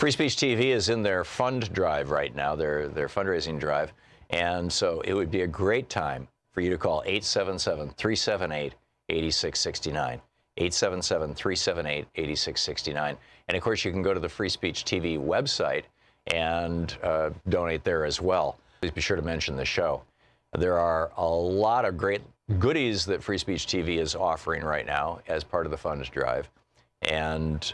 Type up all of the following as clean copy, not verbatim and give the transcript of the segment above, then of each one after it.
Free Speech TV is in their fund drive right now, their fundraising drive, and so it would be a great time for you to call 877-378-8669, 877-378-8669. And, of course, you can go to the Free Speech TV website and donate there as well. Please be sure to mention the show. There are a lot of great goodies that Free Speech TV is offering right now as part of the funds drive. And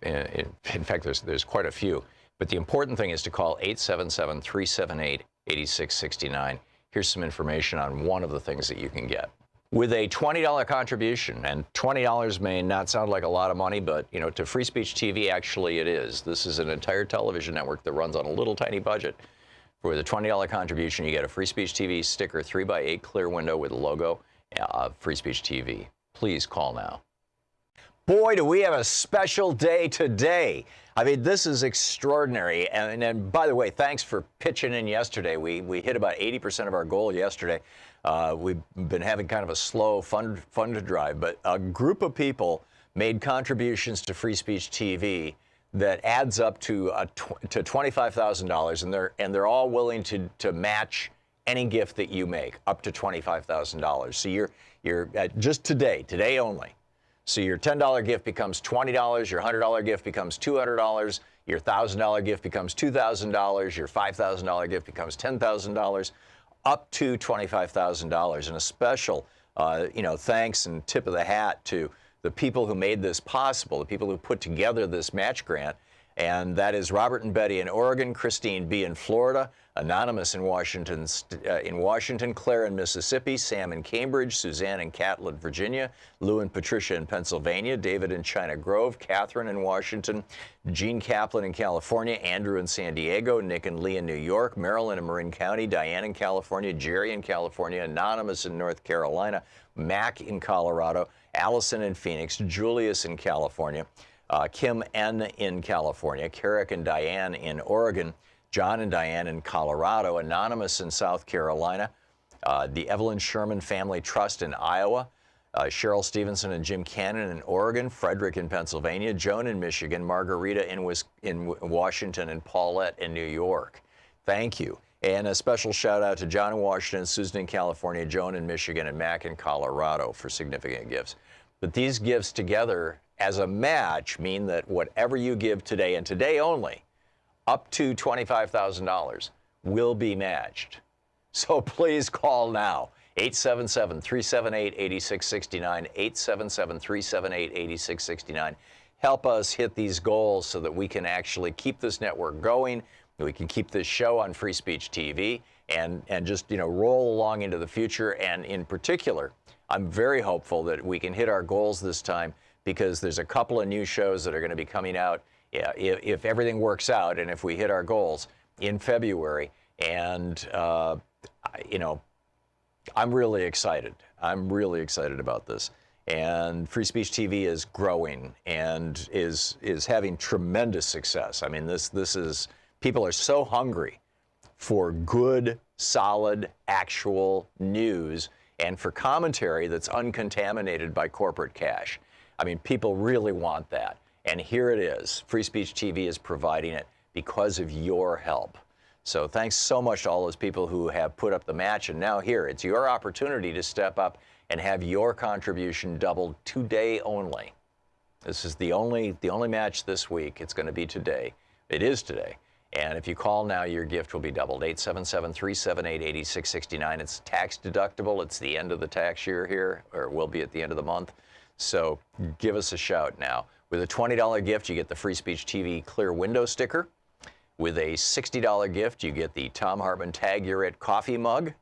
in fact, there's quite a few. But the important thing is to call 877-378-8669. Here's some information on one of the things that you can get. With a $20 contribution, and $20 may not sound like a lot of money, but you know, to Free Speech TV, actually it is. This is an entire television network that runs on a little tiny budget. With a $20 contribution, you get a Free Speech TV sticker, 3x8 clear window with the logo of Free Speech TV. Please call now. Boy, do we have a special day today. I mean, this is extraordinary. And by the way, thanks for pitching in yesterday. We hit about 80% of our goal yesterday. We've been having kind of a slow fund drive, but a group of people made contributions to Free Speech TV that adds up to $25,000, and they're all willing to match any gift that you make up to $25,000. So you're just today only. So your $10 gift becomes $20, your $100 gift becomes $200, your $1,000 gift becomes $2,000, your $5,000 gift becomes $10,000, up to $25,000. And a special, thanks and tip of the hat to the people who made this possible, the people who put together this match grant. And that is Robert and Betty in Oregon, Christine B. in Florida, Anonymous in Washington, Claire in Mississippi, Sam in Cambridge, Suzanne in Catlett, Virginia, Lou and Patricia in Pennsylvania, David in China Grove, Catherine in Washington, Jean Kaplan in California, Andrew in San Diego, Nick and Lee in New York, Marilyn in Marin County, Diane in California, Jerry in California, Anonymous in North Carolina, Mac in Colorado, Allison in Phoenix, Julius in California, Kim N. in California, Carrick and Diane in Oregon, John and Diane in Colorado, Anonymous in South Carolina, the Evelyn Sherman Family Trust in Iowa, Cheryl Stevenson and Jim Cannon in Oregon, Frederick in Pennsylvania, Joan in Michigan, Margarita in Washington, and Paulette in New York. Thank you. And a special shout out to John in Washington, Susan in California, Joan in Michigan, and Mac in Colorado for significant gifts. But these gifts together as a match mean that whatever you give today, and today only, up to $25,000 will be matched. So please call now, 877-378-8669, 877-378-8669. Help us hit these goals so that we can actually keep this network going, we can keep this show on Free Speech TV, and just roll along into the future. And in particular, I'm very hopeful that we can hit our goals this time, because there's a couple of new shows that are going to be coming out, if everything works out and if we hit our goals, in February. And, I'm really excited. I'm really excited about this. And Free Speech TV is growing and is having tremendous success. I mean, this is, people are so hungry for good, solid, actual news and for commentary that's uncontaminated by corporate cash. I mean, people really want that. And here it is. Free Speech TV is providing it because of your help. So thanks so much to all those people who have put up the match. And now here, it's your opportunity to step up and have your contribution doubled today only. This is the only match this week. It's going to be today. It is today. And if you call now, your gift will be doubled. 877-378-8669. It's tax deductible. It's the end of the tax year here, or will be at the end of the month. So give us a shout now. With a $20 gift, you get the Free Speech TV clear window sticker. With a $60 gift, you get the Thom Hartmann Tag You're It coffee mug.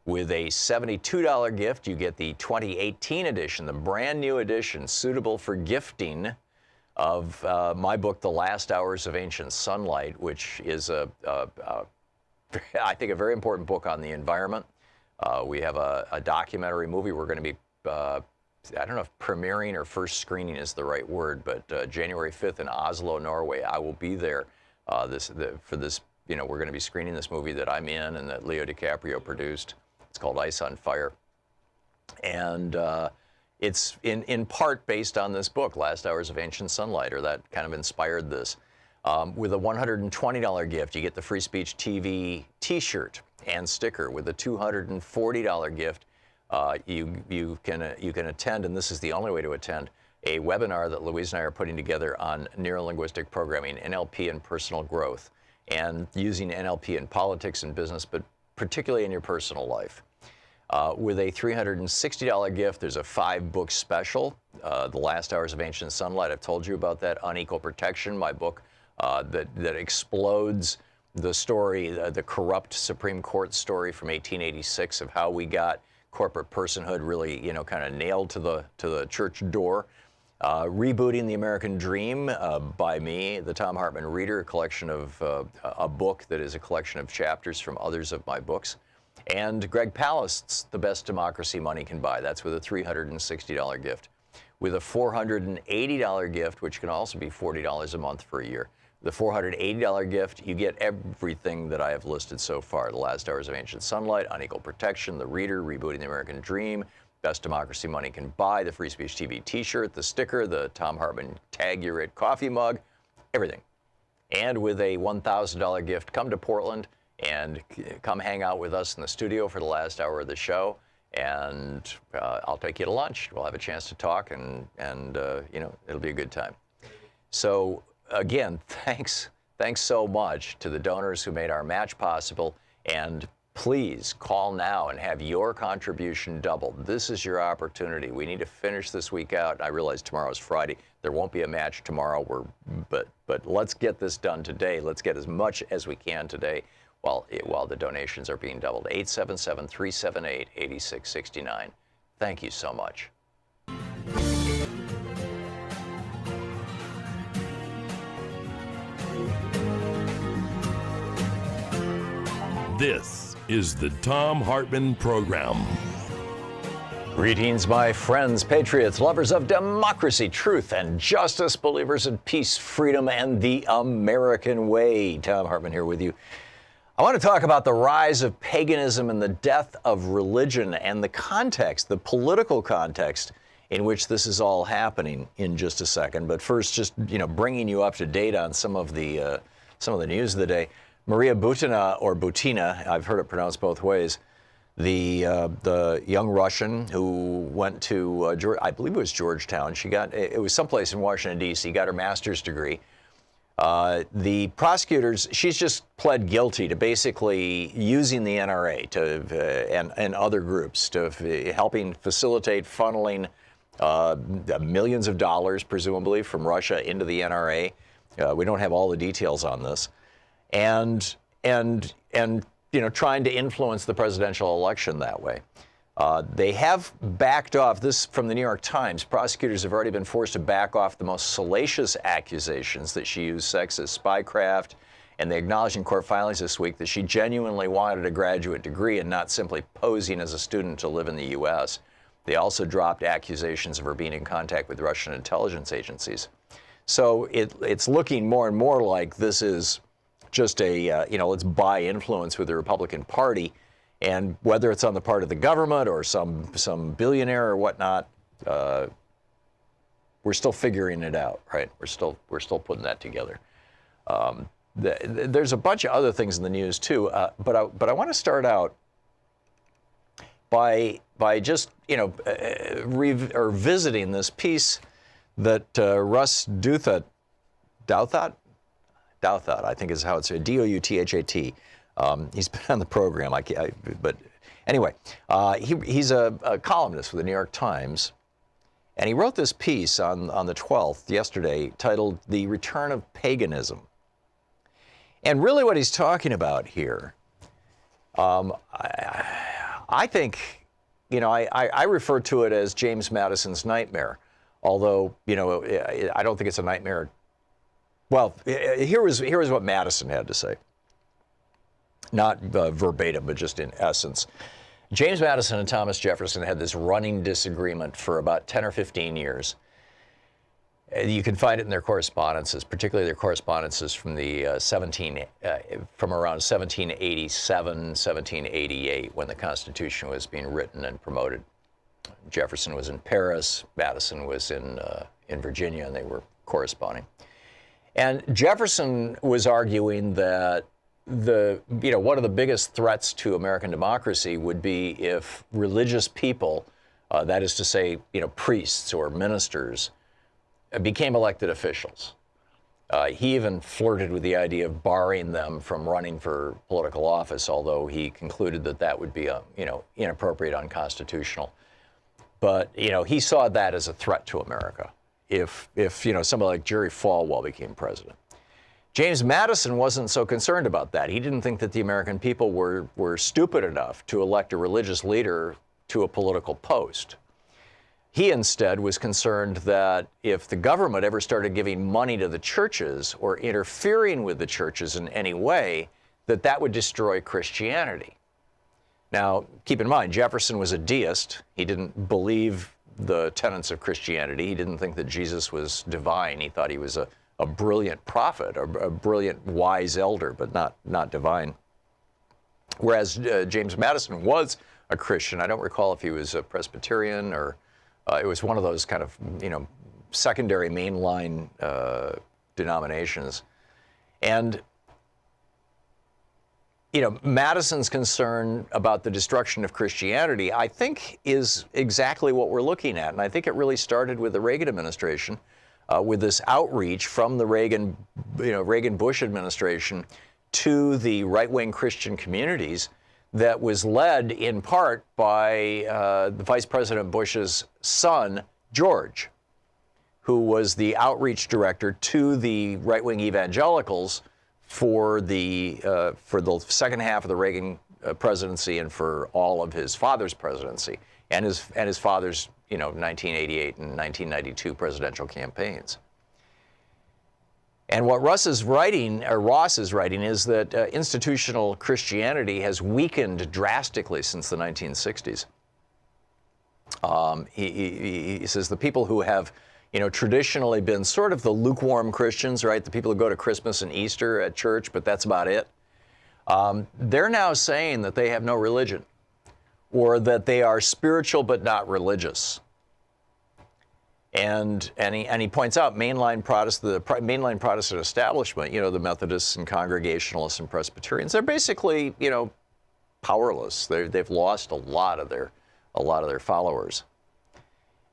With a $72 gift, you get the 2018 edition, the brand new edition, suitable for gifting, of my book, The Last Hours of Ancient Sunlight, which is I think a very important book on the environment. We have a documentary movie we're going to be I don't know if premiering or first screening is the right word, but January 5th in Oslo, Norway. I will be there for this. We're going to be screening this movie that I'm in and that Leo DiCaprio produced. It's called Ice on Fire. And it's in part based on this book, Last Hours of Ancient Sunlight, or that kind of inspired this. With a $120 gift, you get the Free Speech TV T-shirt and sticker. With a $240 gift, you can attend, and this is the only way to attend, a webinar that Louise and I are putting together on neurolinguistic programming, NLP, and personal growth, and using NLP in politics and business, but particularly in your personal life. With a $360 gift, there's a 5-book special, The Last Hours of Ancient Sunlight. I've told you about that. Unequal Protection, my book that explodes the story, the corrupt Supreme Court story from 1886 of how we got corporate personhood really, kind of nailed to the church door. Rebooting the American Dream by me, the Thom Hartmann Reader, a collection of a book that is a collection of chapters from others of my books. And Greg Palast's The Best Democracy Money Can Buy. That's with a $360 gift. With a $480 gift, which can also be $40 a month for a year. The $480 gift, you get everything that I have listed so far. The Last Hours of Ancient Sunlight, Unequal Protection, The Reader, Rebooting the American Dream, Best Democracy Money Can Buy, the Free Speech TV T-shirt, the sticker, the Thom Hartmann Tag You're It coffee mug, everything. And with a $1,000 gift, come to Portland and come hang out with us in the studio for the last hour of the show, and I'll take you to lunch. We'll have a chance to talk, and it'll be a good time. So again, thanks so much to the donors who made our match possible, and please call now and have your contribution doubled. This is your opportunity. We need to finish this week out. I realize tomorrow's Friday. There won't be a match tomorrow. But let's get this done today. Let's get as much as we can today while the donations are being doubled. 877-378-8669. Thank you so much. This is the Thom Hartmann Program. Greetings, my friends, patriots, lovers of democracy, truth, and justice, believers in peace, freedom, and the American way. Thom Hartmann here with you. I want to talk about the rise of paganism and the death of religion and the context, the political context in which this is all happening in just a second. But first, just bringing you up to date on some of the news of the day. Maria Butina, or Butina, I've heard it pronounced both ways, the young Russian who went to, I believe it was Georgetown. It was someplace in Washington, D.C., got her master's degree. The prosecutors, she's just pled guilty to basically using the NRA and other groups to helping facilitate funneling millions of dollars, presumably, from Russia into the NRA. We don't have all the details on this. And trying to influence the presidential election that way. They have backed off. This from the New York Times. Prosecutors have already been forced to back off the most salacious accusations that she used sex as spycraft, and they acknowledged in court filings this week that she genuinely wanted a graduate degree and not simply posing as a student to live in the U.S. They also dropped accusations of her being in contact with Russian intelligence agencies. So it's looking more and more like this is just let's buy influence with the Republican Party, and whether it's on the part of the government or some billionaire or whatnot, we're still figuring it out, right? We're still putting that together. There's a bunch of other things in the news too, but I want to start out by just visiting this piece that Russ Douthat, I think is how it's Douthat. He's been on the program, but anyway, he's a columnist for the New York Times, and he wrote this piece on the 12th, yesterday, titled "The Return of Paganism." And really what he's talking about here, I think, I refer to it as James Madison's nightmare, although, I don't think it's a nightmare. Well, here was what Madison had to say. Not verbatim, but just in essence. James Madison and Thomas Jefferson had this running disagreement for about 10 or 15 years. You can find it in their correspondences, particularly their correspondences from from around 1787, 1788, when the Constitution was being written and promoted. Jefferson was in Paris, Madison was in Virginia, and they were corresponding. And Jefferson was arguing that one of the biggest threats to American democracy would be if religious people, that is to say, priests or ministers, became elected officials. He even flirted with the idea of barring them from running for political office, although he concluded that that would be, inappropriate, unconstitutional. But, he saw that as a threat to America if somebody like Jerry Falwell became president. James Madison wasn't so concerned about that. He didn't think that the American people were stupid enough to elect a religious leader to a political post. He instead was concerned that if the government ever started giving money to the churches or interfering with the churches in any way, that would destroy Christianity. Now, keep in mind, Jefferson was a deist. He didn't believe the tenets of Christianity. He didn't think that Jesus was divine. He thought he was a brilliant prophet, a brilliant wise elder, but not divine. Whereas James Madison was a Christian. I don't recall if he was a Presbyterian or it was one of those kind of, secondary mainline denominations. And, Madison's concern about the destruction of Christianity, I think, is exactly what we're looking at. And I think it really started with the Reagan administration, with this outreach from the Reagan-Bush administration to the right-wing Christian communities that was led in part by the Vice President Bush's son, George, who was the outreach director to the right-wing evangelicals for the second half of the Reagan presidency and for all of his father's presidency and his father's 1988 and 1992 presidential campaigns. And what Ross is writing is that institutional Christianity has weakened drastically since the 1960s. He says the people who have, traditionally been sort of the lukewarm Christians, right? The people who go to Christmas and Easter at church, but that's about it. They're now saying that they have no religion, or that they are spiritual but not religious. And he points out the mainline Protestant establishment, the Methodists and Congregationalists and Presbyterians, they're basically, powerless. They've lost a lot of their followers.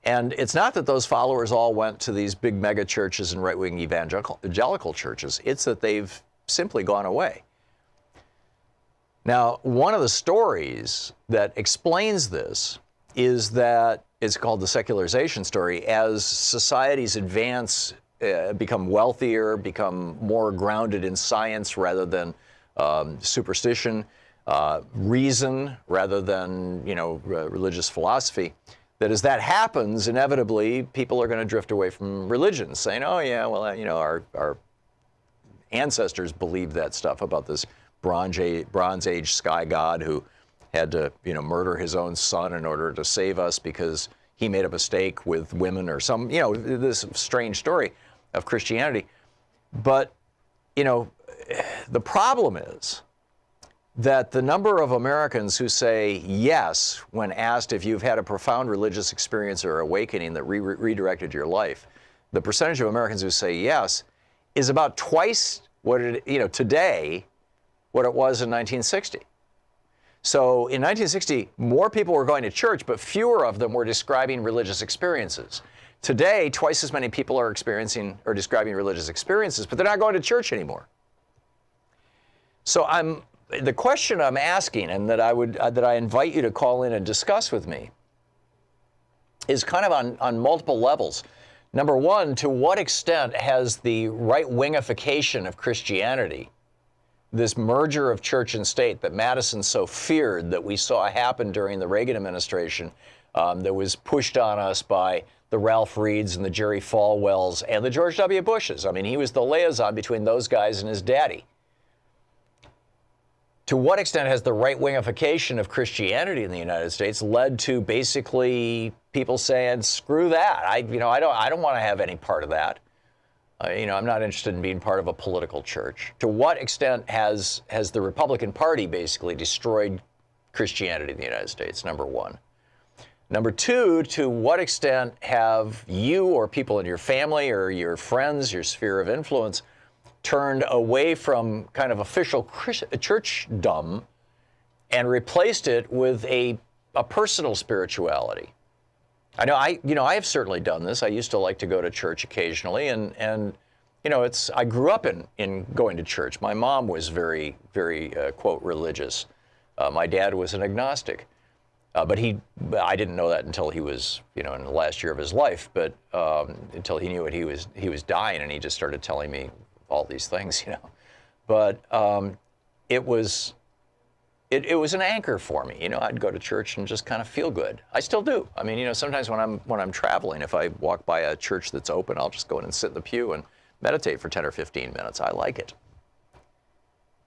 And it's not that those followers all went to these big mega churches and right-wing evangelical churches. It's that they've simply gone away. Now, one of the stories that explains this is that it's called the secularization story. As societies advance, become wealthier, become more grounded in science rather than superstition, reason rather than religious philosophy, that as that happens, inevitably people are going to drift away from religion, saying, "Oh yeah, well our ancestors believed that stuff about this Bronze Age sky god who had to murder his own son in order to save us because he made a mistake with women or some this strange story of Christianity." But the problem is that the number of Americans who say yes when asked if you've had a profound religious experience or awakening that redirected your life, the percentage of Americans who say yes is about twice what today what it was in 1960. So in 1960, more people were going to church, but fewer of them were describing religious experiences. Today, twice as many people are experiencing or describing religious experiences, but they're not going to church anymore. So the question I'm asking, and that I invite you to call in and discuss with me, is kind of on multiple levels. Number one, to what extent has the right-wingification of Christianity, this merger of church and state that Madison so feared that we saw happen during the Reagan administration, that was pushed on us by the Ralph Reeds and the Jerry Falwells and the George W. Bushes. I mean, he was the liaison between those guys and his daddy. To what extent has the right-wingification of Christianity in the United States led to basically people saying, "Screw that! I don't want to have any part of that. I'm not interested in being part of a political church." To what extent has the Republican Party basically destroyed Christianity in the United States? Number one. Number two, to what extent have you or people in your family or your friends, your sphere of influence, turned away from kind of official churchdom and replaced it with a personal spirituality? I know I have certainly done this. I used to like to go to church occasionally, and I grew up in going to church. My mom was very, very quote religious. My dad was an agnostic. But I didn't know that until he was, in the last year of his life, but until he knew it, he was dying, and he just started telling me all these things, But it was an anchor for me, I'd go to church and just kind of feel good. I still do. I mean, sometimes when I'm traveling, if I walk by a church that's open, I'll just go in and sit in the pew and meditate for 10 or 15 minutes. I like it.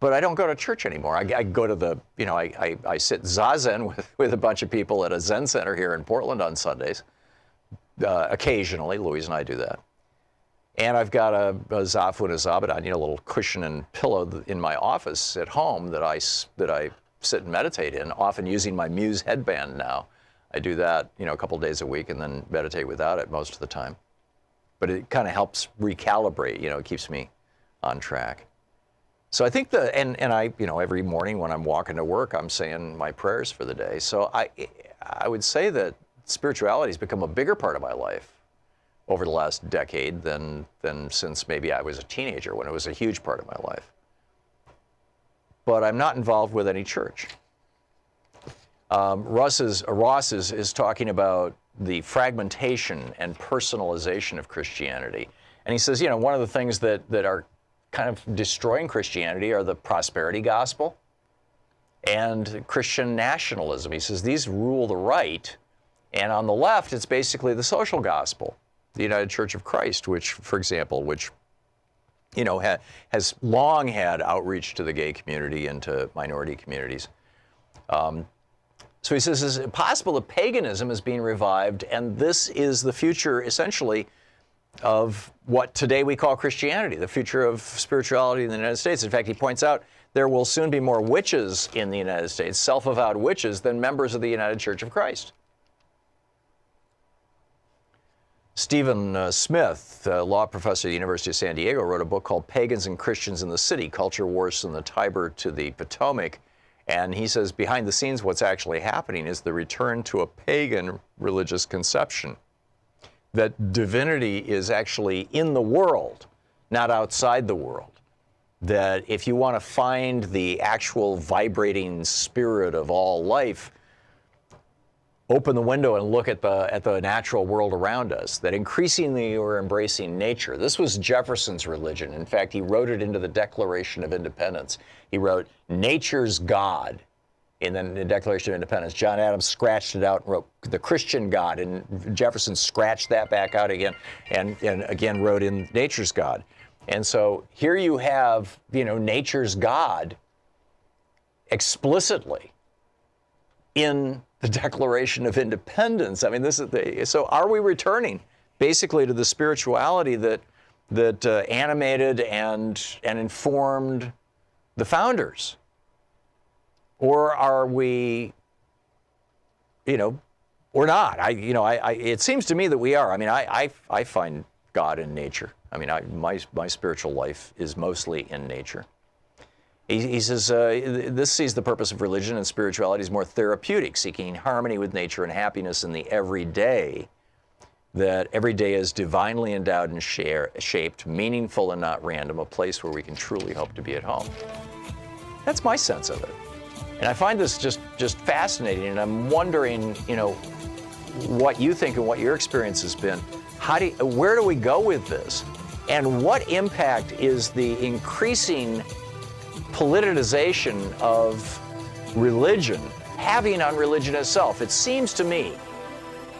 But I don't go to church anymore. I go to I sit zazen with a bunch of people at a Zen center here in Portland on Sundays. Occasionally, Louise and I do that. And I've got a zafu and a zabuton, a little cushion and pillow in my office at home that I sit and meditate in, often using my Muse headband now. I do that, a couple days a week and then meditate without it most of the time. But it kind of helps recalibrate, it keeps me on track. So I think and I, every morning when I'm walking to work, I'm saying my prayers for the day. So I would say that spirituality has become a bigger part of my life over the last decade than since maybe I was a teenager, when it was a huge part of my life. But I'm not involved with any church. Ross is talking about the fragmentation and personalization of Christianity. And he says, one of the things that are kind of destroying Christianity are the prosperity gospel and Christian nationalism. He says these rule the right, and on the left, it's basically the social gospel, the United Church of Christ, which, for example, has long had outreach to the gay community and to minority communities. So he says, is it possible that paganism is being revived, and this is the future, essentially, of what today we call Christianity, the future of spirituality in the United States. In fact, he points out there will soon be more witches in the United States, self-avowed witches, than members of the United Church of Christ. Stephen Smith, a law professor at the University of San Diego, wrote a book called Pagans and Christians in the City, Culture Wars from the Tiber to the Potomac. And he says behind the scenes what's actually happening is the return to a pagan religious conception, that divinity is actually in the world, not outside the world. That if you want to find the actual vibrating spirit of all life, open the window and look at the natural world around us, that increasingly we're embracing nature. This was Jefferson's religion. In fact, he wrote it into the Declaration of Independence. He wrote, "Nature's God," in the Declaration of Independence. John Adams scratched it out and wrote the Christian God, and Jefferson scratched that back out again and again wrote in nature's God. And so here you have, nature's God explicitly in the Declaration of Independence. I mean, so are we returning basically to the spirituality that animated and informed the founders? Or are we, or not? It seems to me that we are. I mean, I find God in nature. I mean, my spiritual life is mostly in nature. He says, this sees the purpose of religion and spirituality as more therapeutic, seeking harmony with nature and happiness in the everyday, that every day is divinely endowed and shaped, meaningful and not random, a place where we can truly hope to be at home. That's my sense of it. And I find this just fascinating, and I'm wondering, what you think and what your experience has been. Where do we go with this? And what impact is the increasing politicization of religion having on religion itself? It seems to me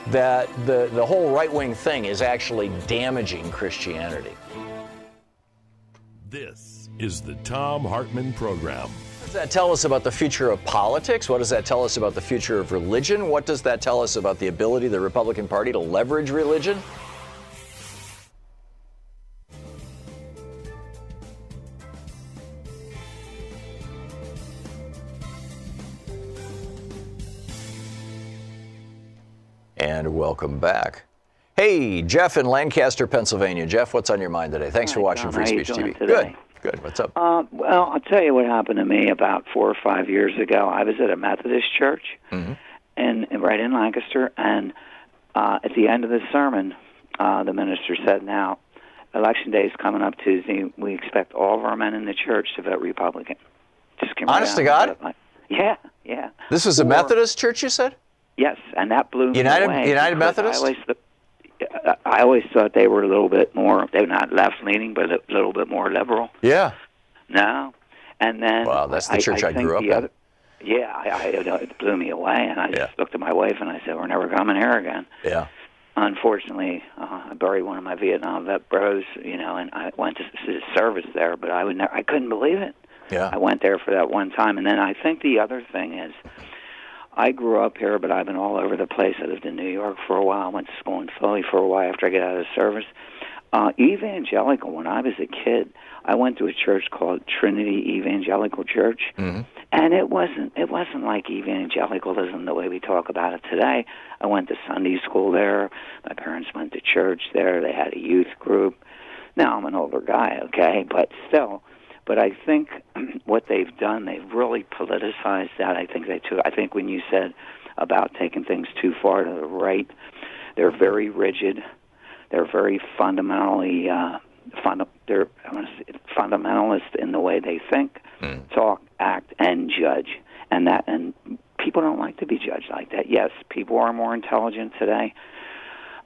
that the whole right-wing thing is actually damaging Christianity. This is the Thom Hartmann Program. What does that tell us about the future of politics? What does that tell us about the future of religion? What does that tell us about the ability of the Republican Party to leverage religion? And welcome back. Hey, Jeff in Lancaster, Pennsylvania. Jeff, what's on your mind today? Thanks for watching Free Speech TV. Today? Good. What's up? Well, I'll tell you what happened to me about 4 or 5 years ago. I was at a Methodist church right in Lancaster, and at the end of the sermon, the minister said, "Now, Election Day is coming up Tuesday. We expect all of our men in the church to vote Republican." Just came Honest to God? Yeah. This was a Methodist church, you said? Yes, and that blew me away. United Methodist? I always thought they were a little bit more, they're not left-leaning, but a little bit more liberal. Yeah. No. And then... Wow, that's the church I grew up in. It blew me away, and I just looked at my wife and I said, "We're never coming here again." Yeah. Unfortunately, I buried one of my Vietnam vet bros, and I went to his service there, but I couldn't believe it. Yeah. I went there for that one time, and then I think the other thing is, I grew up here, but I've been all over the place. I lived in New York for a while. I went to school in Philly for a while after I got out of service. Evangelical, when I was a kid, I went to a church called Trinity Evangelical Church, and it wasn't like evangelicalism the way we talk about it today. I went to Sunday school there. My parents went to church there. They had a youth group. Now, I'm an older guy, okay, but still. But I think what they've done, they've really politicized that. I think when you said about taking things too far to the right, they're very rigid. They're very fundamentally fundamentalist in the way they think, talk, act, and judge. And people don't like to be judged like that. Yes, people are more intelligent today.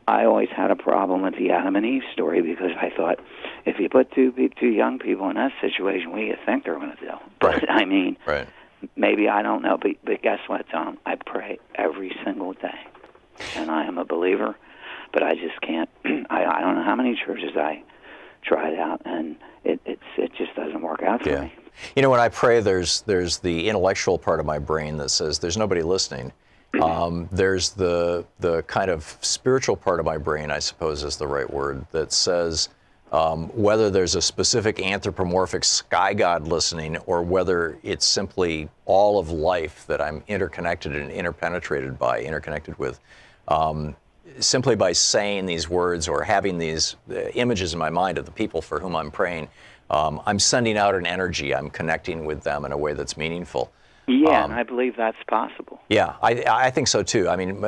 I always had a problem with the Adam and Eve story because I thought, if you put two young people in that situation, what do you think they're going to do? But maybe I don't know. But guess what, Tom? I pray every single day, and I am a believer. But I just can't. I don't know how many churches I tried out, and it just doesn't work out for me. When I pray, there's the intellectual part of my brain that says there's nobody listening. There's the kind of spiritual part of my brain, I suppose is the right word, that says whether there's a specific anthropomorphic sky god listening or whether it's simply all of life that I'm interconnected and interconnected with. Simply by saying these words or having these images in my mind of the people for whom I'm praying, I'm sending out an energy. I'm connecting with them in a way that's meaningful. Yeah, and I believe that's possible. Yeah, I think so too. I mean,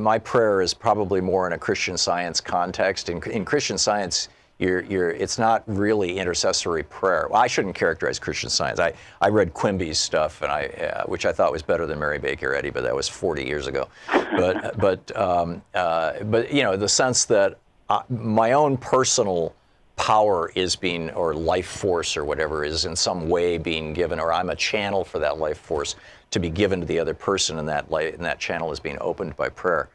my prayer is probably more in a Christian Science context. In Christian Science, it's not really intercessory prayer. Well, I shouldn't characterize Christian Science. I read Quimby's stuff, and which I thought was better than Mary Baker Eddy, but that was 40 years ago. But the sense that my own personal power is being, or life force or whatever, is in some way being given, or I'm a channel for that life force to be given to the other person, and that channel is being opened by prayer.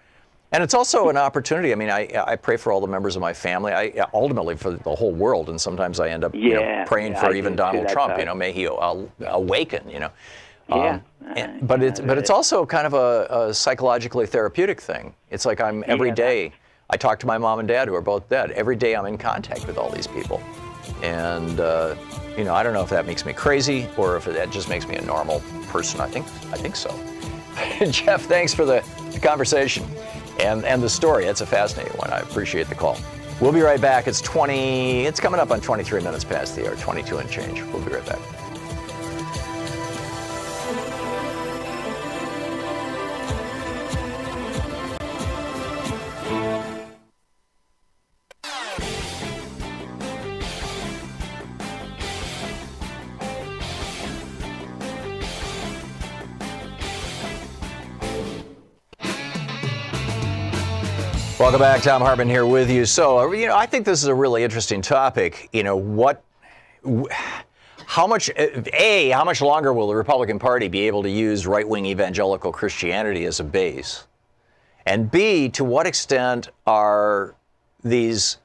And it's also an opportunity. I mean, I pray for all the members of my family, ultimately for the whole world, and sometimes I end up praying for even Donald Trump. May he awaken. But it's also kind of a psychologically therapeutic thing. It's like I'm every day. I talk to my mom and dad, who are both dead. Every day I'm in contact with all these people. And, I don't know if that makes me crazy or if that just makes me a normal person. I think so. Jeff, thanks for the conversation and the story. It's a fascinating one. I appreciate the call. We'll be right back. It's coming up on 23 minutes past the hour, 22 and change. We'll be right back. Welcome back. Thom Hartmann here with you. So, I think this is a really interesting topic. How much longer will the Republican Party be able to use right-wing evangelical Christianity as a base? And B, to what extent are these,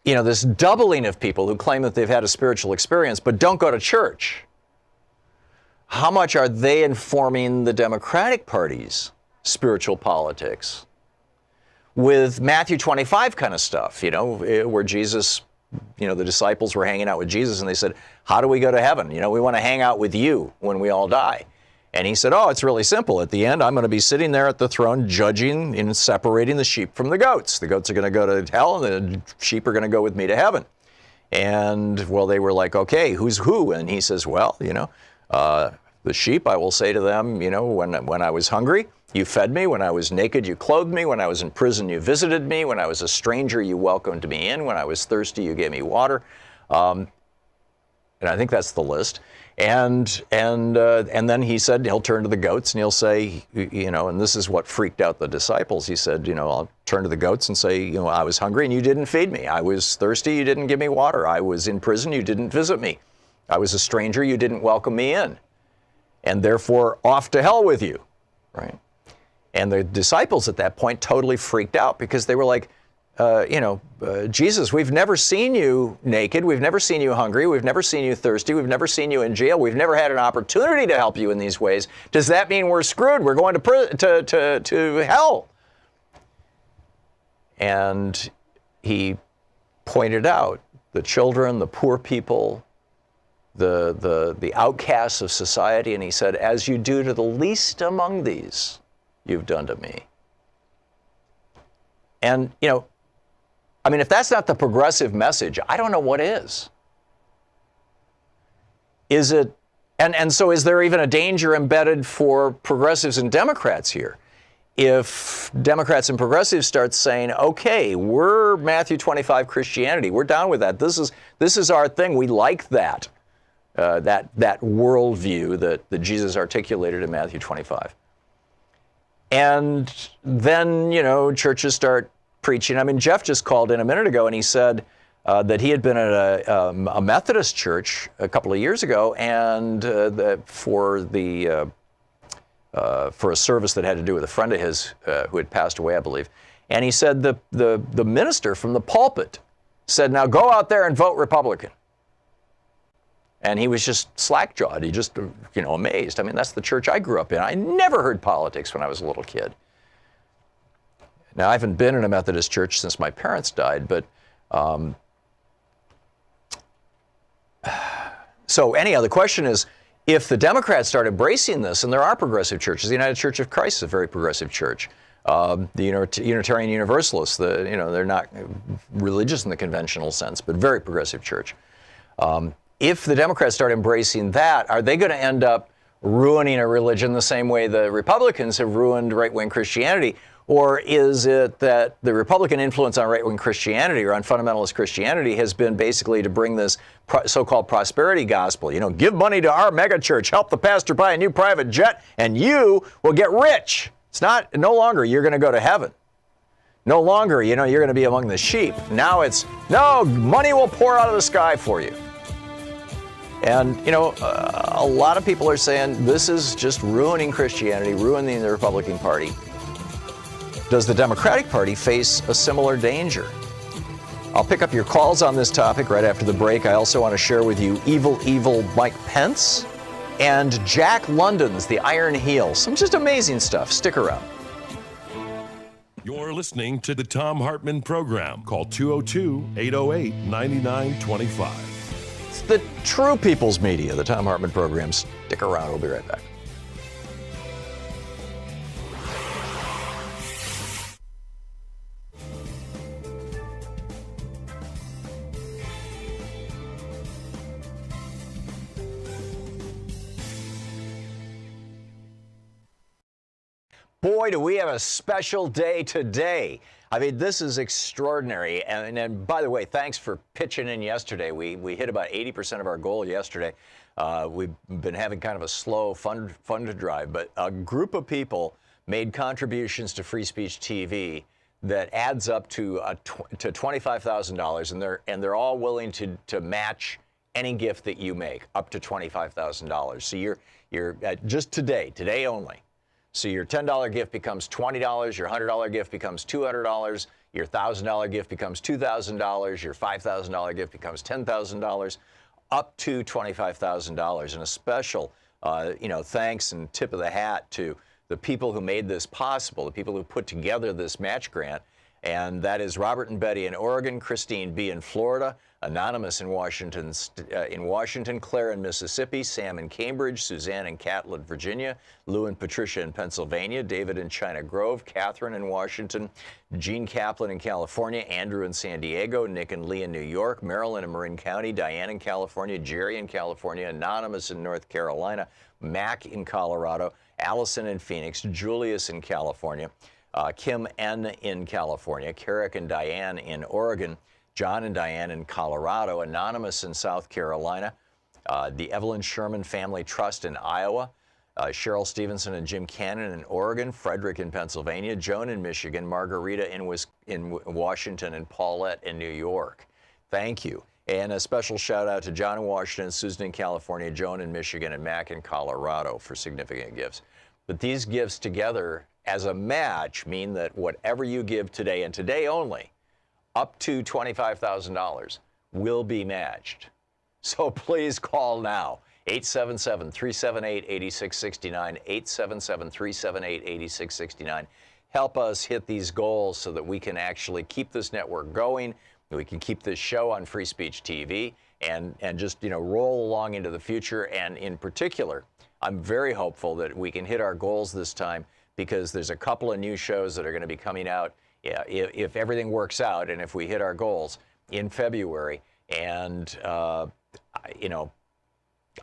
this doubling of people who claim that they've had a spiritual experience but don't go to church, how much are they informing the Democratic Party's spiritual politics? With Matthew 25 kind of stuff, where Jesus, the disciples were hanging out with Jesus and they said, how do we go to heaven? We want to hang out with you when we all die. And he said, oh, it's really simple. At the end, I'm going to be sitting there at the throne judging and separating the sheep from the goats. The goats are going to go to hell, and the sheep are going to go with me to heaven. And, well, they were like, okay, who's who? And he says, well, the sheep, I will say to them, when I was hungry, you fed me. When I was naked, you clothed me. When I was in prison, you visited me. When I was a stranger, you welcomed me in. When I was thirsty, you gave me water. And I think that's the list. And then he said he'll turn to the goats and he'll say, and this is what freaked out the disciples. He said, I'll turn to the goats and say, I was hungry and you didn't feed me. I was thirsty, you didn't give me water. I was in prison, you didn't visit me. I was a stranger, you didn't welcome me in. And therefore, off to hell with you, right? And the disciples at that point totally freaked out because they were like, Jesus, we've never seen you naked. We've never seen you hungry. We've never seen you thirsty. We've never seen you in jail. We've never had an opportunity to help you in these ways. Does that mean we're screwed? We're going to hell? And he pointed out the children, the poor people, the outcasts of society, and he said, as you do to the least among these, you've done to me. And, if that's not the progressive message, I don't know what is. Is it, and so is there even a danger embedded for progressives and Democrats here? If Democrats and progressives start saying, okay, we're Matthew 25 Christianity, we're down with that. This is our thing. We like that, that worldview that Jesus articulated in Matthew 25. And then, churches start preaching. Jeff just called in a minute ago and he said that he had been at a Methodist church a couple of years ago, and for a service that had to do with a friend of his who had passed away, I believe. And he said the minister from the pulpit said, now go out there and vote Republican. And he was just slack-jawed. He just, amazed. That's the church I grew up in. I never heard politics when I was a little kid. Now, I haven't been in a Methodist church since my parents died, but so anyhow, the question is, if the Democrats start embracing this, and there are progressive churches, the United Church of Christ is a very progressive church. The Unitarian Universalists, they're not religious in the conventional sense, but very progressive church. If the Democrats start embracing that, are they going to end up ruining a religion the same way the Republicans have ruined right-wing Christianity? Or is it that the Republican influence on right-wing Christianity or on fundamentalist Christianity has been basically to bring this so-called prosperity gospel? Give money to our mega church, help the pastor buy a new private jet, and you will get rich. It's no longer you're going to go to heaven. No longer, you're going to be among the sheep. Now it's, no, money will pour out of the sky for you. And, a lot of people are saying this is just ruining Christianity, ruining the Republican Party. Does the Democratic Party face a similar danger? I'll pick up your calls on this topic right after the break. I also want to share with you evil Mike Pence and Jack London's The Iron Heel. Some just amazing stuff. Stick around. You're listening to the Thom Hartmann Program. Call 202-808-9925. It's the True People's Media, the Thom Hartmann Program. Stick around. We'll be right back. Boy, do we have a special day today. This is extraordinary. And by the way, thanks for pitching in yesterday. We hit about 80% of our goal yesterday. We've been having kind of a slow fund to drive, but a group of people made contributions to Free Speech TV that adds up to $25,000, and they're all willing to match any gift that you make up to $25,000. So you're just today only. So your $10 gift becomes $20, your $100 gift becomes $200, your $1,000 gift becomes $2,000, your $5,000 gift becomes $10,000, up to $25,000. And a special, thanks and tip of the hat to the people who made this possible, the people who put together this match grant. And that is Robert and Betty in Oregon, Christine B. in Florida, Anonymous in Washington, Claire in Mississippi, Sam in Cambridge, Suzanne in Catlett, Virginia, Lou and Patricia in Pennsylvania, David in China Grove, Catherine in Washington, Gene Kaplan in California, Andrew in San Diego, Nick and Lee in New York, Marilyn in Marin County, Diane in California, Jerry in California, Anonymous in North Carolina, Mac in Colorado, Allison in Phoenix, Julius in California, Kim N in California, Carrick and Diane in Oregon, John and Diane in Colorado, Anonymous in South Carolina, the Evelyn Sherman Family Trust in Iowa, Cheryl Stevenson and Jim Cannon in Oregon, Frederick in Pennsylvania, Joan in Michigan, Margarita in Washington, and Paulette in New York. Thank you. And a special shout out to John in Washington, Susan in California, Joan in Michigan, and Mac in Colorado for significant gifts. But these gifts together as a match mean that whatever you give today, and today only, up to $25,000 will be matched. So please call now, 877-378-8669, 877-378-8669. Help us hit these goals so that we can actually keep this network going, we can keep this show on Free Speech TV, and just, roll along into the future. And in particular, I'm very hopeful that we can hit our goals this time, because there's a couple of new shows that are going to be coming out, if everything works out and if we hit our goals in February. And,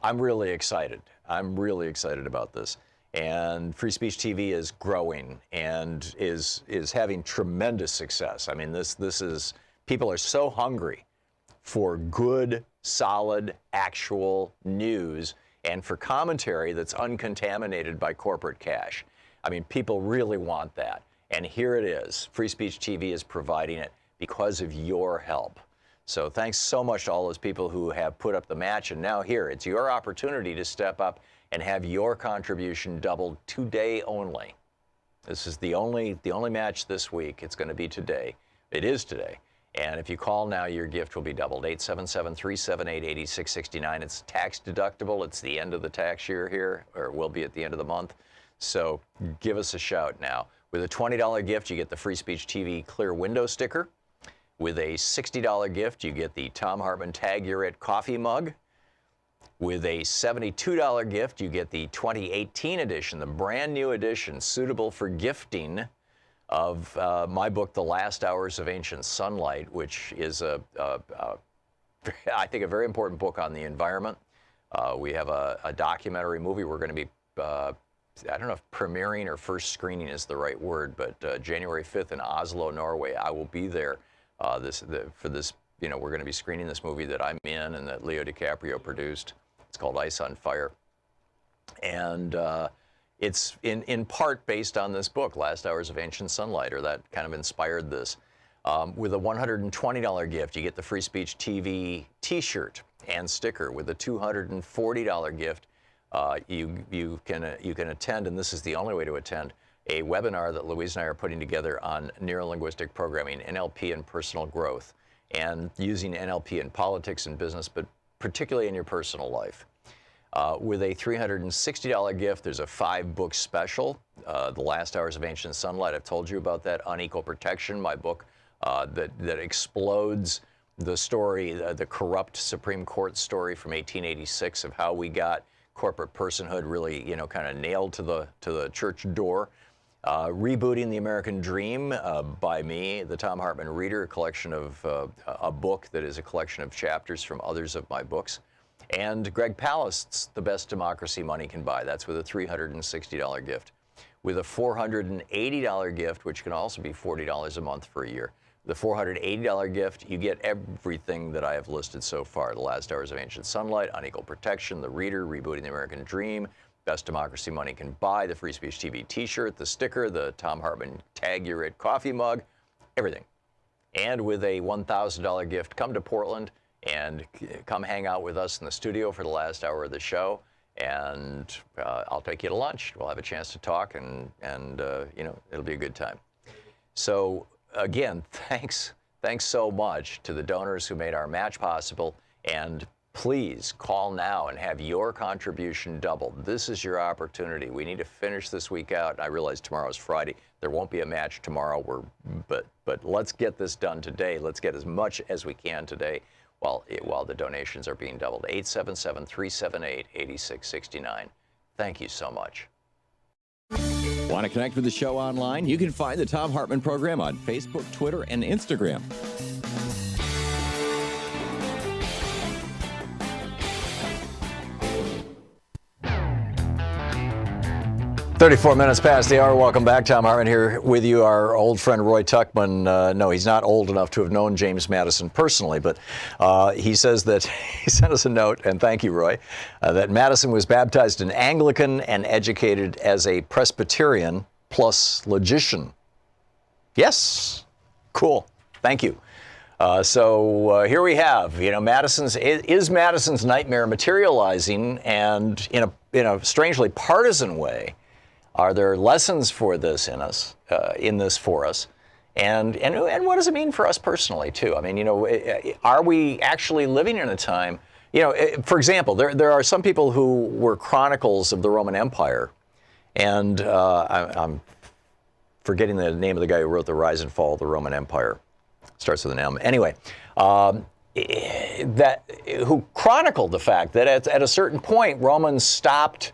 I'm really excited. I'm really excited about this. And Free Speech TV is growing and is having tremendous success. I mean, this is, people are so hungry for good, solid, actual news and for commentary that's uncontaminated by corporate cash. I mean, people really want that. And here it is. Free Speech TV is providing it because of your help. So thanks so much to all those people who have put up the match. And now here, it's your opportunity to step up and have your contribution doubled today only. This is the only match this week. It's going to be today. It is today. And if you call now, your gift will be doubled. 877-378-8669. It's tax deductible. It's the end of the tax year here, or will be at the end of the month. So give us a shout now. With a $20 gift, you get the Free Speech TV Clear Window sticker. With a $60 gift, you get the Thom Hartmann Tag You're It coffee mug. With a $72 gift, you get the 2018 edition, the brand new edition, suitable for gifting, of my book, The Last Hours of Ancient Sunlight, which is I think a very important book on the environment. We have a documentary movie we're going to be I don't know if premiering or first screening is the right word, but January 5th in Oslo, Norway. I will be there for this. We're going to be screening this movie that I'm in and that Leo DiCaprio produced. It's called Ice on Fire. And it's in part based on this book, Last Hours of Ancient Sunlight, or that kind of inspired this. With a $120 gift, you get the Free Speech TV T-shirt and sticker. With a $240 gift, you can attend, and this is the only way to attend, a webinar that Louise and I are putting together on neurolinguistic programming, NLP, and personal growth, and using NLP in politics and business, but particularly in your personal life. With a $360 gift, there's a 5-book special, The Last Hours of Ancient Sunlight. I've told you about that. Unequal Protection, my book that explodes the story, the corrupt Supreme Court story from 1886 of how we got corporate personhood really, kind of nailed to the church door. Rebooting the American Dream by me, the Thom Hartmann Reader, a collection of a book that is a collection of chapters from others of my books. And Greg Palast's The Best Democracy Money Can Buy. That's with a $360 gift. With a $480 gift, which can also be $40 a month for a year. The $480 gift, you get everything that I have listed so far. The Last Hours of Ancient Sunlight, Unequal Protection, The Reader, Rebooting the American Dream, Best Democracy Money Can Buy, the Free Speech TV T-shirt, the sticker, the Thom Hartmann Tag You're It coffee mug, everything. And with a $1,000 gift, come to Portland and come hang out with us in the studio for the last hour of the show. And I'll take you to lunch. We'll have a chance to talk, and it'll be a good time. So again, thanks so much to the donors who made our match possible. And please call now and have your contribution doubled. This is your opportunity. We need to finish this week out. I realize tomorrow's Friday. There won't be a match tomorrow. But let's get this done today. Let's get as much as we can today. while the donations are being doubled. 877-378-8669. Thank you so much. Want to connect with the show online? You can find the Thom Hartmann Program on Facebook, Twitter, and Instagram. 34 minutes past the hour. Welcome back. Thom Hartmann here with you. Our old friend Roy Tuckman, no, he's not old enough to have known James Madison personally, but he says that he sent us a note, and thank you, Roy, that Madison was baptized an Anglican and educated as a Presbyterian plus logician. Yes. Cool. Thank you. So here we have, is Madison's nightmare materializing, and in a strangely partisan way? Are there lessons for this in us, for us? And what does it mean for us personally, too? I mean, are we actually living in a time, for example, there are some people who were chronicles of the Roman Empire, and I'm forgetting the name of the guy who wrote The Rise and Fall of the Roman Empire. Starts with an M. Anyway, who chronicled the fact that at a certain point, Romans stopped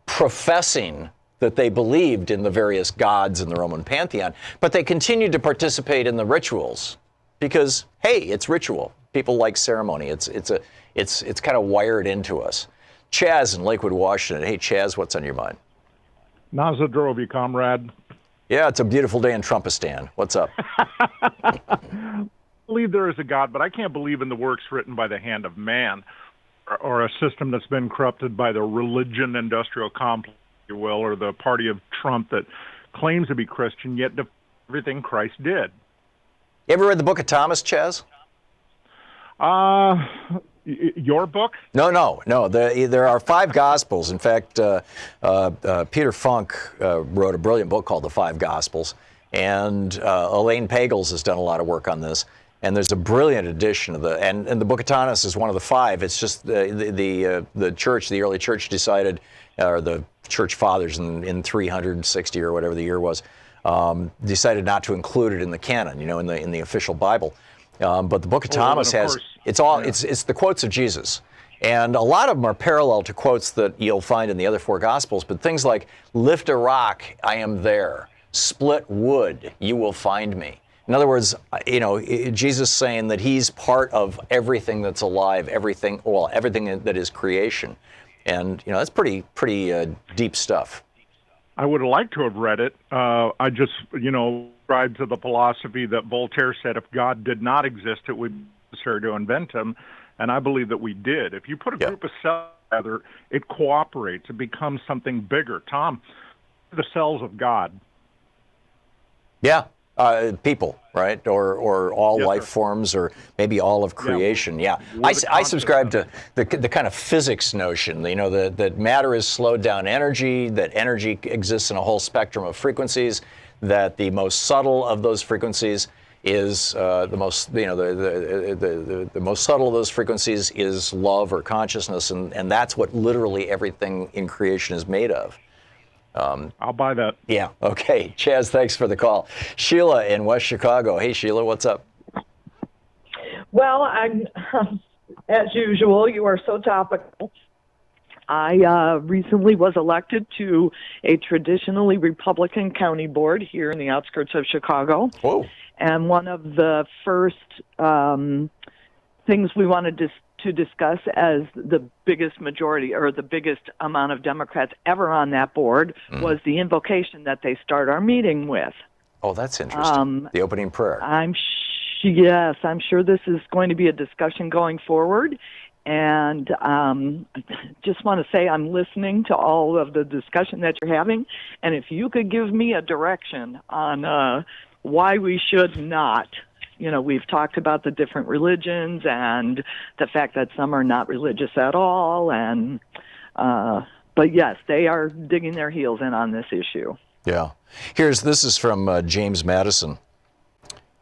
professing that they believed in the various gods in the Roman pantheon, but they continued to participate in the rituals because, hey, it's ritual. People like ceremony. It's kind of wired into us. Chaz in Lakewood, Washington. Hey, Chaz, what's on your mind? Nazadrovi, comrade. Yeah, it's a beautiful day in Trumpistan. What's up? I believe there is a God, but I can't believe in the works written by the hand of man or a system that's been corrupted by the religion industrial complex, if you will, or the party of Trump that claims to be Christian, yet defies everything Christ did. You ever read the book of Thomas, Chaz? Your book? No. There are 5 Gospels. In fact, Peter Funk wrote a brilliant book called The 5 Gospels, and Elaine Pagels has done a lot of work on this. And there's a brilliant edition of and the Book of Thomas is one of the 5. It's just the church, the early church decided, or the church fathers in 360 or whatever the year was, decided not to include it in the canon, in the official Bible. But the Book of Thomas has it's the quotes of Jesus, and a lot of them are parallel to quotes that you'll find in the other 4 Gospels. But things like "Lift a rock, I am there; split wood, you will find me." In other words, Jesus saying that he's part of everything that's alive, everything that is creation, and that's pretty deep stuff. I would have liked to have read it. I just, subscribe to the philosophy that Voltaire said if God did not exist, it would be necessary to invent him. And I believe that we did. If you put a group of cells together, it cooperates. It becomes something bigger. Tom, the cells of God. Yeah. People, right? Or all life sir. Forms, or maybe all of creation. Yeah. I subscribe to the kind of physics notion, that matter is slowed down energy, that energy exists in a whole spectrum of frequencies, that the most subtle of those frequencies is the most subtle of those frequencies is love or consciousness, and that's what literally everything in creation is made of. I'll buy that. Yeah. Okay. Chaz, thanks for the call. Sheila in West Chicago. Hey, Sheila, what's up? Well, I'm, as usual, you are so topical. I recently was elected to a traditionally Republican county board here in the outskirts of Chicago. Whoa. And one of the first things we wanted to discuss as the biggest majority or the biggest amount of Democrats ever on that board was the invocation that they start our meeting with. Oh, that's interesting. The opening prayer. Yes, I'm sure this is going to be a discussion going forward. And I just want to say I'm listening to all of the discussion that you're having. And if you could give me a direction on why we should not. We've talked about the different religions and the fact that some are not religious at all. And but yes, they are digging their heels in on this issue. Yeah. This is from James Madison.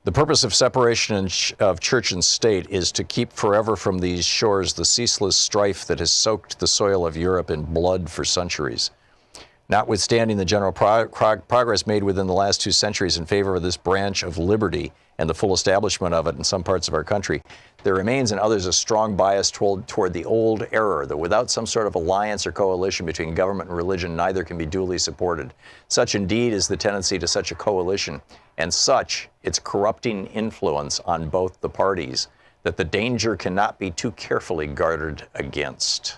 The purpose of separation of church and state is to keep forever from these shores the ceaseless strife that has soaked the soil of Europe in blood for centuries. Notwithstanding the general progress made within the last 2 centuries in favor of this branch of liberty and the full establishment of it in some parts of our country, there remains in others a strong bias toward the old error that without some sort of alliance or coalition between government and religion, neither can be duly supported. Such indeed is the tendency to such a coalition, and such its corrupting influence on both the parties, that the danger cannot be too carefully guarded against.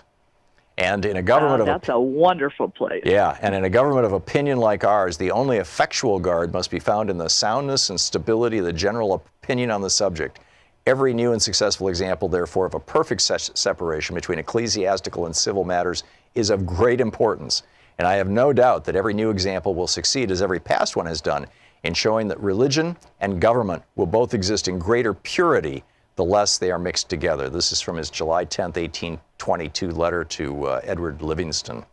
And in a government that's a wonderful place. Yeah, and in a government of opinion like ours, the only effectual guard must be found in the soundness and stability of the general opinion on the subject. Every new and successful example, therefore, of a perfect separation between ecclesiastical and civil matters is of great importance. And I have no doubt that every new example will succeed, as every past one has done, in showing that religion and government will both exist in greater purity the less they are mixed together. This is from his July 10th, 1822 letter to Edward Livingston.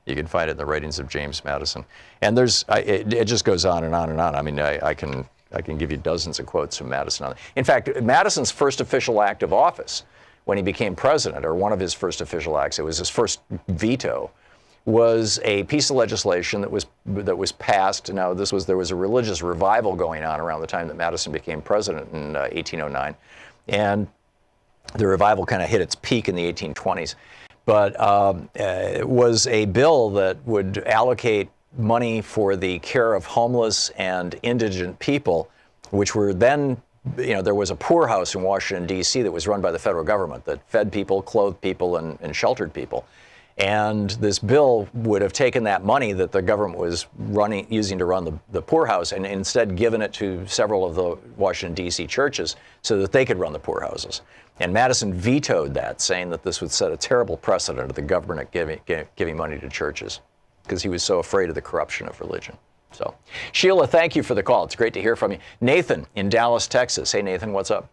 You can find it in the writings of James Madison. And it just goes on and on and on. I mean, I can give you dozens of quotes from Madison on it. In fact, Madison's first official act of office when he became president, or one of his first official acts, it was his first veto, was a piece of legislation that was passed. Now, there was a religious revival going on around the time that Madison became president in 1809. And the revival kind of hit its peak in the 1820s. But it was a bill that would allocate money for the care of homeless and indigent people, which were then, there was a poorhouse in Washington, D.C. that was run by the federal government that fed people, clothed people, and sheltered people. And this bill would have taken that money that the government was using to run the poorhouse and instead given it to several of the Washington, D.C. churches so that they could run the poorhouses. And Madison vetoed that, saying that this would set a terrible precedent of the government giving money to churches because he was so afraid of the corruption of religion. So, Sheila, thank you for the call. It's great to hear from you. Nathan in Dallas, Texas. Hey, Nathan, what's up?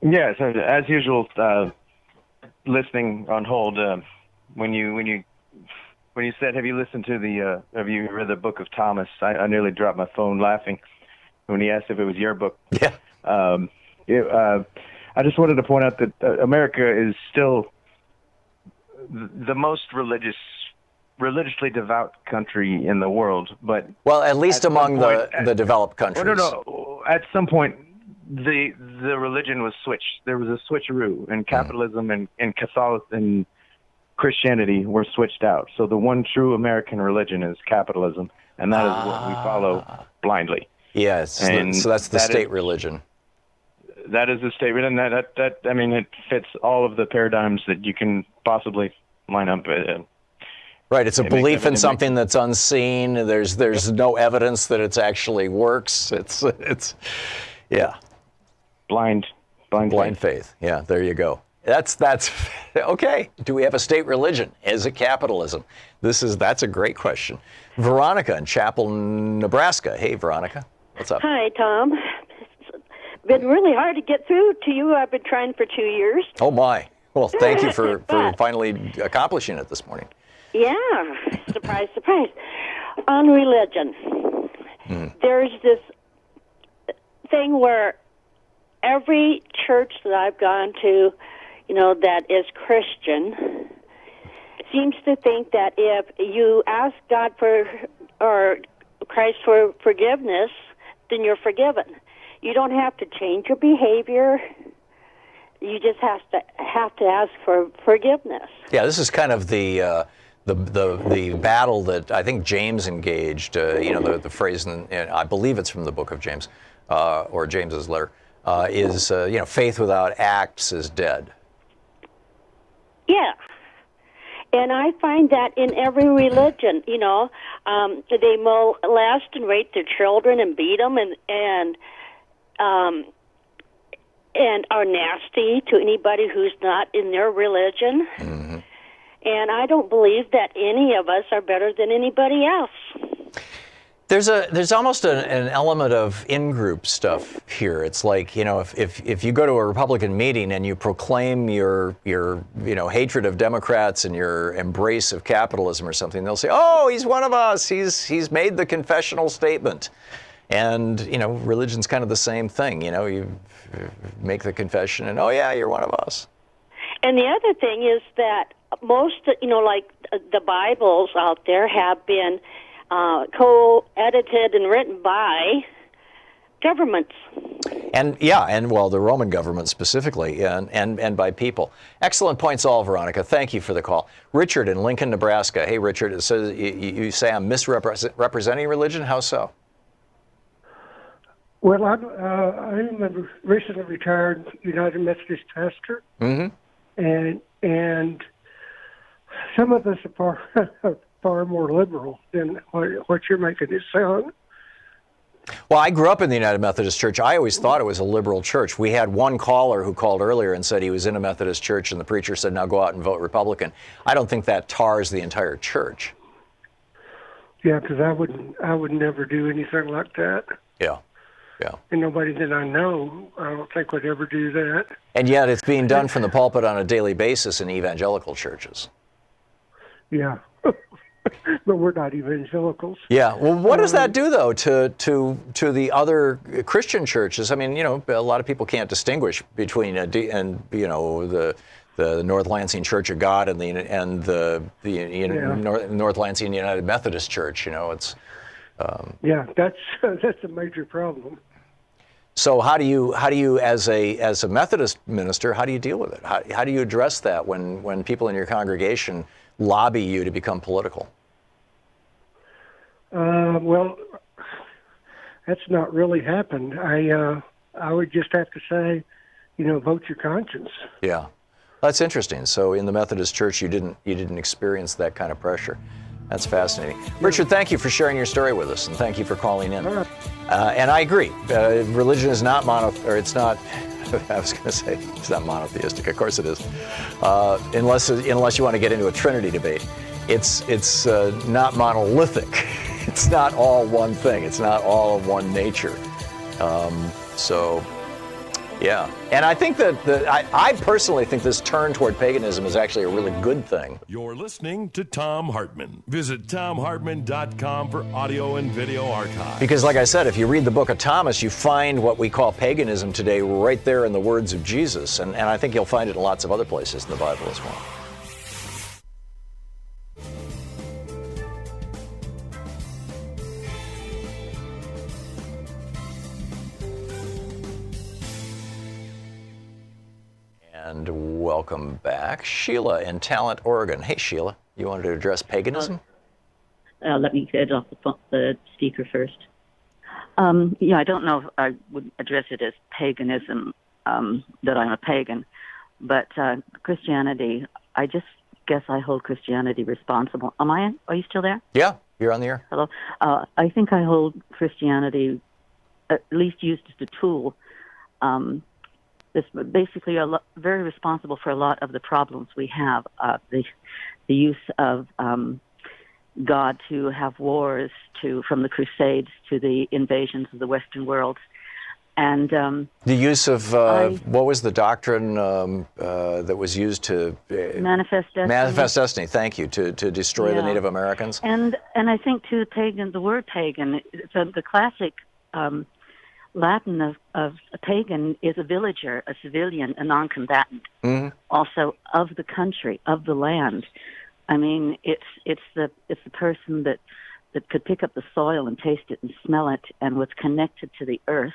Yes, as usual, listening on hold. When you said, have you listened to have you read the book of Thomas? I nearly dropped my phone laughing when he asked if it was your book. Yeah. I just wanted to point out that America is still the most religiously devout country in the world. But at least among the developed countries. No. At some point, the religion was switched. There was a switcheroo, and capitalism and Catholicism and Christianity were switched out. So the one true American religion is capitalism, and that is what we follow blindly. Yes, and so that's the state religion. That is the state religion. That I mean, it fits all of the paradigms that you can possibly line up. Right, it's a belief in something that's unseen. There's no evidence that it actually works. It's blind faith. Yeah, there you go. That's okay. Do we have a state religion? Is it capitalism? That's a great question. Veronica in Chapel, Nebraska. Hey, Veronica, what's up? Hi, Tom. It's been really hard to get through to you. I've been trying for 2 years. Oh my. Well, thank you for finally accomplishing it this morning. Yeah. Surprise, surprise. On religion, there's this thing where every church that I've gone to, that is Christian, seems to think that if you ask God or Christ for forgiveness, then you're forgiven. You don't have to change your behavior. You just have to ask for forgiveness. Yeah, this is kind of the battle that I think James engaged. The phrase, and I believe it's from the book of James, or James's letter, is faith without acts is dead. Yeah. And I find that in every religion, they molest and rape their children and beat them and are nasty to anybody who's not in their religion. Mm-hmm. And I don't believe that any of us are better than anybody else. There's almost an element of in-group stuff here. It's like, if you go to a Republican meeting and you proclaim your hatred of Democrats and your embrace of capitalism or something, they'll say, "Oh, he's one of us. He's made the confessional statement." And religion's kind of the same thing. You make the confession, and oh yeah, you're one of us. And the other thing is that most, like the Bibles out there have been co-edited and written by governments. And well, the Roman government specifically, and by people. Excellent points all, Veronica. Thank you for the call. Richard in Lincoln, Nebraska. Hey, Richard, it says you say I'm misrepresenting religion. How so? Well, I'm a recently retired United Methodist pastor, and some of us are far more liberal than what you're making it sound. Well, I grew up in the United Methodist Church. I always thought it was a liberal church. We had one caller who called earlier and said he was in a Methodist church, and the preacher said, now go out and vote Republican. I don't think that tars the entire church. Yeah, because I would never do anything like that. Yeah. And nobody that I know, I don't think would ever do that. And yet it's being done from the pulpit on a daily basis in evangelical churches. Yeah. But we're not evangelicals. Yeah. Well, what does that do, though, to the other Christian churches? I mean, a lot of people can't distinguish between the North Lansing Church of God and the North Lansing United Methodist Church. It's yeah, that's a major problem. So how do you as a Methodist minister, how do you deal with it? How do you address that when people in your congregation lobby you to become political? Well, that's not really happened. I would just have to say, vote your conscience. Yeah, that's interesting. So in the Methodist Church, you didn't experience that kind of pressure. That's fascinating. Richard, thank you for sharing your story with us, and thank you for calling in. And I agree. Religion is not it's not. I was going to say it's not monotheistic. Of course it is, unless you want to get into a Trinity debate. It's not monolithic. It's not all one thing. It's not all of one nature. Yeah, and I think that I personally think this turn toward paganism is actually a really good thing. You're listening to Thom Hartmann. Visit thomhartmann.com for audio and video archive. Because like I said, if you read the book of Thomas, you find what we call paganism today right there in the words of Jesus. And I think you'll find it in lots of other places in the Bible as well. And welcome back. Sheila in Talent, Oregon. Hey, Sheila, you wanted to address paganism? Let me get off the speaker first. I don't know if I would address it as paganism, that I'm a pagan, but Christianity, I just guess I hold Christianity responsible. Are you still there? Yeah, you're on the air. Hello. I think I hold Christianity at least used as a tool. It's basically very responsible for a lot of the problems we have. The use of God to have wars, from the Crusades to the invasions of the Western world, and the use of what was the doctrine that was used to manifest destiny? Manifest destiny. Thank you, to destroy the Native Americans. And I think too, the word pagan, the classic. Latin of a pagan is a villager, a civilian, a non-combatant. Mm-hmm. Also of the country, of the land. I mean, it's the person that could pick up the soil and taste it and smell it and was connected to the earth.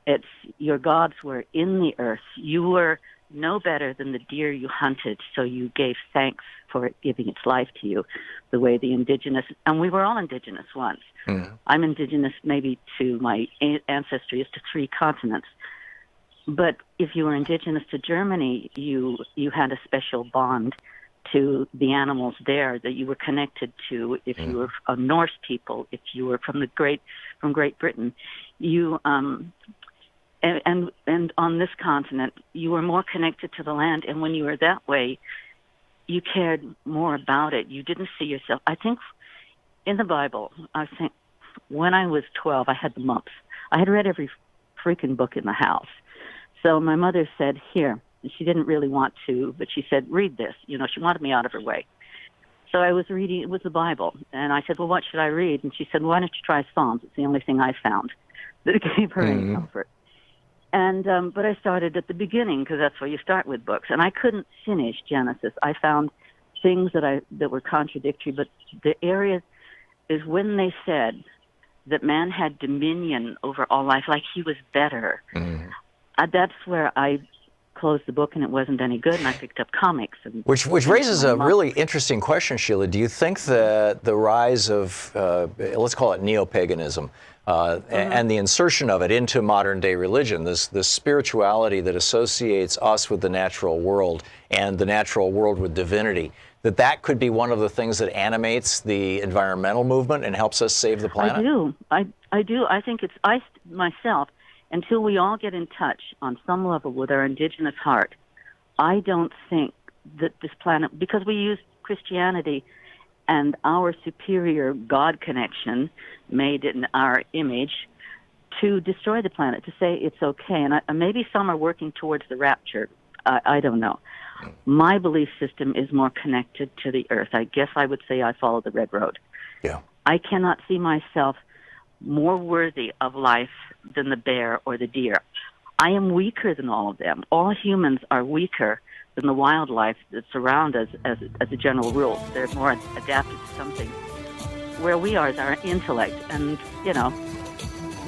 It's your gods were in the earth. You were no better than the deer you hunted, so you gave thanks for it giving its life to you, the way the indigenous, and we were all indigenous once. Mm-hmm. I'm indigenous maybe to my ancestry is to 3 continents. But if you were indigenous to Germany, you had a special bond to the animals there that you were connected to. If you were a Norse people, if you were from Great Britain, you and on this continent, you were more connected to the land. And when you were that way, you cared more about it. You didn't see yourself. I think in the Bible, I think when I was 12, I had the mumps. I had read every freaking book in the house. So my mother said, here, and she didn't really want to, but she said, read this. She wanted me out of her way. So I was reading, it was the Bible. And I said, well, what should I read? And she said, why don't you try Psalms? It's the only thing I found that gave her any comfort. And but I started at the beginning because that's where you start with books. And I couldn't finish Genesis. I found things that were contradictory, but the area is when they said that man had dominion over all life, like he was better. That's where I closed the book, and it wasn't any good, and I picked up comics. And Which raises a really interesting question, Sheila. Do you think that the rise of, let's call it neo-paganism, and the insertion of it into modern-day religion, this spirituality that associates us with the natural world and the natural world with divinity, that could be one of the things that animates the environmental movement and helps us save the planet? I do. I think myself, until we all get in touch on some level with our indigenous heart, I don't think that this planet, because we use Christianity and our superior God connection made in our image to destroy the planet, to say it's okay. And maybe some are working towards the rapture. I don't know. My belief system is more connected to the earth. I guess I would say I follow the red road. Yeah. I cannot see myself more worthy of life than the bear or the deer. I am weaker than all of them. All humans are weaker than the wildlife that surround us as a general rule. They're more adapted to something. Where we are is our intellect and,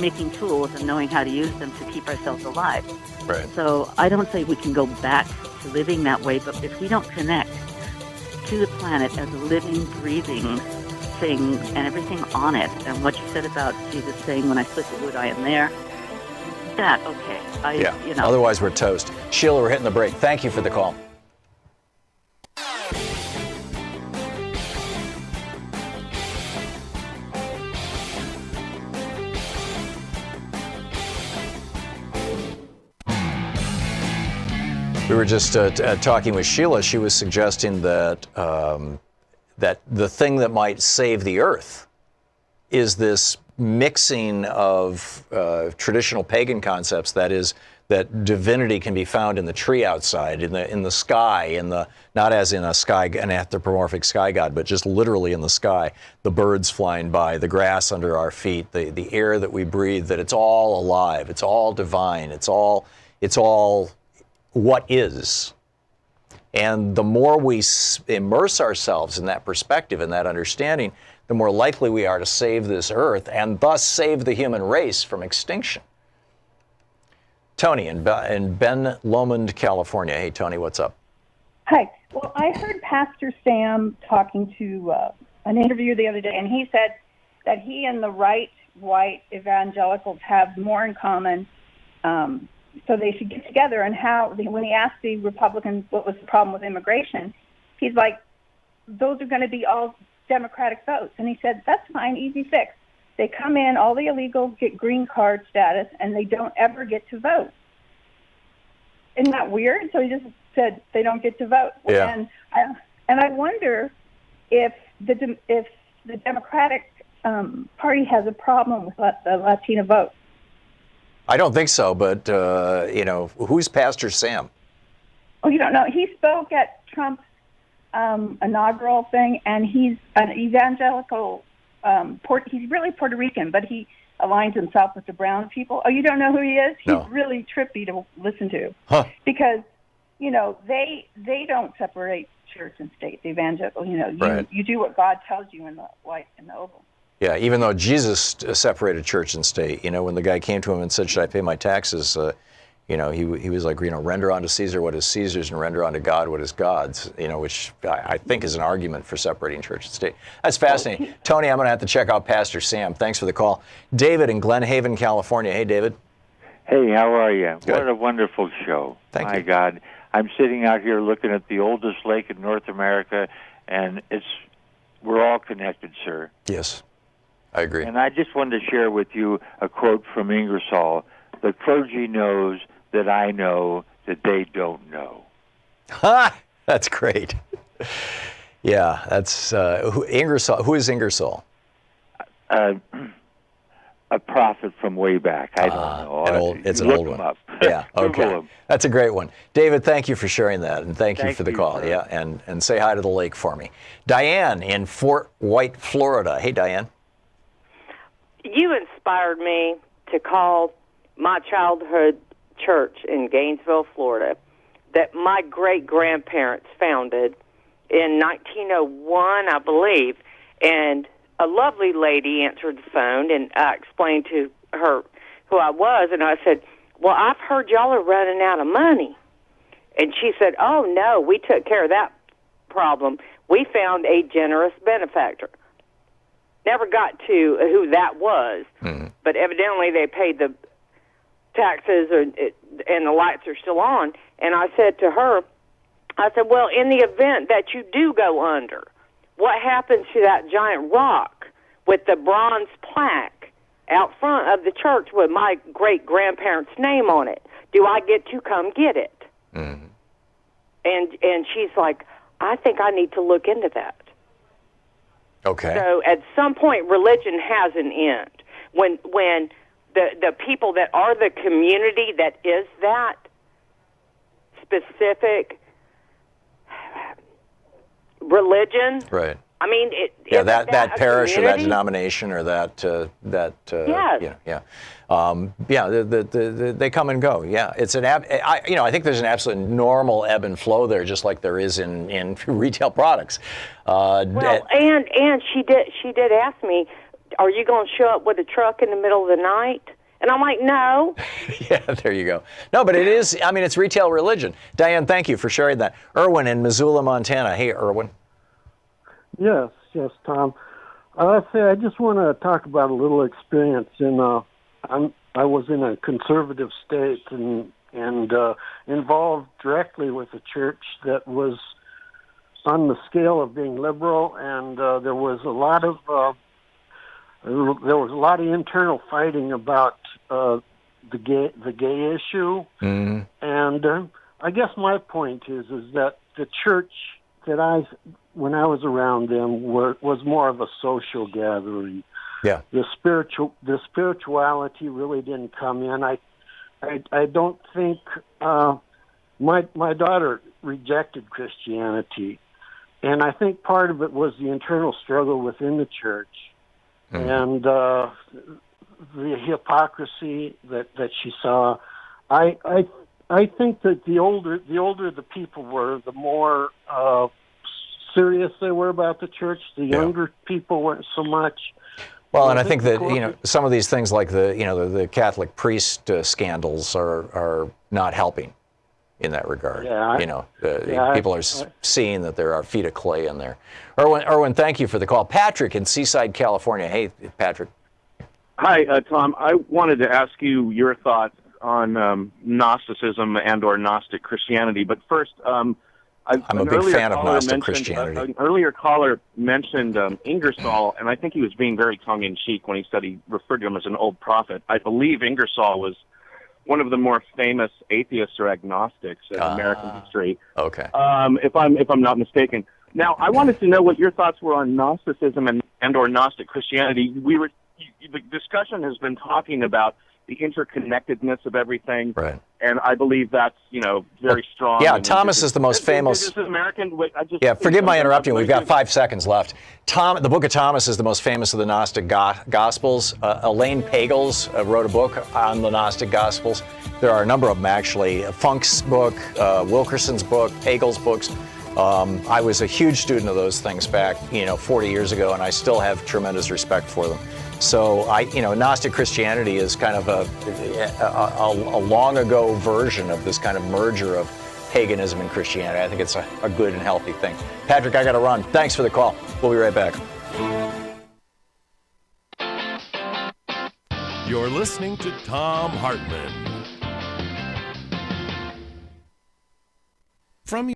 making tools and knowing how to use them to keep ourselves alive. Right. So I don't say we can go back to living that way, but if we don't connect to the planet as a living, breathing thing and everything on it, and what you said about Jesus saying, when I split the wood, I am there, okay. Otherwise, we're toast. Sheila, we're hitting the break. Thank you for the call. We were just talking with Sheila. She was suggesting that that the thing that might save the earth is this mixing of traditional pagan concepts. That is, that divinity can be found in the tree outside, in the sky, not as in an anthropomorphic sky god, but just literally in the sky. The birds flying by, the grass under our feet, the air that we breathe. That it's all alive. It's all divine. It's all what is. And the more we immerse ourselves in that perspective and that understanding, the more likely we are to save this earth and thus save the human race from extinction. Tony in Ben Lomond, California. Hey, Tony, what's up? Hi. Well, I heard Pastor Sam talking to an interview the other day, and he said that he and the right white evangelicals have more in common, so they should get together. And when he asked the Republicans what was the problem with immigration, he's like, those are going to be all Democratic votes. And he said, that's fine, easy fix. They come in, all the illegals get green card status, and they don't ever get to vote. Isn't that weird? So he just said they don't get to vote. Yeah. And I wonder if the Democratic Party has a problem with the Latino vote. I don't think so, but, who's Pastor Sam? Oh, you don't know? He spoke at Trump's inaugural thing, and he's an evangelical, he's really Puerto Rican, but he aligns himself with the brown people. Oh, you don't know who he is? No. He's really trippy to listen to. Huh. Because, they don't separate church and state. The evangelical, Right. you do what God tells you in the Oval. Yeah, even though Jesus separated church and state, when the guy came to him and said, should I pay my taxes? He was like, render unto Caesar what is Caesar's and render unto God what is God's, which I think is an argument for separating church and state. That's fascinating. Tony, I'm going to have to check out Pastor Sam. Thanks for the call. David in Glen Haven, California. Hey, David. Hey, how are you? Good. What a wonderful show. Thank you. My God. I'm sitting out here looking at the oldest lake in North America, and we're all connected, sir. Yes, I agree. And I just wanted to share with you a quote from Ingersoll. The clergy knows that I know that they don't know. Ha! That's great. Yeah, that's Ingersoll. Who is Ingersoll? A prophet from way back. I don't know. It's an old one. Up. Yeah, okay. That's a great one. David, thank you for sharing that, and thank you for the call. Sir. Yeah, and say hi to the lake for me. Diane in Fort White, Florida. Hey, Diane. You inspired me to call my childhood church in Gainesville, Florida, that my great-grandparents founded in 1901, I believe. And a lovely lady answered the phone, and I explained to her who I was, and I said, well, I've heard y'all are running out of money. And she said, oh, no, we took care of that problem. We found a generous benefactor. Never got to who that was, but evidently they paid the taxes and the lights are still on. And I said to her, I said, well, in the event that you do go under, what happens to that giant rock with the bronze plaque out front of the church with my great-grandparents' name on it? Do I get to come get it? Mm-hmm. And she's like, I think I need to look into that. Okay. So at some point, religion has an end. When the people that are the community that is that specific religion, right? I mean, that parish community? or that denomination or that yes. they come and go. Yeah, it's I think there's an absolute normal ebb and flow there, just like there is in retail products. Well, and she did ask me, are you going to show up with a truck in the middle of the night? And I'm like, no. Yeah, there you go. No, but it is. I mean, it's retail religion. Diane, thank you for sharing that. Erwin in Missoula, Montana. Hey, Erwin. Yes, Tom. I just want to talk about a little experience I was in a conservative state and involved directly with a church that was on the scale of being liberal, and there was a lot of internal fighting about the gay issue, and I guess my point is that the church that when I was around them was more of a social gathering. Yeah. The spirituality really didn't come in. I don't think my daughter rejected Christianity, and I think part of it was the internal struggle within the church and the hypocrisy that she saw. I think that the older the people were, the more serious they were about the church. The younger people weren't so much. Well, and I think that some of these things like the Catholic priest scandals are not helping in that regard. Yeah, people are seeing that there are feet of clay in there. Erwin, thank you for the call. Patrick in Seaside, California. Hey, Patrick. Hi, Tom. I wanted to ask you your thoughts on Gnosticism and/or Gnostic Christianity. But first, I'm a big fan of Gnostic Christianity. An earlier caller mentioned Ingersoll, and I think he was being very tongue-in-cheek when he said he referred to him as an old prophet. I believe Ingersoll was one of the more famous atheists or agnostics in American history. Okay. If I'm not mistaken. Now, I wanted to know what your thoughts were on Gnosticism and/or Gnostic Christianity. The discussion has been talking about the interconnectedness of everything, right? And I believe that's very strong. Yeah, Thomas is the most famous. Forgive my interrupting. We've got 5 seconds left. The Book of Thomas is the most famous of the Gnostic Gospels. Elaine Pagels wrote a book on the Gnostic Gospels. There are a number of them actually. Funk's book, Wilkerson's book, Pagels' books. I was a huge student of those things back, 40 years ago, and I still have tremendous respect for them. So Gnostic Christianity is kind of a long ago version of this kind of merger of paganism and Christianity. I think it's a good and healthy thing. Patrick, I got to run. Thanks for the call. We'll be right back. You're listening to Thom Hartmann. From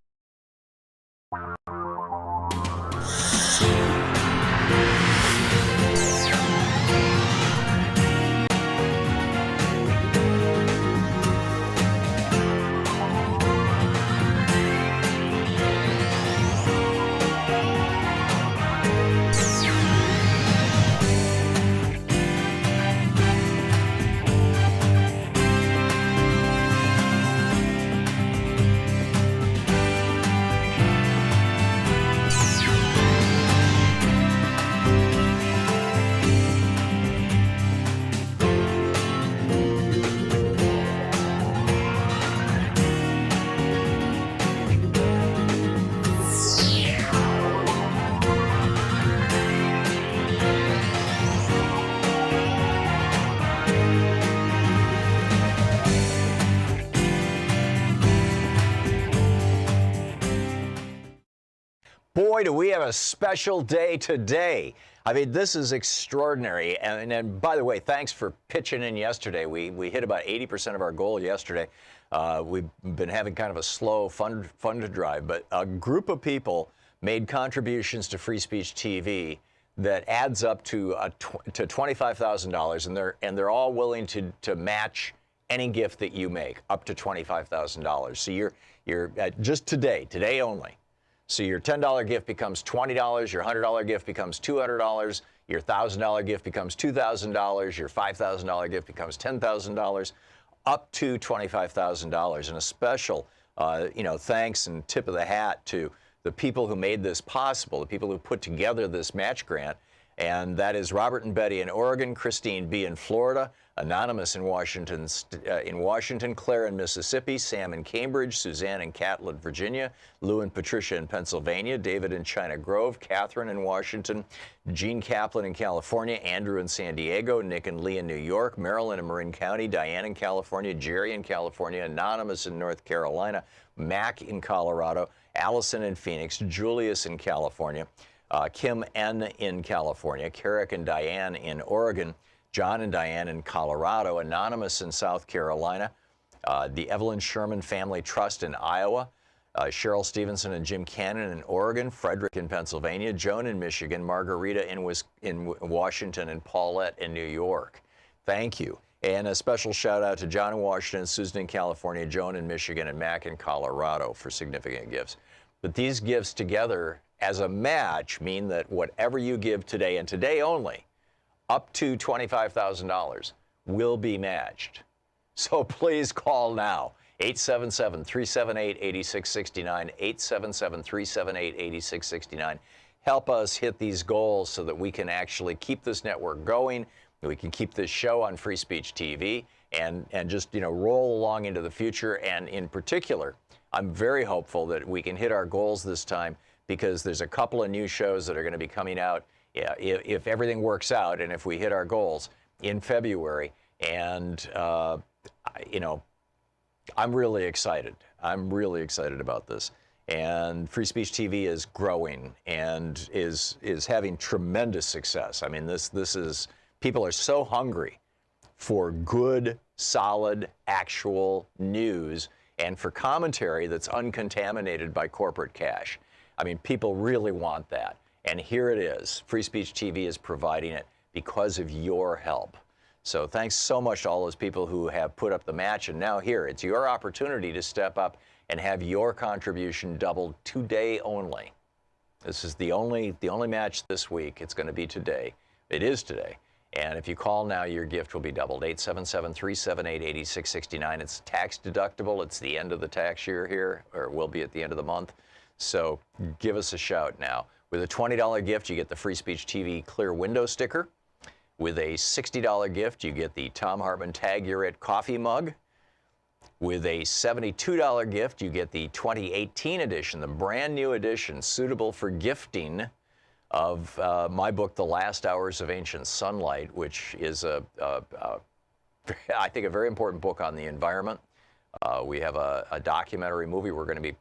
boy, do we have a special day today. I mean, this is extraordinary. And by the way, thanks for pitching in yesterday. We hit about 80% of our goal yesterday. We've been having kind of a slow fund drive, but a group of people made contributions to Free Speech TV that adds up to $25,000, and they're all willing to match any gift that you make up to $25,000. So you're just today only. So your $10 gift becomes $20, your $100 gift becomes $200, your $1,000 gift becomes $2,000, your $5,000 gift becomes $10,000, up to $25,000. And a special, thanks and tip of the hat to the people who made this possible, the people who put together this match grant. And that is Robert and Betty in Oregon, Christine B. in Florida, Anonymous in Washington, Claire in Mississippi, Sam in Cambridge, Suzanne in Catlett, Virginia, Lou and Patricia in Pennsylvania, David in China Grove, Catherine in Washington, Gene Kaplan in California, Andrew in San Diego, Nick and Lee in New York, Marilyn in Marin County, Diane in California, Jerry in California, Anonymous in North Carolina, Mac in Colorado, Allison in Phoenix, Julius in California, Kim N. in California, Carrick and Diane in Oregon, John and Diane in Colorado, Anonymous in South Carolina, the Evelyn Sherman Family Trust in Iowa, Cheryl Stevenson and Jim Cannon in Oregon, Frederick in Pennsylvania, Joan in Michigan, Margarita in Washington, and Paulette in New York. Thank you. And a special shout out to John in Washington, Susan in California, Joan in Michigan, and Mac in Colorado for significant gifts. But these gifts together as a match mean that whatever you give today, and today only, up to $25,000 will be matched. So please call now, 877-378-8669, 877-378-8669. Help us hit these goals so that we can actually keep this network going, we can keep this show on Free Speech TV, and just roll along into the future. And in particular, I'm very hopeful that we can hit our goals this time, because there's a couple of new shows that are going to be coming out, if everything works out and if we hit our goals, in February. And, I'm really excited. I'm really excited about this. And Free Speech TV is growing and is having tremendous success. I mean, this is, people are so hungry for good, solid, actual news and for commentary that's uncontaminated by corporate cash. I mean, people really want that. And here it is. Free Speech TV is providing it because of your help. So thanks so much to all those people who have put up the match. And now here, it's your opportunity to step up and have your contribution doubled today only. This is the only match this week. It's going to be today. It is today. And if you call now, your gift will be doubled. 877-378-8669. It's tax deductible. It's the end of the tax year here, or will be at the end of the month. So give us a shout now. With a $20 gift, you get the Free Speech TV Clear Window sticker. With a $60 gift, you get the Thom Hartmann Tag You're It coffee mug. With a $72 gift, you get the 2018 edition, the brand new edition, suitable for gifting, of my book, The Last Hours of Ancient Sunlight, which is I think a very important book on the environment. We have a documentary movie we're going to be,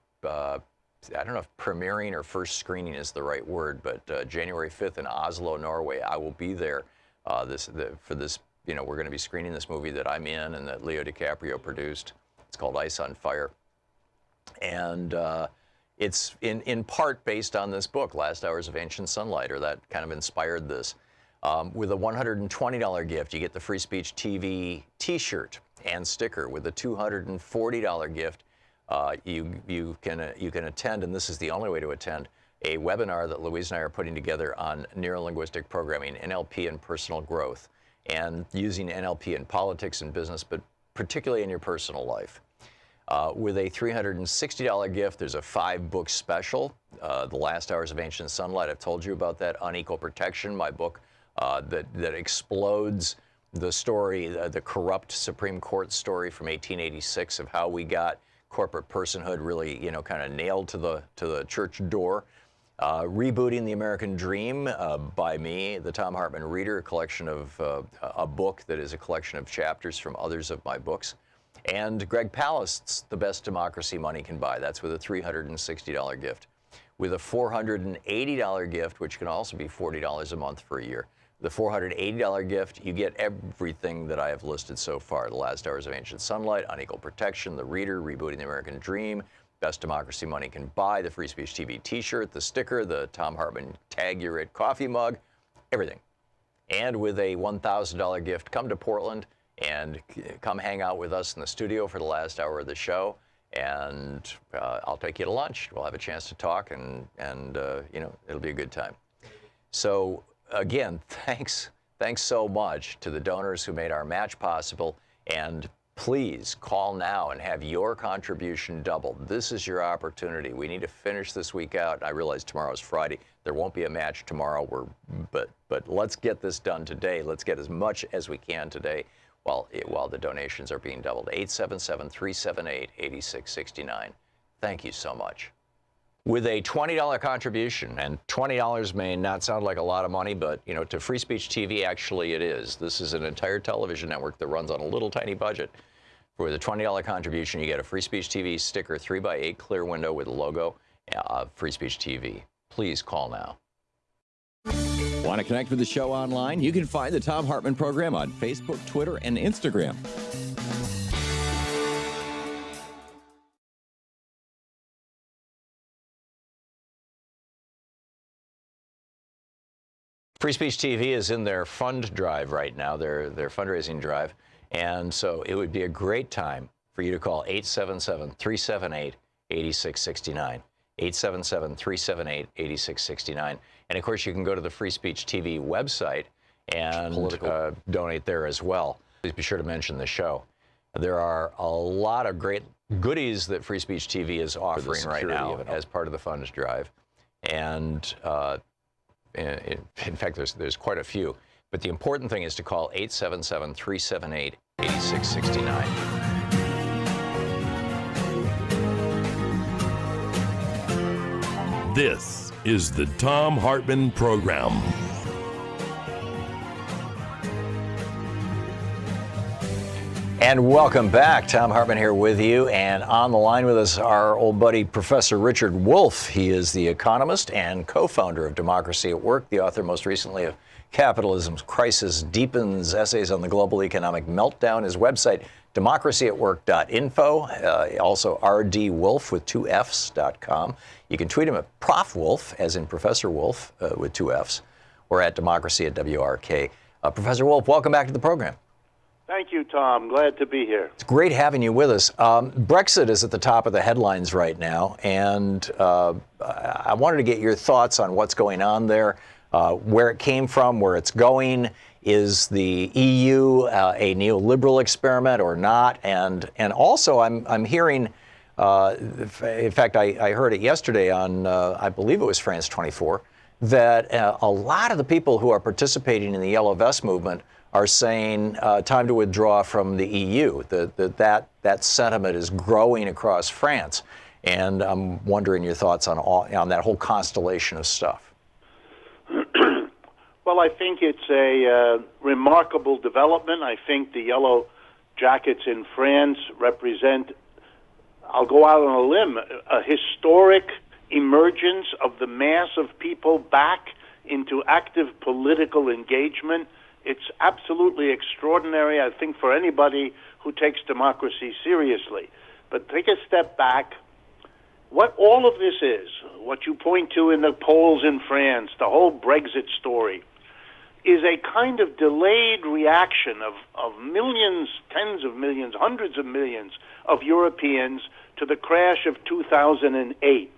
I don't know if premiering or first screening is the right word, but January 5th in Oslo, Norway. I will be there for this. We're going to be screening this movie that I'm in and that Leo DiCaprio produced. It's called Ice on Fire. And it's in part based on this book, Last Hours of Ancient Sunlight, or that kind of inspired this. With a $120 gift, you get the Free Speech TV T-shirt and sticker. With a $240 gift, you can attend, and this is the only way to attend, a webinar that Louise and I are putting together on neurolinguistic programming, NLP, and personal growth, and using NLP in politics and business, but particularly in your personal life. With a $360 gift, there's a 5-book special, The Last Hours of Ancient Sunlight. I've told you about that. Unequal Protection, my book that explodes the story, the corrupt Supreme Court story from 1886 of how we got corporate personhood really, kind of nailed to the church door. Rebooting the American Dream by me, the Thom Hartmann Reader, a collection of a book that is a collection of chapters from others of my books. And Greg Palast's The Best Democracy Money Can Buy. That's with a $360 gift. with a $480 gift, which can also be $40 a month for a year. The $480 gift, you get everything that I have listed so far. The Last Hours of Ancient Sunlight, Unequal Protection, The Reader, Rebooting the American Dream, Best Democracy Money Can Buy, the Free Speech TV t-shirt, the sticker, the Thom Hartmann Tag You're It coffee mug, everything. And with a $1,000 gift, come to Portland and come hang out with us in the studio for the last hour of the show. And I'll take you to lunch. We'll have a chance to talk, and you know, it'll be a good time. So again, thanks so much to the donors who made our match possible. And please call now and have your contribution doubled. This is your opportunity. We need to finish this week out. I realize tomorrow's Friday. There won't be a match tomorrow. But let's get this done today. Let's get as much as we can today while the donations are being doubled. 877-378-8669. Thank you so much. With a $20 contribution, and $20 may not sound like a lot of money, but you know, to Free Speech TV, actually it is. This is an entire television network that runs on a little tiny budget. With a $20 contribution, you get a Free Speech TV sticker, 3x8 clear window with a logo of Free Speech TV. Please call now. Want to connect with the show online? You can find the Thom Hartmann Program on Facebook, Twitter, and Instagram. Free Speech TV is in their fund drive right now, their fundraising drive, and so it would be a great time for you to call 877-378-8669. 877-378-8669. And of course, you can go to the Free Speech TV website and donate there as well. Please be sure to mention the show. There are a lot of great goodies that Free Speech TV is offering right now as part of the funds drive. And in fact, there's quite a few. But the important thing is to call 877-378-8669. This is the Thom Hartmann Program. And welcome back. Thom Hartmann here with you. And on the line with us, our old buddy, Professor Richard Wolff. He is the economist and co-founder of Democracy at Work, the author most recently of Capitalism's Crisis Deepens, Essays on the Global Economic Meltdown. His website, democracyatwork.info. Also rdwolf with 2 Fs.com. You can tweet him at Prof. Wolf, as in Professor Wolf, with 2 Fs, or at Democracy at WRK. Professor Wolff, welcome back to the program. Thank you, Tom. Glad to be here. It's great having you with us. Brexit is at the top of the headlines right now, and I wanted to get your thoughts on what's going on there, where it came from, where it's going. Is the EU a neoliberal experiment or not? And also, I'm hearing, in fact, I heard it yesterday on, I believe it was France 24, that a lot of the people who are participating in the Yellow Vest movement are saying time to withdraw from the EU. That sentiment is growing across France, and I'm wondering your thoughts on that whole constellation of stuff. Well, I think it's a remarkable development. I think the Yellow Jackets in France represent, I'll go out on a limb, a historic emergence of the mass of people back into active political engagement. It's absolutely extraordinary, I think, for anybody who takes democracy seriously. But take a step back. What all of this is, what you point to in the polls in France, the whole Brexit story, is a kind of delayed reaction of millions, tens of millions, hundreds of millions of Europeans to the crash of 2008.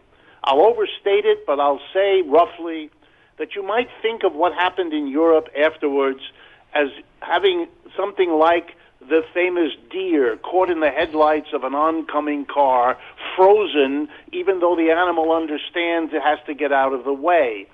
I'll overstate it, but I'll say roughly that you might think of what happened in Europe afterwards as having something like the famous deer caught in the headlights of an oncoming car, frozen, even though the animal understands it has to get out of the way.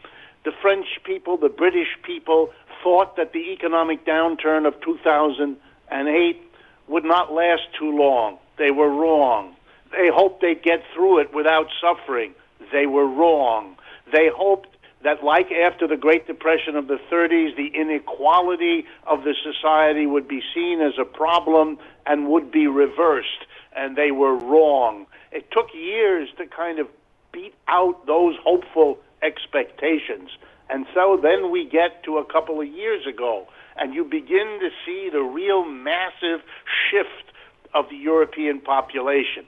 The French people, the British people, thought that the economic downturn of 2008 would not last too long. They were wrong. They hoped they'd get through it without suffering. They were wrong. They hoped that, like after the Great Depression of the 30s, the inequality of the society would be seen as a problem and would be reversed, and they were wrong. It took years to kind of beat out those hopeful expectations. And so then we get to a couple of years ago, and you begin to see the real massive shift of the European population.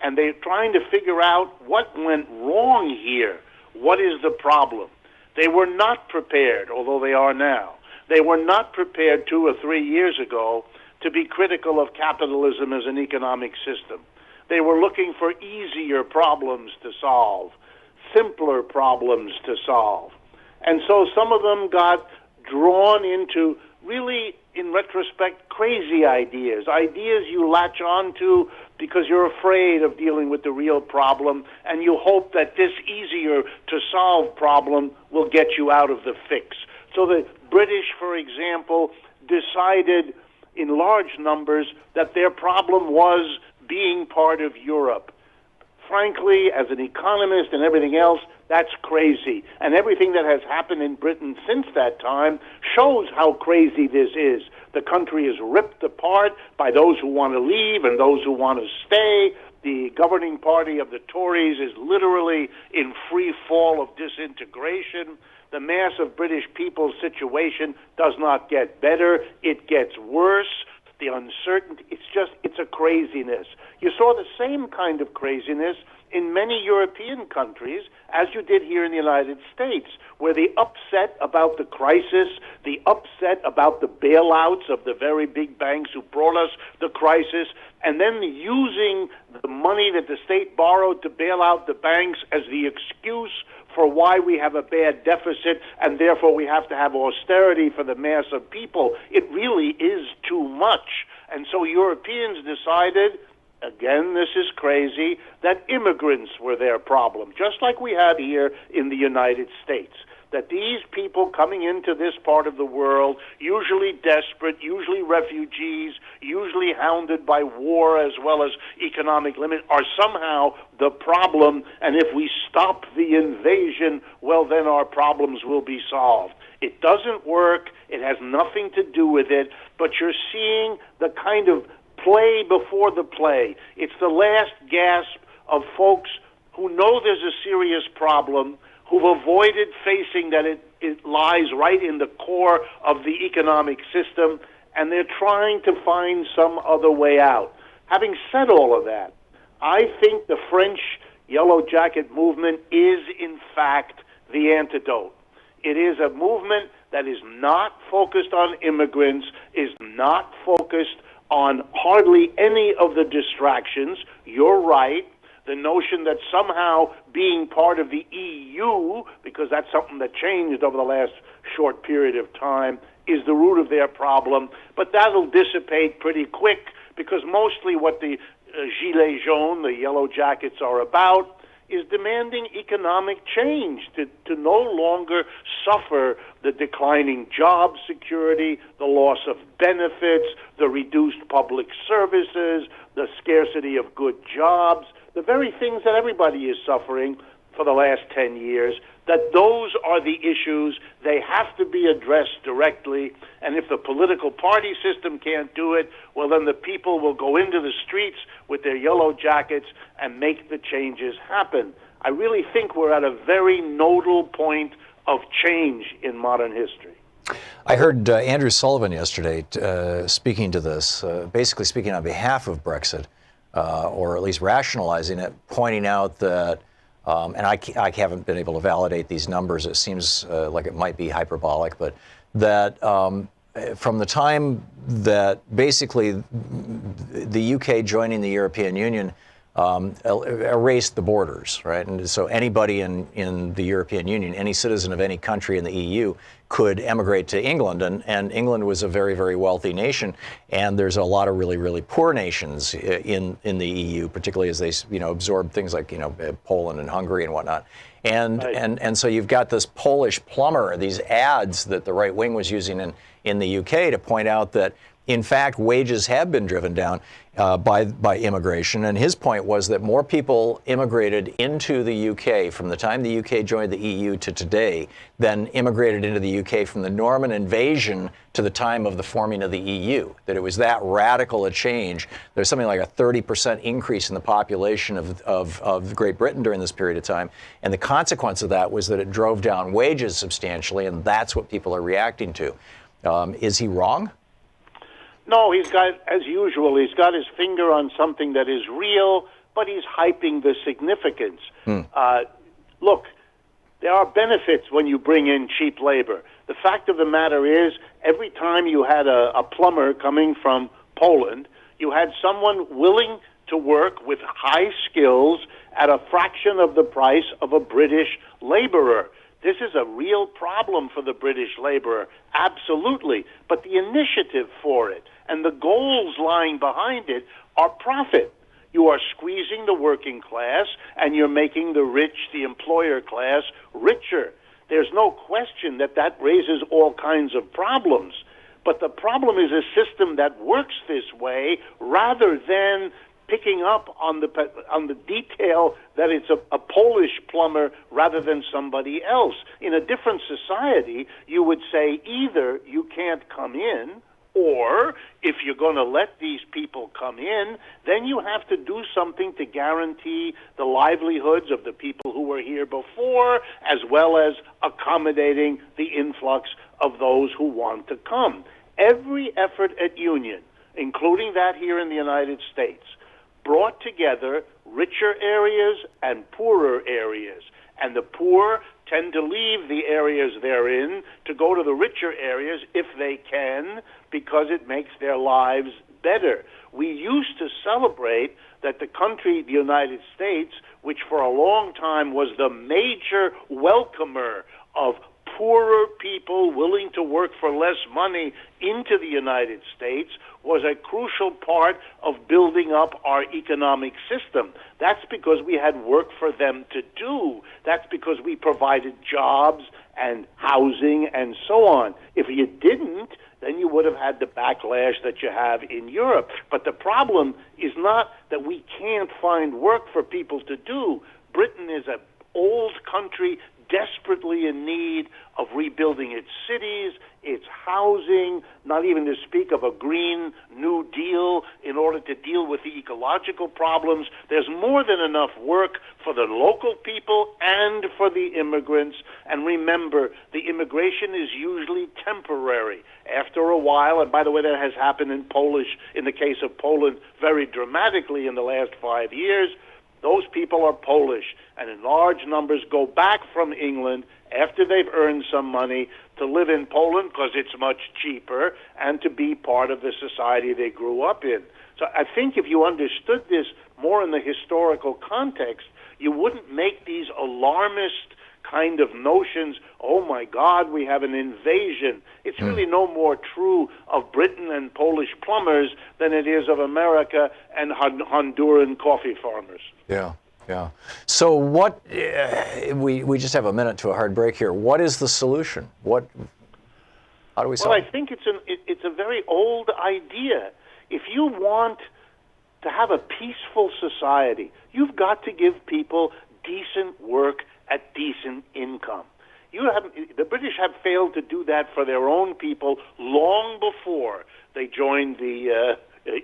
And they're trying to figure out what went wrong here. What is the problem? They were not prepared, although they are now. They were not prepared 2 or 3 years ago to be critical of capitalism as an economic system. They were looking for easier problems to solve, simpler problems to solve. And so some of them got drawn into really, in retrospect, crazy ideas you latch on to because you're afraid of dealing with the real problem, and you hope that this easier to solve problem will get you out of the fix. So the British, for example, decided in large numbers that their problem was being part of Europe. Frankly, as an economist and everything else, that's crazy. And everything that has happened in Britain since that time shows how crazy this is. The country is ripped apart by those who want to leave and those who want to stay. The governing party of the Tories is literally in free fall of disintegration. The mass of British people's situation does not get better. It gets worse. The uncertainty, it's a craziness. You saw the same kind of craziness in many European countries as you did here in the United States, where the upset about the crisis, the upset about the bailouts of the very big banks who brought us the crisis, and then using the money that the state borrowed to bail out the banks as the excuse for why we have a bad deficit and therefore we have to have austerity for the mass of people. It really is too much. And so Europeans decided, again, this is crazy, that immigrants were their problem, just like we had here in the United States. That these people coming into this part of the world, usually desperate, usually refugees, usually hounded by war as well as economic limits, are somehow the problem, and if we stop the invasion, well, then our problems will be solved. It doesn't work. It has nothing to do with it, but you're seeing the kind of play before the play. It's the last gasp of folks who know there's a serious problem, who've avoided facing that it lies right in the core of the economic system, and they're trying to find some other way out. Having said all of that, I think the French Yellow Jacket movement is, in fact, the antidote. It is a movement that is not focused on immigrants, is not focused on hardly any of the distractions. You're right. The notion that somehow being part of the EU, because that's something that changed over the last short period of time, is the root of their problem. But that'll dissipate pretty quick, because mostly what the Gilets jaunes, the Yellow Jackets, are about is demanding economic change to no longer suffer the declining job security, the loss of benefits, the reduced public services, the scarcity of good jobs, the very things that everybody is suffering for the last 10 years, that those are the issues. They have to be addressed directly, and if the political party system can't do it, well, then the people will go into the streets with their yellow jackets and make the changes happen. I really think we're at a very nodal point of change in modern history. I heard Andrew Sullivan yesterday speaking to this, basically speaking on behalf of Brexit, or at least rationalizing it, pointing out that, and I haven't been able to validate these numbers, it seems like it might be hyperbolic, but that from the time that basically the UK joining the European Union erased the borders, right? And so anybody in the European Union, any citizen of any country in the EU, could emigrate to England, and England was a very, very wealthy nation, and there's a lot of really, really poor nations in the EU, particularly as they absorb things like Poland and Hungary and whatnot, and so you've got this Polish plumber, these ads that the right wing was using in the UK to point out that In fact, wages have been driven down by immigration, and his point was that more people immigrated into the UK from the time the UK joined the EU to today than immigrated into the UK from the Norman invasion to the time of the forming of the EU, that it was that radical a change. There's something like a 30% increase in the population of Great Britain during this period of time, and the consequence of that was that it drove down wages substantially, and that's what people are reacting to. Is he wrong? No, he's got, as usual, he's got his finger on something that is real, but he's hyping the significance. Look, there are benefits when you bring in cheap labor. The fact of the matter is, every time you had a plumber coming from Poland, you had someone willing to work with high skills at a fraction of the price of a British laborer. This is a real problem for the British laborer, absolutely. But the initiative for it and the goals lying behind it are profit. You are squeezing the working class, and you're making the rich, the employer class, richer. There's no question that that raises all kinds of problems. But the problem is a system that works this way rather than picking up on the detail that it's a Polish plumber rather than somebody else. In a different society, you would say either you can't come in, or if you're going to let these people come in, then you have to do something to guarantee the livelihoods of the people who were here before, as well as accommodating the influx of those who want to come. Every effort at union, including that here in the United States, brought together richer areas and poorer areas. And the poor tend to leave the areas they're in to go to the richer areas if they can, because it makes their lives better. We used to celebrate that the country, the United States, which for a long time was the major welcomer of poorer people willing to work for less money into the United States, was a crucial part of building up our economic system. That's because we had work for them to do. That's because we provided jobs and housing and so on. If you didn't, then you would have had the backlash that you have in Europe. But the problem is not that we can't find work for people to do. Britain is an old country desperately in need of rebuilding its cities, its housing, not even to speak of a Green New Deal in order to deal with the ecological problems. There's more than enough work for the local people and for the immigrants. And remember, the immigration is usually temporary. After a while, and by the way, that has happened in the case of Poland, very dramatically in the last 5 years, those people are Polish, and in large numbers go back from England after they've earned some money to live in Poland because it's much cheaper and to be part of the society they grew up in. So I think if you understood this more in the historical context, you wouldn't make these alarmist kind of notions, oh my God, we have an invasion. It's really no more true of Britain and Polish plumbers than it is of America and Honduran coffee farmers. Yeah, yeah. So what, we just have a minute to a hard break here. What is the solution? How do we solve it? Well, I think it's a very old idea. If you want to have a peaceful society, you've got to give people decent work at decent income. The British have failed to do that for their own people long before they joined the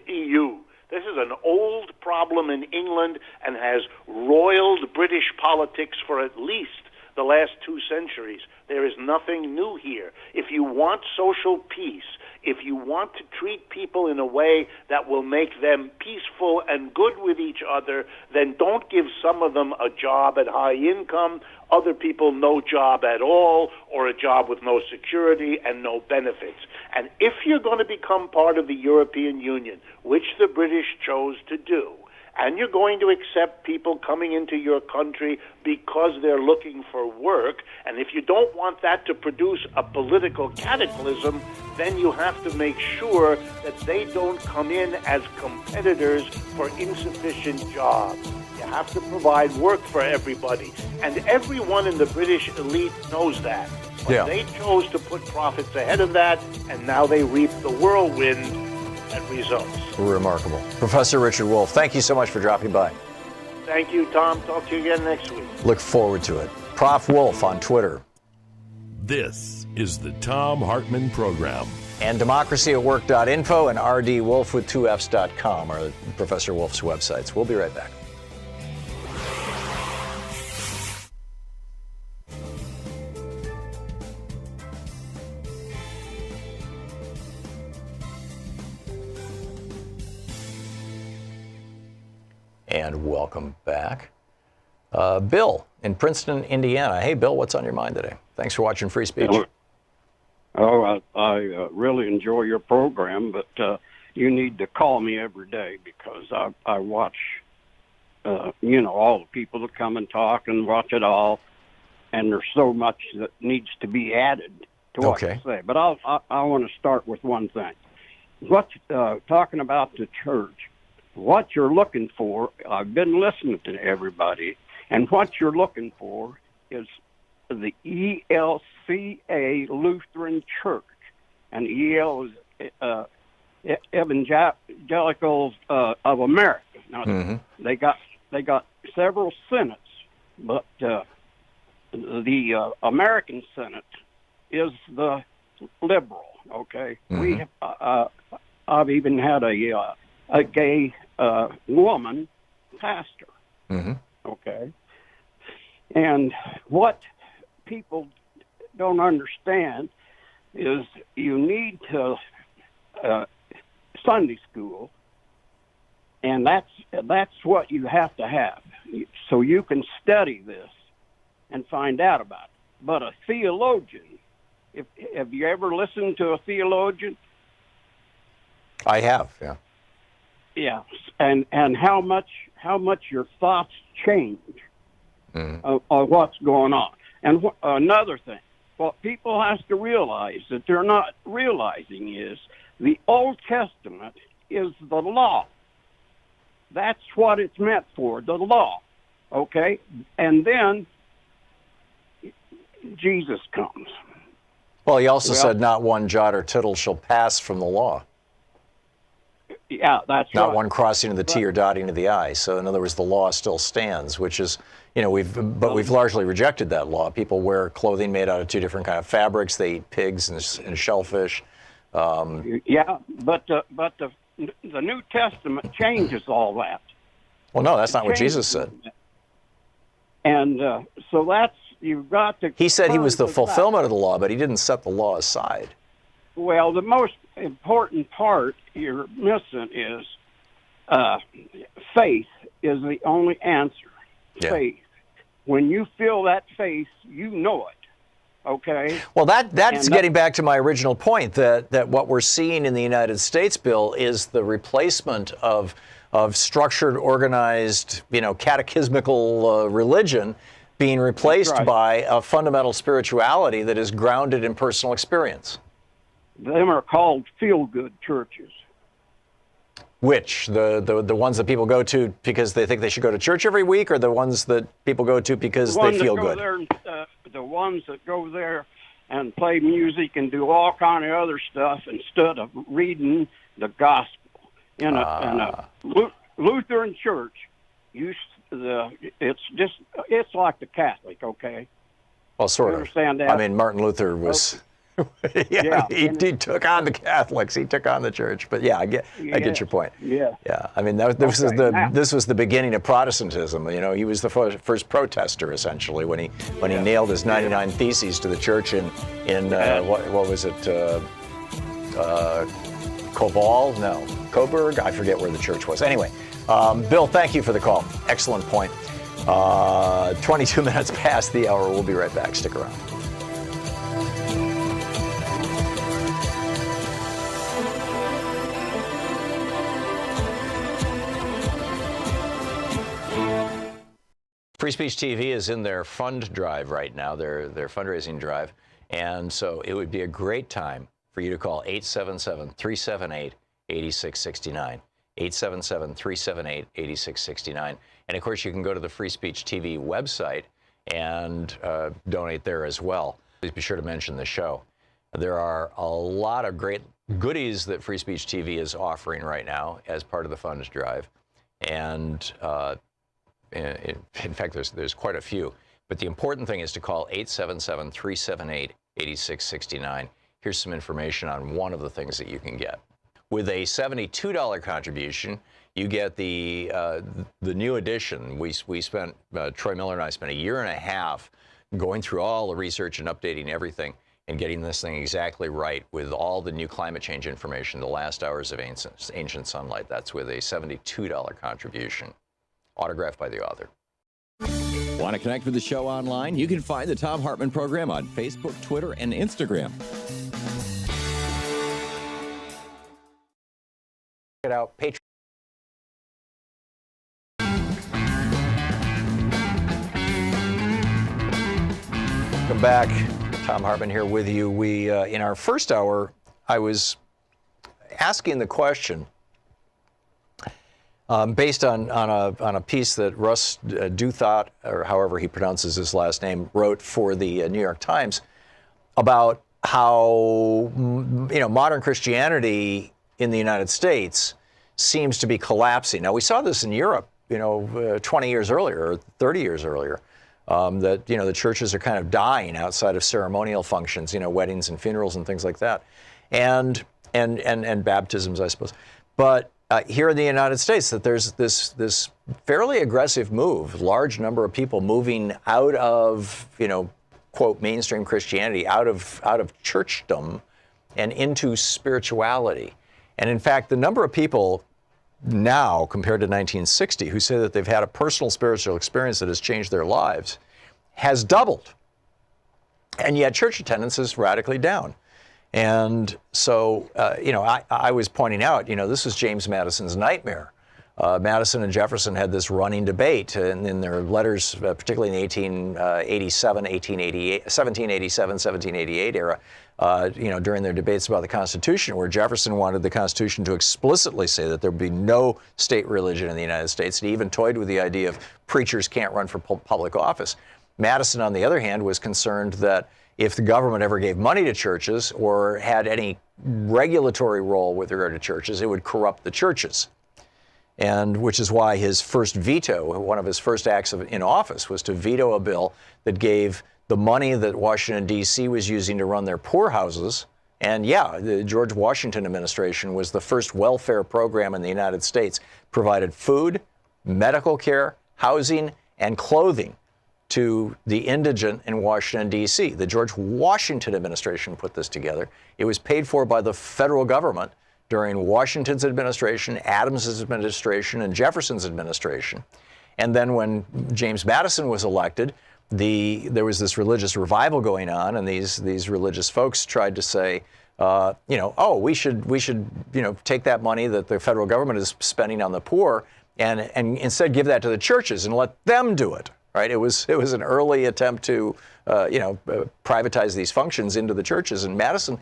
EU. This is an old problem in England and has roiled British politics for at least the last 2 centuries. There is nothing new here. If you want social peace, if you want to treat people in a way that will make them peaceful and good with each other, then don't give some of them a job at high income, other people no job at all, or a job with no security and no benefits. And if you're going to become part of the European Union, which the British chose to do, and you're going to accept people coming into your country because they're looking for work, and if you don't want that to produce a political cataclysm, then you have to make sure that they don't come in as competitors for insufficient jobs. You have to provide work for everybody. And everyone in the British elite knows that. But they chose to put profits ahead of that, and now they reap the whirlwind results. Remarkable. Professor Richard Wolff, thank you so much for dropping by. Thank you, Tom. Talk to you again next week. Look forward to it. Prof. Wolff on Twitter. This is the Thom Hartmann Program. And democracyatwork.info and rdwolf with 2fs.com are Professor Wolff's websites. We'll be right back. And welcome back. Bill in Princeton, Indiana. Hey, Bill, what's on your mind today? Thanks for watching Free Speech. Oh, I really enjoy your program, but you need to call me every day because I watch, all the people that come and talk and watch it all, and there's so much that needs to be added to what you say. But I want to start with one thing. Talking about the church, what you're looking for, I've been listening to everybody, and what you're looking for is the ELCA Lutheran Church, and EL is Evangelicals of America. Now, they got several senates, but the American Senate is the liberal. Okay, we I've even had a gay woman pastor. Okay, and what people don't understand is you need to Sunday school, and that's what you have to have, so you can study this and find out about it. But a theologian, have you ever listened to a theologian? I have, yeah. Yeah, and how much your thoughts change of what's going on. And another thing, what people have to realize that they're not realizing is the Old Testament is the law. That's what it's meant for, the law. Okay? And then Jesus comes. Well, he also said, not one jot or tittle shall pass from the law. Yeah, that's not right. one crossing of the T or dotting of the I. So, in other words, the law still stands, which is, we've largely rejected that law. People wear clothing made out of two different kind of fabrics. They eat pigs and shellfish. Yeah, but the New Testament changes all that. Well, no, that's not what Jesus said. And so that's, you've got to. He said he was the fulfillment of the law, but he didn't set the law aside. Well, the most important part you're missing is faith is the only answer. Yeah. Faith. When you feel that faith, you know it. Okay? Well, that's getting back to my original point that what we're seeing in the United States, Bill, is the replacement of structured, organized, catechismical religion being replaced by a fundamental spirituality that is grounded in personal experience. Them are called feel-good churches. Which? The ones that people go to because they think they should go to church every week, or the ones that people go to because they feel good? The ones that go there and play music and do all kind of other stuff instead of reading the gospel. In a Lutheran church, it's like the Catholic, okay? Well, sort of. Understand that? I mean, Martin Luther was... he took on the Catholics. He took on the church. But yeah, I get your point. Yeah. Yeah. I mean, this was the beginning of Protestantism. He was the first protester essentially when he nailed his 99 Theses to the church in what was it? Koval? No, Coburg. I forget where the church was. Anyway, Bill, thank you for the call. Excellent point. 22 minutes past the hour. We'll be right back. Stick around. Free Speech TV is in their fund drive right now, their fundraising drive, and so it would be a great time for you to call 877-378-8669, 877-378-8669. And of course, you can go to the Free Speech TV website and donate there as well. Please be sure to mention the show. There are a lot of great goodies that Free Speech TV is offering right now as part of the funds drive. And in fact, there's quite a few. But the important thing is to call 877-378-8669. Here's some information on one of the things that you can get. With a $72 contribution, you get the new edition. We spent, Troy Miller and I spent a year and a half going through all the research and updating everything and getting this thing exactly right with all the new climate change information, the last hours of ancient sunlight. That's with a $72 contribution, autographed by the author. Want to connect with the show online? You can find the Thom Hartmann Program on Facebook, Twitter, and Instagram. Check it out, Patreon. Welcome back. Thom Hartmann here with you. We, in our first hour, I was asking the question, based on a piece that Russ Douthat, or however he pronounces his last name, wrote for the New York Times, about how modern Christianity in the United States seems to be collapsing. Now, we saw this in Europe, 20 years earlier, or 30 years earlier, that the churches are kind of dying outside of ceremonial functions, weddings and funerals and things like that, and baptisms, I suppose. But here in the United States, that there's this fairly aggressive move, large number of people moving out of, quote, mainstream Christianity, out of churchdom and into spirituality. And in fact, the number of people now compared to 1960 who say that they've had a personal spiritual experience that has changed their lives has doubled. And yet church attendance is radically down. And so, I was pointing out, this is James Madison's nightmare. Madison and Jefferson had this running debate in their letters, particularly in the 1787-1788 era, during their debates about the Constitution, where Jefferson wanted the Constitution to explicitly say that there would be no state religion in the United States. And he even toyed with the idea of preachers can't run for public office. Madison, on the other hand, was concerned that if the government ever gave money to churches or had any regulatory role with regard to churches, it would corrupt the churches. And which is why his first veto, one of his first acts in office, was to veto a bill that gave the money that Washington, D.C. was using to run their poorhouses. And the George Washington administration was the first welfare program in the United States, provided food, medical care, housing, and clothing to the indigent in Washington, D.C. The George Washington administration put this together. It was paid for by the federal government during Washington's administration, Adams's administration, and Jefferson's administration. And then when James Madison was elected, there was this religious revival going on, and these religious folks tried to say, we should take that money that the federal government is spending on the poor and instead give that to the churches and let them do it. Right? It was an early attempt to privatize these functions into the churches, and Madison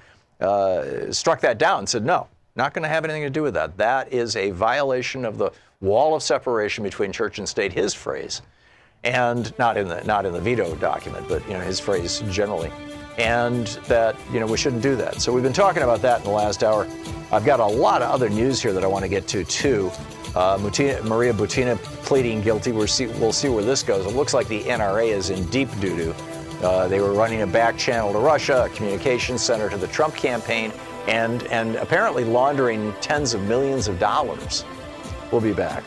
struck that down. Said no, not going to have anything to do with that. That is a violation of the wall of separation between church and state. His phrase, and not in the veto document, but his phrase generally, and that we shouldn't do that. So we've been talking about that in the last hour. I've got a lot of other news here that I want to get to too. Maria Butina pleading guilty. We'll see where this goes. It looks like the NRA is in deep doo-doo. They were running a back channel to Russia, a communications center to the Trump campaign, and apparently laundering tens of millions of dollars. We'll be back.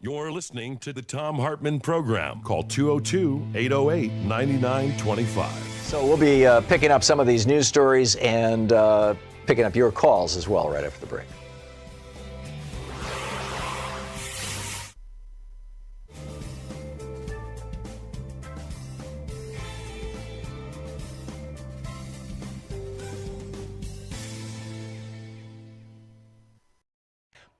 You're listening to the Thom Hartmann Program. Call 202-808-9925. So we'll be picking up some of these news stories and picking up your calls as well right after the break.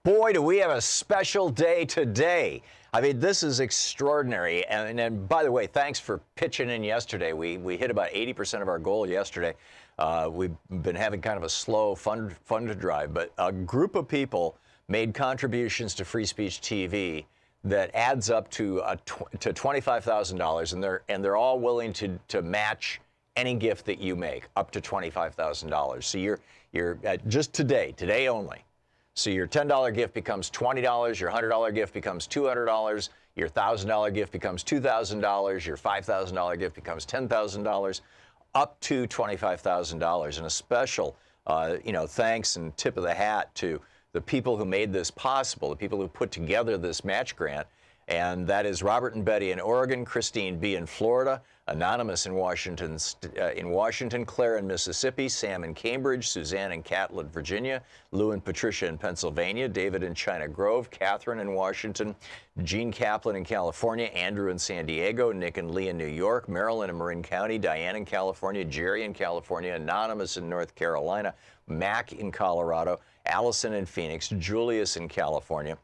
Boy, do we have a special day today. I mean, this is extraordinary. And by the way, thanks for pitching in yesterday. We hit about 80% of our goal yesterday. We've been having kind of a slow fund drive, but a group of people made contributions to Free Speech TV that adds up to $25,000, and they're all willing to match any gift that you make up to $25,000. So you're just today only. So your $10 gift becomes $20, your $100 gift becomes $200, your $1,000 gift becomes $2,000, your $5,000 gift becomes $10,000, up to $25,000. And a special, thanks and tip of the hat to the people who made this possible, the people who put together this match grant. And that is Robert and Betty in Oregon, Christine B. in Florida, Anonymous in Washington, Claire in Mississippi, Sam in Cambridge, Suzanne in Catlett, Virginia, Lou and Patricia in Pennsylvania, David in China Grove, Catherine in Washington, Gene Kaplan in California, Andrew in San Diego, Nick and Lee in New York, Marilyn in Marin County, Diane in California, Jerry in California, Anonymous in North Carolina, Mac in Colorado, Allison in Phoenix, Julius in California,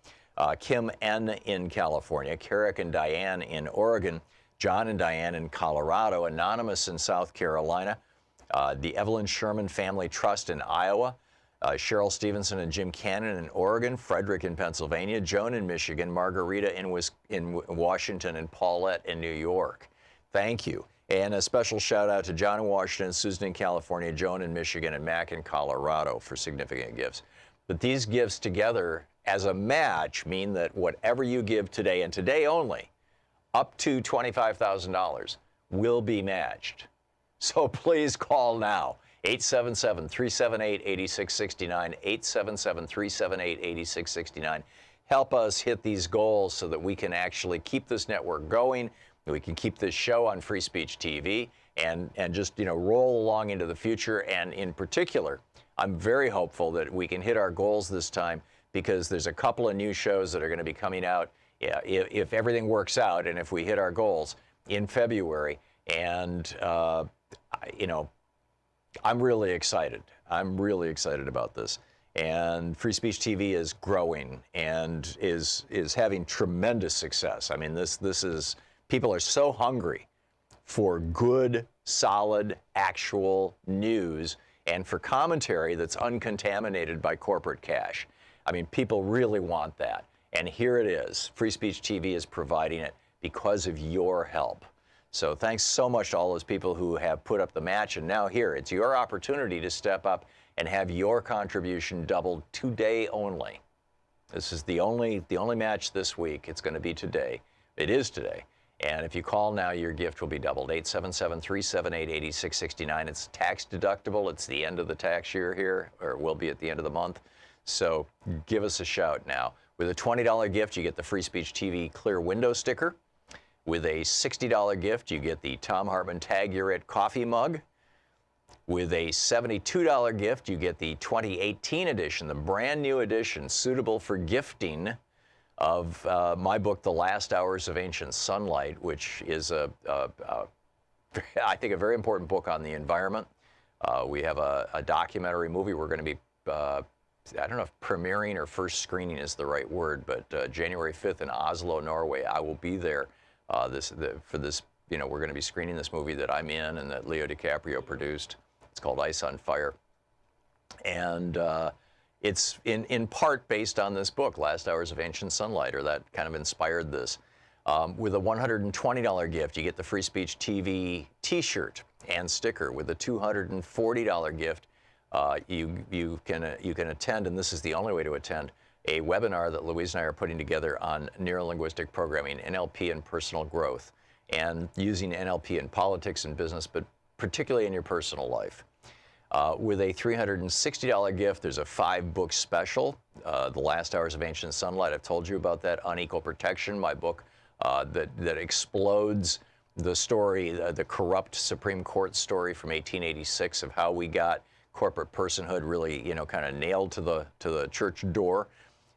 Kim N. in California, Carrick and Diane in Oregon, John and Diane in Colorado, Anonymous in South Carolina, the Evelyn Sherman Family Trust in Iowa, Cheryl Stevenson and Jim Cannon in Oregon, Frederick in Pennsylvania, Joan in Michigan, Margarita in Washington, and Paulette in New York. Thank you. And a special shout out to John in Washington, Susan in California, Joan in Michigan, and Mac in Colorado for significant gifts. But these gifts together as a match mean that whatever you give today, and today only, up to $25,000 will be matched. So please call now, 877-378-8669, 877-378-8669. Help us hit these goals so that we can actually keep this network going, we can keep this show on Free Speech TV, and just roll along into the future. And in particular, I'm very hopeful that we can hit our goals this time, because there's a couple of new shows that are going to be coming out, if everything works out and if we hit our goals, in February. And, I'm really excited. I'm really excited about this. And Free Speech TV is growing and is having tremendous success. I mean, this is, people are so hungry for good, solid, actual news and for commentary that's uncontaminated by corporate cash. I mean, people really want that. And here it is. Free Speech TV is providing it because of your help. So thanks so much to all those people who have put up the match. And now here, it's your opportunity to step up and have your contribution doubled today only. This is the only match this week. It's going to be today. It is today. And if you call now, your gift will be doubled. 877-378-8669. It's tax deductible. It's the end of the tax year here, or will be at the end of the month. So give us a shout now. With a $20 gift, you get the Free Speech TV Clear Window sticker. With a $60 gift, you get the Thom Hartmann Tag You're It coffee mug. With a $72 gift, you get the 2018 edition, the brand new edition, suitable for gifting, of my book, The Last Hours of Ancient Sunlight, which is I think a very important book on the environment. We have a documentary movie we're going to be I don't know if premiering or first screening is the right word, but January 5th in Oslo, Norway. I will be there for this. We're going to be screening this movie that I'm in and that Leo DiCaprio produced. It's called Ice on Fire. And it's in part based on this book, Last Hours of Ancient Sunlight, or that kind of inspired this. With a $120 gift, you get the Free Speech TV T-shirt and sticker. With a $240 gift, you can attend, and this is the only way to attend, a webinar that Louise and I are putting together on neurolinguistic programming, NLP, and personal growth, and using NLP in politics and business, but particularly in your personal life. With a $360 gift, there's a 5-book special, The Last Hours of Ancient Sunlight. I've told you about that. Unequal Protection, my book that explodes the story, the corrupt Supreme Court story from 1886 of how we got corporate personhood really, kind of nailed to the church door.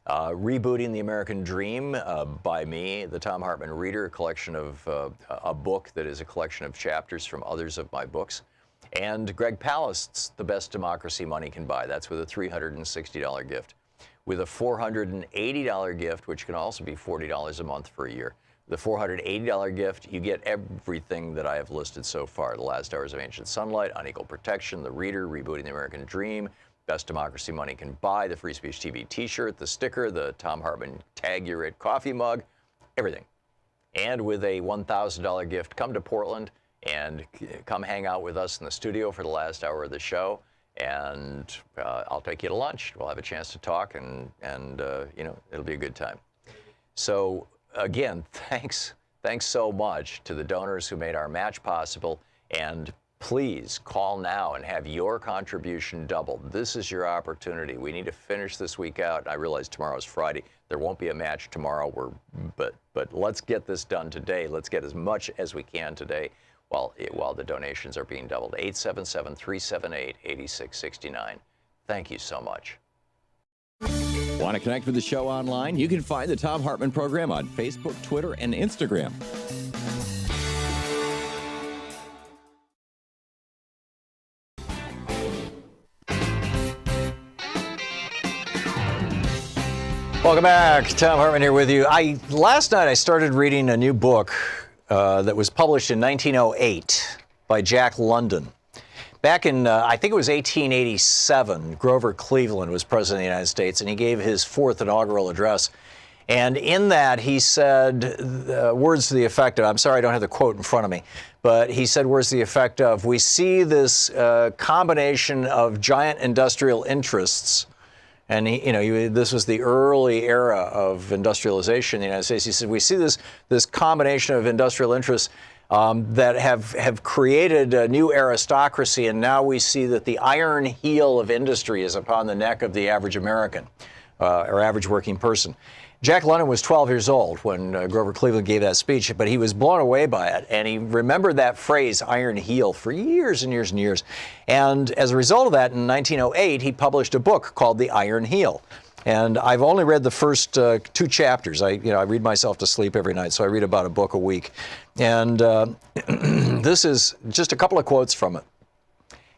Rebooting the American Dream by me, the Thom Hartmann Reader, a collection of a book that is a collection of chapters from others of my books. And Greg Palast's The Best Democracy Money Can Buy. That's with a $360 gift. With a $480 gift, which can also be $40 a month for a year. The $480 gift, you get everything that I have listed so far. The Last Hours of Ancient Sunlight, Unequal Protection, The Reader, Rebooting the American Dream, Best Democracy Money Can Buy, the Free Speech TV T-shirt, the sticker, the Thom Hartmann Tag You're It coffee mug, everything. And with a $1,000 gift, come to Portland and come hang out with us in the studio for the last hour of the show and I'll take you to lunch. We'll have a chance to talk, and it'll be a good time. So again, thanks so much to the donors who made our match possible, and please call now and have your contribution doubled. This is your opportunity. We need to finish this week out. I realize tomorrow's Friday. There won't be a match tomorrow. But let's get this done today. Let's get as much as we can today while the donations are being doubled. 877-378-8669. Thank you so much. Want to connect with the show online? You can find the Thom Hartmann Program on Facebook, Twitter, and Instagram. Welcome back. Thom Hartmann here with you. Last night I started reading a new book that was published in 1908 by Jack London. Back in, I think it was 1887, Grover Cleveland was president of the United States, and he gave his fourth inaugural address. And in that, he said words to the effect of, I'm sorry I don't have the quote in front of me, but he said words to the effect of, we see this combination of giant industrial interests. And this was the early era of industrialization in the United States. He said, we see this combination of industrial interests that have created a new aristocracy, and now we see that the iron heel of industry is upon the neck of the average American or average working person. Jack London was 12 years old when Grover Cleveland gave that speech, but he was blown away by it, and he remembered that phrase, iron heel, for years and years and years. And as a result of that, in 1908, he published a book called The Iron Heel. And I've only read the first 2 chapters. I read myself to sleep every night, so I read about a book a week. And this is just a couple of quotes from it.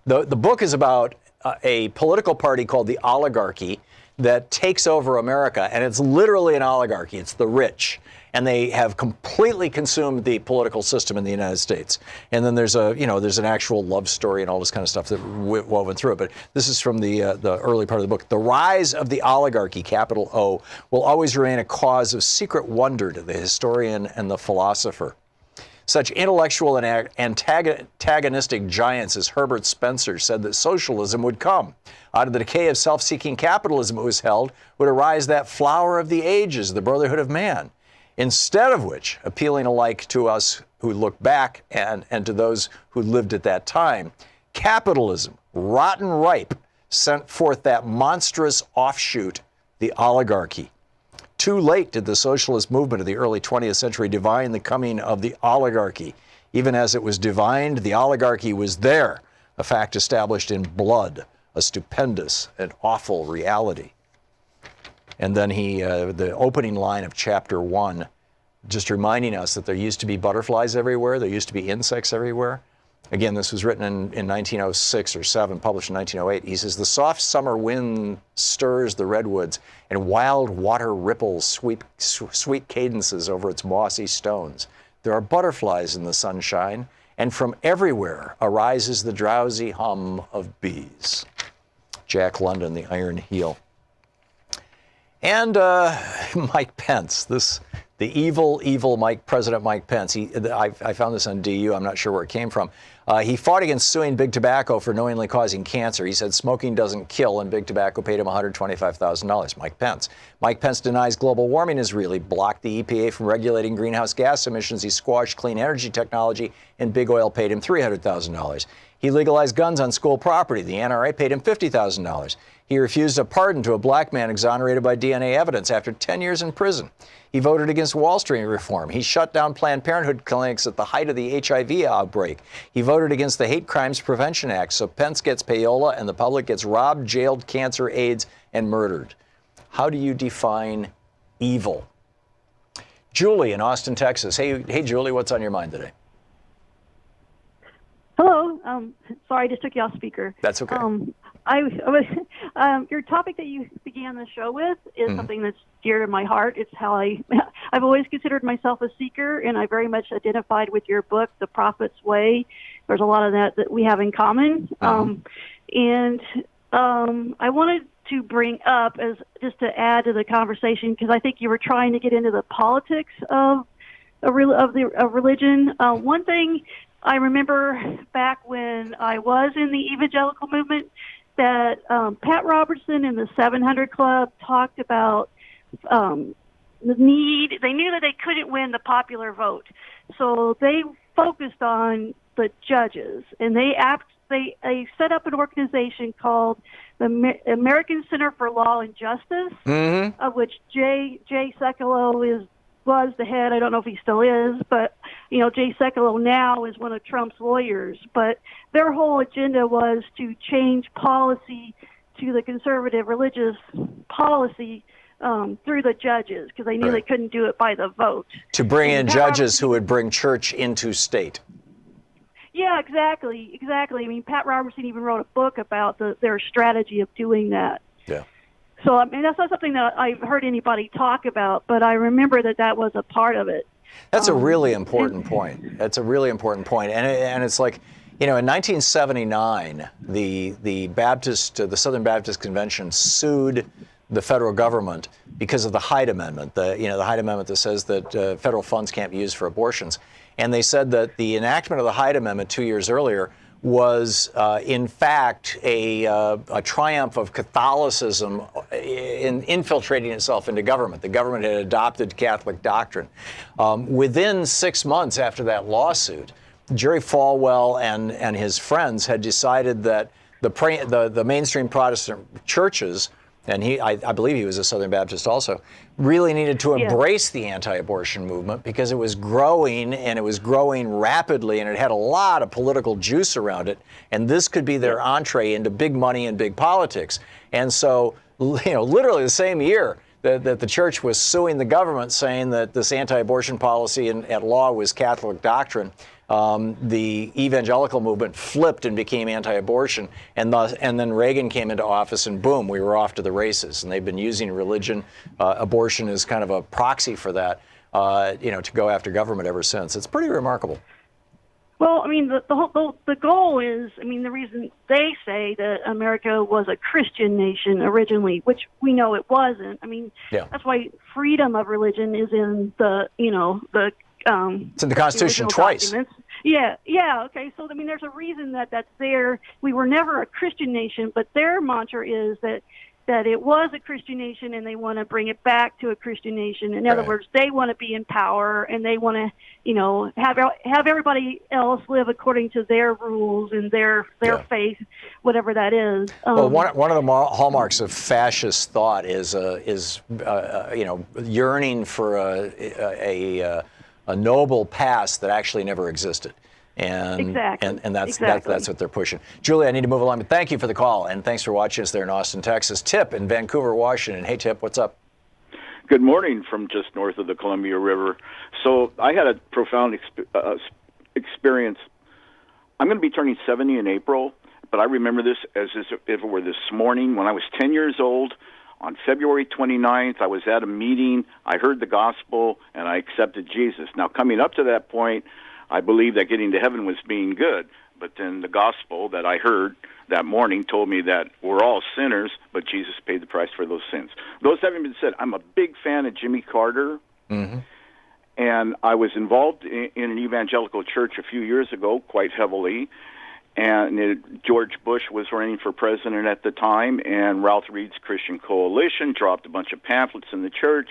The book is about a political party called the oligarchy that takes over America, and it's literally an oligarchy. It's the rich, and they have completely consumed the political system in the United States. And then there's an actual love story and all this kind of stuff that woven through it. But this is from the early part of the book. The rise of the oligarchy, capital O, will always remain a cause of secret wonder to the historian and the philosopher. Such intellectual and antagonistic giants as Herbert Spencer said that socialism would come. Out of the decay of self-seeking capitalism, it was held, would arise that flower of the ages, the brotherhood of man. Instead of which, appealing alike to us who look back and to those who lived at that time, capitalism, rotten ripe, sent forth that monstrous offshoot, the oligarchy. Too late did the socialist movement of the early 20th century divine the coming of the oligarchy. Even as it was divined, the oligarchy was there, a fact established in blood, a stupendous and awful reality. And then the opening line of chapter 1, just reminding us that there used to be butterflies everywhere, there used to be insects everywhere. Again, this was written in 1906 or 7, published in 1908. He says, the soft summer wind stirs the redwoods, and wild water ripples sweet cadences over its mossy stones. There are butterflies in the sunshine, and from everywhere arises the drowsy hum of bees. Jack London, The Iron Heel. And Mike Pence, the evil President Mike Pence. I found this on DU. I'm not sure where it came from. He fought against suing Big Tobacco for knowingly causing cancer. He said smoking doesn't kill, and Big Tobacco paid him $125,000. Mike Pence. Mike Pence denies global warming is real. He blocked the EPA from regulating greenhouse gas emissions. He squashed clean energy technology, and Big Oil paid him $300,000. He legalized guns on school property. The NRA paid him $50,000. He refused a pardon to a black man exonerated by DNA evidence after 10 years in prison. He voted against Wall Street reform. He shut down Planned Parenthood clinics at the height of the HIV outbreak. He voted against the Hate Crimes Prevention Act, so Pence gets payola and the public gets robbed, jailed, cancer, AIDS, and murdered. How do you define evil? Julie in Austin, Texas. Hey, Julie, what's on your mind today? Hello. Sorry, I just took you off speaker. That's okay. Your topic that you began the show with is something that's dear to my heart. It's how I've always considered myself a seeker, and I very much identified with your book, The Prophet's Way. There's a lot of that we have in common. And I wanted to bring up, as just to add to the conversation, because I think you were trying to get into the politics of religion. One thing I remember back when I was in the evangelical movement, that Pat Robertson and the 700 Club talked about the need. They knew that they couldn't win the popular vote, so they focused on the judges, and they set up an organization called the American Center for Law and Justice, of which Jay Sekulow was the head. I don't know if he still is, but Jay Sekulow now is one of Trump's lawyers. But their whole agenda was to change policy to the conservative religious policy through the judges, because they knew they couldn't do it by the vote. To bring in judges who would bring church into state. Yeah, exactly. I mean, Pat Robertson even wrote a book about their strategy of doing that. Yeah. So, I mean, that's not something that I've heard anybody talk about, but I remember that was a part of it. That's a really important point. That's a really important point. And it's like, in 1979, the Southern Baptist Convention sued the federal government because of the Hyde Amendment, the Hyde Amendment that says that federal funds can't be used for abortions. And they said that the enactment of the Hyde Amendment 2 years earlier was, in fact, a triumph of Catholicism in infiltrating itself into government. The government had adopted Catholic doctrine. Within 6 months after that lawsuit, Jerry Falwell and his friends had decided that the mainstream Protestant churches, and I believe he was a Southern Baptist also, really needed to embrace the anti-abortion movement because it was growing, and it was growing rapidly, and it had a lot of political juice around it, and this could be their entree into big money and big politics. And so, literally the same year that the church was suing the government, saying that this anti-abortion policy at law was Catholic doctrine, the evangelical movement flipped and became anti-abortion, and then Reagan came into office, and boom, we were off to the races. And they've been using religion, abortion as kind of a proxy for that, to go after government ever since. It's pretty remarkable. Well, I mean, the goal is, I mean, the reason they say that America was a Christian nation originally, which we know it wasn't. I mean, that's why freedom of religion is in it's in the Constitution twice. Documents. Yeah, okay. So, I mean, there's a reason that's there. We were never a Christian nation, but their mantra is that it was a Christian nation, and they want to bring it back to a Christian nation. In other words, they want to be in power, and they want to, have everybody else live according to their rules and their faith, whatever that is. Well, one of the hallmarks of fascist thought is yearning for a noble past that actually never existed. And that's what they're pushing. Julie, I need to move along, but thank you for the call, and thanks for watching us there in Austin, Texas. Tip in Vancouver, Washington. Hey, Tip, what's up? Good morning from just north of the Columbia River. So I had a profound experience. I'm going to be turning 70 in April, but I remember this as if it were this morning. When I was 10 years old, on February 29th, I was at a meeting. I heard the gospel, and I accepted Jesus. Now, coming up to that point, I believed that getting to heaven was being good. But then the gospel that I heard that morning told me that we're all sinners, but Jesus paid the price for those sins. Those having been said, I'm a big fan of Jimmy Carter. Mm-hmm. And I was involved in an evangelical church a few years ago, quite heavily. And George Bush was running for president at the time, and Ralph Reed's Christian Coalition dropped a bunch of pamphlets in the church,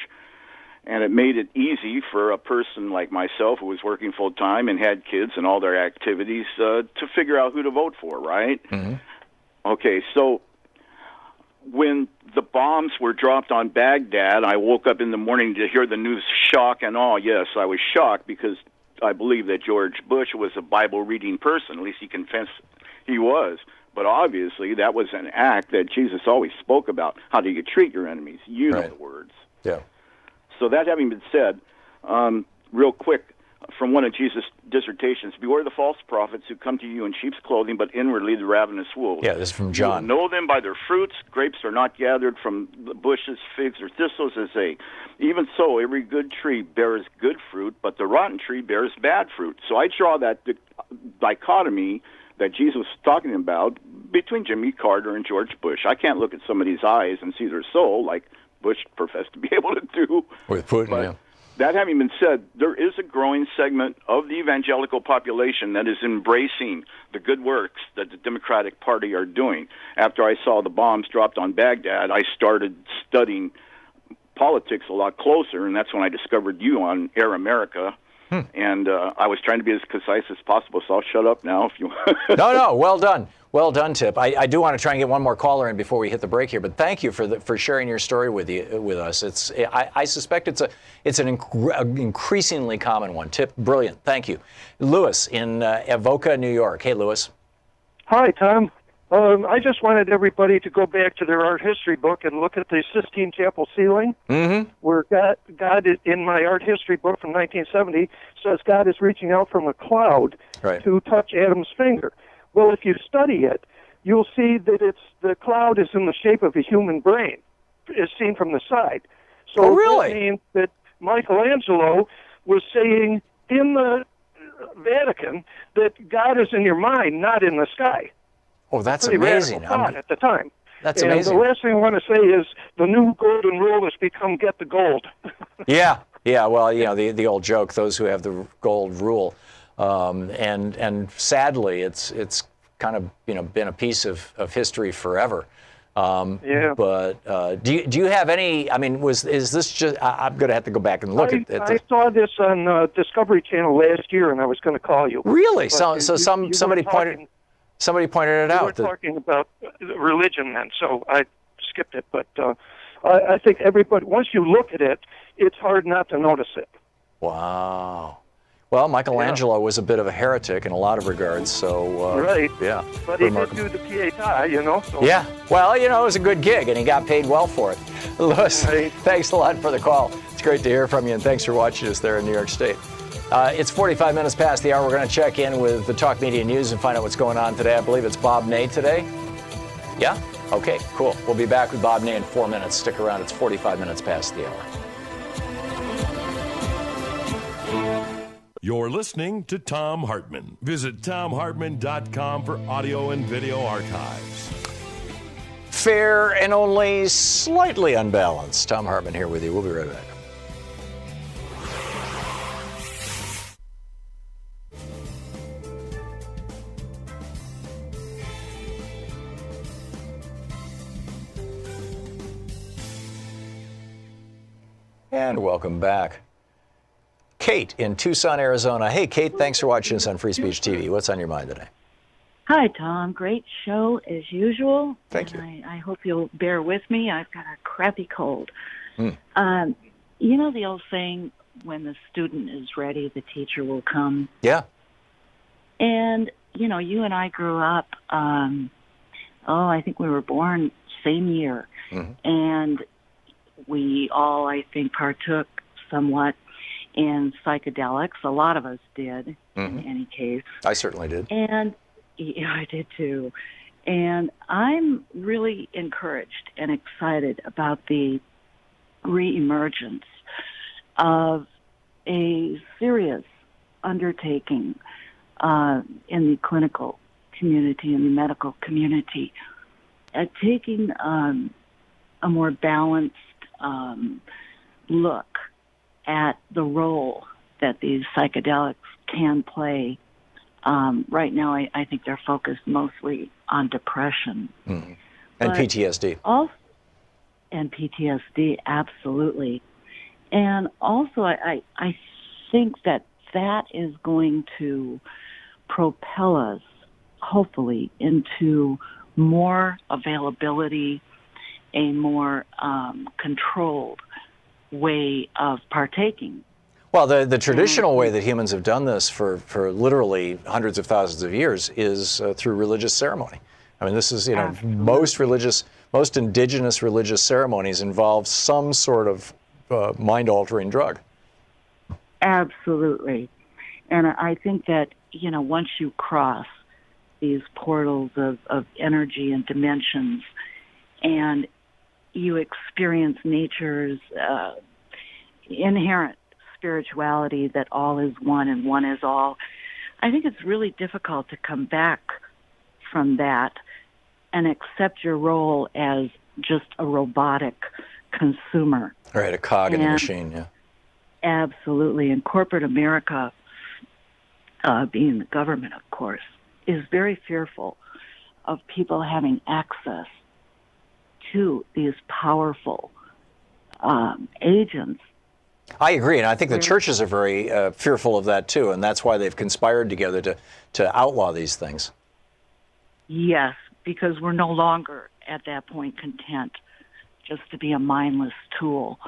and it made it easy for a person like myself who was working full-time and had kids and all their activities to figure out who to vote for, right? Mm-hmm. Okay, so when the bombs were dropped on Baghdad, I woke up in the morning to hear the news, shock and awe. Yes, I was shocked because I believe that George Bush was a Bible-reading person. At least he confessed he was. But obviously, that was an act that Jesus always spoke about. How do you treat your enemies? You know the words. Yeah. So that having been said, real quick, from one of Jesus' dissertations, beware the false prophets who come to you in sheep's clothing, but inwardly the ravenous wolves. Yeah, this is from John. You will know them by their fruits. Grapes are not gathered from the bushes, figs or thistles, as they. Even so, every good tree bears good fruit, but the rotten tree bears bad fruit. So I draw that dichotomy that Jesus was talking about between Jimmy Carter and George Bush. I can't look at somebody's eyes and see their soul like Bush professed to be able to do. With Putin, that having been said, there is a growing segment of the evangelical population that is embracing the good works that the Democratic Party are doing. After I saw the bombs dropped on Baghdad, I started studying politics a lot closer, and that's when I discovered you on Air America. And I was trying to be as concise as possible, so I'll shut up now if you want. No, well done. Well done, Tip. I do want to try and get one more caller in before we hit the break here, but thank you for sharing your story with us. I suspect it's an increasingly common one. Tip, brilliant. Thank you. Lewis in Avoca, New York. Hey, Lewis. Hi, Tom. I just wanted everybody to go back to their art history book and look at the Sistine Chapel ceiling, where God is, in my art history book from 1970, says God is reaching out from a cloud to touch Adam's finger. Well, if you study it, you'll see that the cloud is in the shape of a human brain, is seen from the side. So that means that Michelangelo was saying in the Vatican that God is in your mind, not in the sky. Oh, that's Pretty amazing. Thought at the time. That's and amazing. The last thing I want to say is the new golden rule has become get the gold. Yeah. Well, the old joke: those who have the gold rule, and sadly, it's kind of been a piece of history forever. But do you have any? I mean, is this just? I'm going to have to go back and look at it. I saw this on Discovery Channel last year, and I was going to call you. Really? But Somebody pointed it out. We were talking about religion then, so I skipped it. But I think everybody, once you look at it, it's hard not to notice it. Wow. Well, Michelangelo was a bit of a heretic in a lot of regards, so... Yeah. But he did do the Pietà, So. Yeah. Well, it was a good gig, and he got paid well for it. Lewis, thanks a lot for the call. It's great to hear from you, and thanks for watching us there in New York State. It's 45 minutes past the hour. We're going to check in with the Talk Media News and find out what's going on today. I believe it's Bob Ney today. Yeah? Okay, cool. We'll be back with Bob Ney in 4 minutes. Stick around. It's 45 minutes past the hour. You're listening to Thom Hartmann. Visit thomhartmann.com for audio and video archives. Fair and only slightly unbalanced. Thom Hartmann here with you. We'll be right back. And welcome back. Kate in Tucson, Arizona. Hey, Kate, thanks for watching us on Free Speech TV. What's on your mind today? Hi, Tom. Great show as usual. Thank you. I hope you'll bear with me. I've got a crappy cold. Mm. You know the old saying, when the student is ready, the teacher will come? Yeah. And, you and I grew up, I think we were born same year. Mm-hmm. And we all, I think, partook somewhat in psychedelics. A lot of us did, in any case. I certainly did. And yeah, I did too. And I'm really encouraged and excited about the reemergence of a serious undertaking in the clinical community, in the medical community, at taking a more balanced look at the role that these psychedelics can play. Right now, I think they're focused mostly on depression. Mm-hmm. And PTSD. And PTSD, absolutely. And also, I think that is going to propel us, hopefully, into more availability, a more controlled way of partaking. Well, the traditional way that humans have done this for literally hundreds of thousands of years is through religious ceremony. I mean, this is, most indigenous religious ceremonies involve some sort of mind-altering drug. Absolutely. And I think that, once you cross these portals of energy and dimensions, and you experience nature's inherent spirituality, that all is one and one is all, I think it's really difficult to come back from that and accept your role as just a robotic consumer. Right, a cog in the machine, yeah. Absolutely. And corporate America, being the government, of course, is very fearful of people having access to these powerful agents. I agree, and I think the churches are very fearful of that too, and that's why they've conspired together to outlaw these things. Yes, because we're no longer at that point content just to be a mindless tool.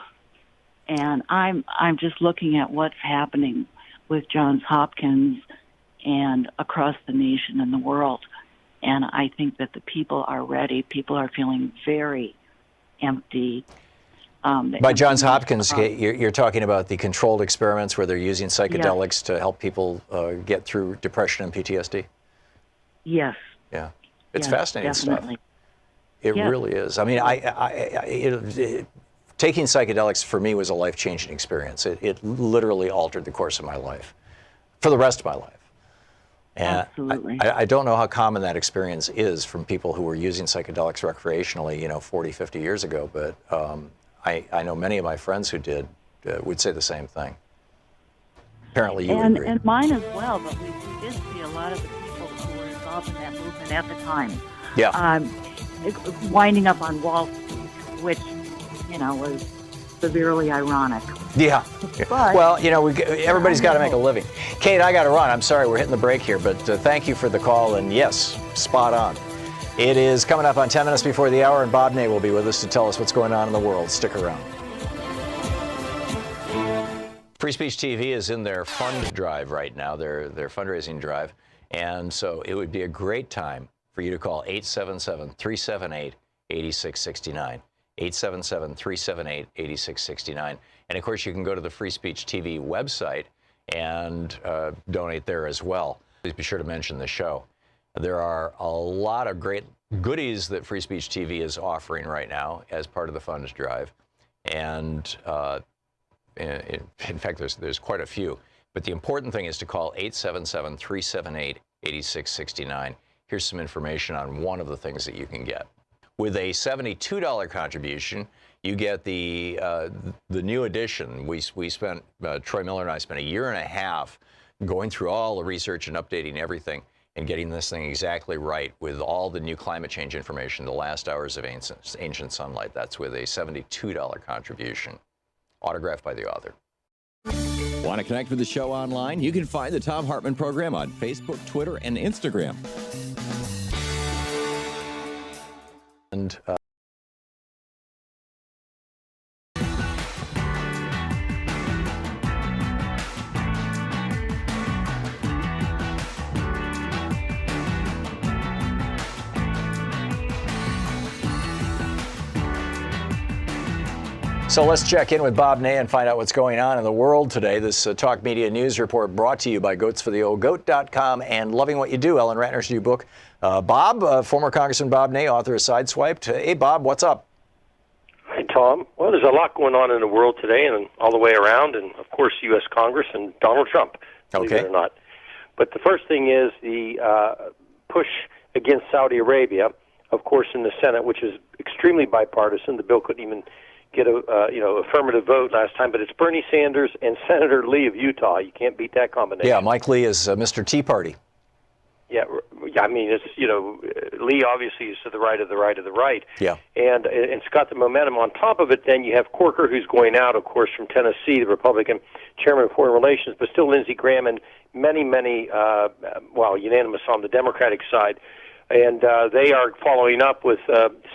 And I'm just looking at what's happening with Johns Hopkins and across the nation and the world. And I think that the people are ready. People are feeling very empty. By Johns Hopkins, you're talking about the controlled experiments where they're using psychedelics to help people get through depression and PTSD? Yes. Yeah. It's yes, fascinating definitely. stuff. It really is. I mean, taking psychedelics for me was a life-changing experience. It literally altered the course of my life for the rest of my life. And absolutely. I don't know how common that experience is from people who were using psychedelics recreationally, 40, 50 years ago, but I know many of my friends who did would say the same thing. Apparently you agree. And mine as well, but we did see a lot of the people who were involved in that movement at the time. Yeah. Winding up on Wall Street, which, was severely ironic. Yeah. But, well, everybody's got to make a living. Kate, I got to run. I'm sorry we're hitting the break here, but thank you for the call, and yes, spot on. It is coming up on 10 minutes before the hour, and Bob Ney will be with us to tell us what's going on in the world. Stick around. Free Speech TV is in their fund drive right now, their fundraising drive, and so it would be a great time for you to call 877-378-8669. 877-378-8669. And of course, you can go to the Free Speech TV website and donate there as well. Please be sure to mention the show. There are a lot of great goodies that Free Speech TV is offering right now as part of the funds drive. And in fact, there's quite a few. But the important thing is to call 877-378-8669. Here's some information on one of the things that you can get. With a $72 contribution, you get the new edition. We spent, Troy Miller and I spent a year and a half going through all the research and updating everything and getting this thing exactly right with all the new climate change information, the last hours of ancient sunlight. That's with a $72 contribution, autographed by the author. Want to connect with the show online? You can find the Thom Hartmann Program on Facebook, Twitter, and Instagram. And so let's check in with Bob Ney and find out what's going on in the world today. This Talk Media News Report brought to you by goatsfortheoldgoat.com and Loving What You Do, Ellen Ratner's new book. Bob, former Congressman Bob Ney, author of Sideswiped. Hey, Bob, what's up? Hi, Tom. Well, there's a lot going on in the world today and all the way around, and, of course, U.S. Congress and Donald Trump, believe it or not. But the first thing is the push against Saudi Arabia, of course, in the Senate, which is extremely bipartisan. The bill couldn't even get a affirmative vote last time, but it's Bernie Sanders and Senator Lee of Utah. You can't beat that combination. Yeah, Mike Lee is Mr. Tea Party. Yeah, I mean, it's, Lee obviously is to the right of the right of the right. Yeah. And it's got the momentum. On top of it, then you have Corker, who's going out, of course, from Tennessee, the Republican chairman of Foreign Relations, but still Lindsey Graham and many, unanimous on the Democratic side. And they are following up with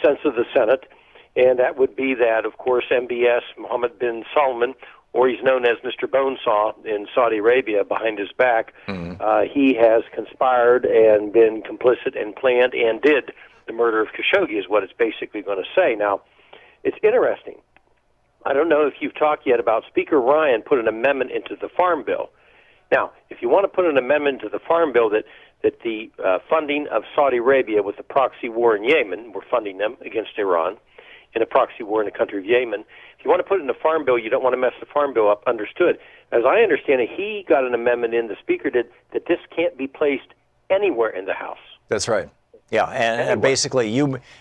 sense of the Senate. And that would be that, of course, MBS, Mohammed bin Salman, or he's known as Mr. Bonesaw in Saudi Arabia behind his back. He has conspired and been complicit and planned and did the murder of Khashoggi is what it's basically going to say. Now, it's interesting. I don't know if you've talked yet about Speaker Ryan put an amendment into the Farm Bill. Now, if you want to put an amendment to the Farm Bill that the funding of Saudi Arabia with the proxy war in Yemen, we're funding them against Iran, in a proxy war in the country of Yemen. If you want to put it in the Farm Bill, you don't want to mess the Farm Bill up, understood. As I understand it, he got an amendment in, the Speaker did, that this can't be placed anywhere in the House. That's right. Yeah, and basically,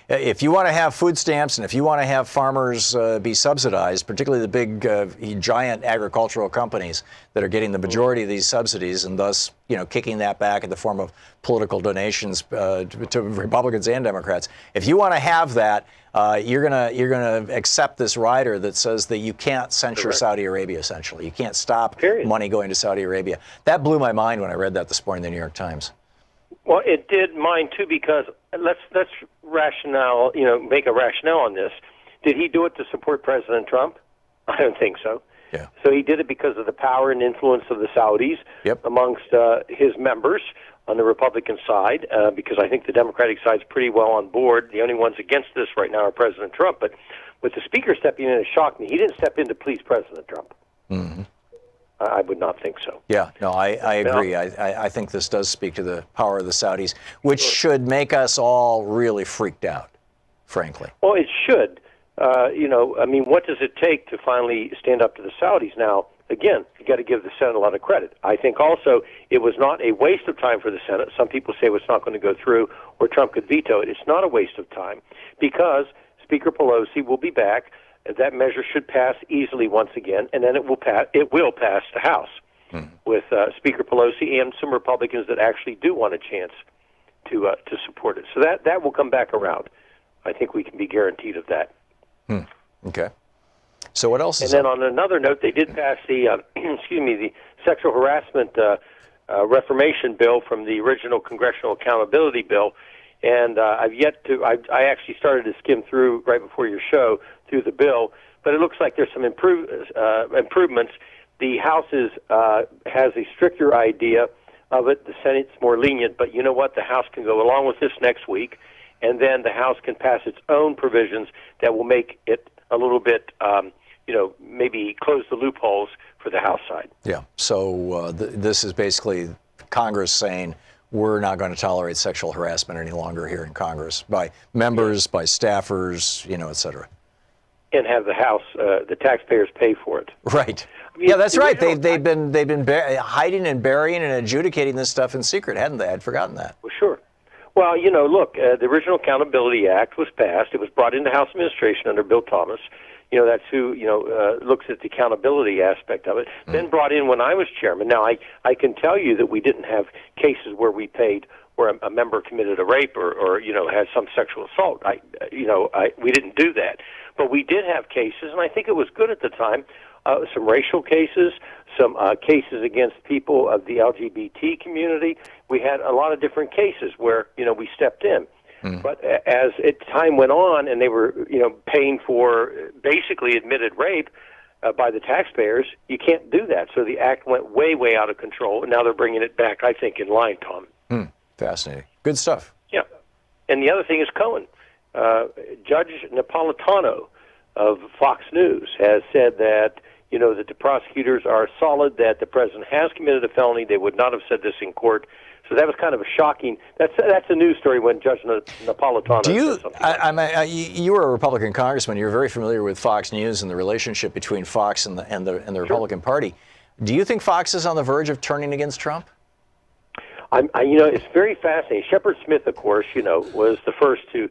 if you want to have food stamps and if you want to have farmers be subsidized, particularly the big, giant agricultural companies that are getting the majority of these subsidies, and thus, kicking that back in the form of political donations to Republicans and Democrats. If you want to have that, you're gonna accept this rider that says that you can't censure Saudi Arabia. Essentially, you can't stop money going to Saudi Arabia. That blew my mind when I read that this morning in the New York Times. Well, it did mine too, because let's rationale, make a rationale on this. Did he do it to support President Trump? I don't think so. Yeah. So he did it because of the power and influence of the Saudis amongst his members on the Republican side, because I think the Democratic side's pretty well on board. The only ones against this right now are President Trump. But with the Speaker stepping in, it shocked me. He didn't step in to please President Trump. Mm-hmm. I would not think so. Yeah, no, I agree. I think this does speak to the power of the Saudis, which should make us all really freaked out, frankly. Well, it should. What does it take to finally stand up to the Saudis? Now, again, you got to give the Senate a lot of credit. I think also it was not a waste of time for the Senate. Some people say it's not going to go through or Trump could veto it. It's not a waste of time because Speaker Pelosi will be back. That measure should pass easily once again, and then it will pass the House with Speaker Pelosi and some Republicans that actually do want a chance to support it. So that will come back around. I think we can be guaranteed of that. Okay. So what else is And then on another note, they did pass the the sexual harassment reformation bill from the original Congressional Accountability Bill. And I actually started to skim through right before your show through the bill, but it looks like there's some improvements. The House has a stricter idea of it. The Senate's more lenient, but you know what? The House can go along with this next week, and then the House can pass its own provisions that will make it a little bit, maybe close the loopholes for the House side. Yeah. So this is basically Congress saying, we're not going to tolerate sexual harassment any longer here in Congress by members, by staffers, et cetera. And have the House, the taxpayers pay for it. Right. Yeah, that's right. They've been hiding and burying and adjudicating this stuff in secret, hadn't they? I'd forgotten that. Well, sure. Well, look, the original Accountability Act was passed. It was brought into House administration under Bill Thomas. That's who, looks at the accountability aspect of it. Then brought in when I was chairman. Now, I can tell you that we didn't have cases where we paid where a member committed a rape or had some sexual assault. We didn't do that. But we did have cases, and I think it was good at the time, some racial cases, some cases against people of the LGBT community. We had a lot of different cases where, we stepped in. But as time went on and they were, paying for basically admitted rape by the taxpayers, you can't do that. So the act went way, way out of control, and now they're bringing it back, I think, in line, Tom. Fascinating. Good stuff. Yeah. And the other thing is Cohen. Judge Napolitano of Fox News has said that, that the prosecutors are solid, that the president has committed a felony. They would not have said this in court. So that was kind of a shocking. That's a news story when Judge Napolitano says something. You were a Republican congressman. You're very familiar with Fox News and the relationship between Fox and the Republican Party. Do you think Fox is on the verge of turning against Trump? It's very fascinating. Shepard Smith, of course, was the first to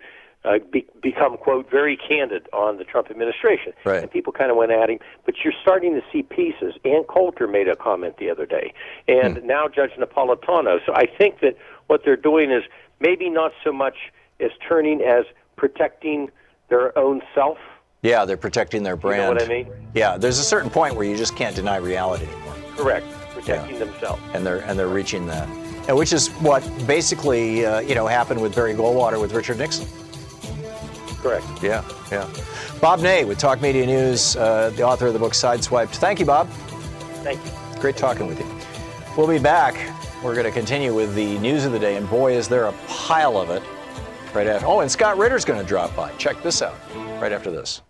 become, quote, very candid on the Trump administration. Right. And people kind of went at him. But you're starting to see pieces. Ann Coulter made a comment the other day. And now Judge Napolitano. So I think that what they're doing is maybe not so much as turning as protecting their own self. Yeah, they're protecting their brand. You know what I mean? Yeah, there's a certain point where you just can't deny reality anymore. Correct. Protecting themselves. And they're reaching that. And which is what basically, happened with Barry Goldwater with Richard Nixon. Correct. Yeah. Bob Ney with Talk Media News, the author of the book Sideswiped. Thank you, Bob. Thank you. Great talking with you. We'll be back. We're going to continue with the news of the day, and boy, is there a pile of it right after. Oh, and Scott Ritter's going to drop by. Check this out right after this.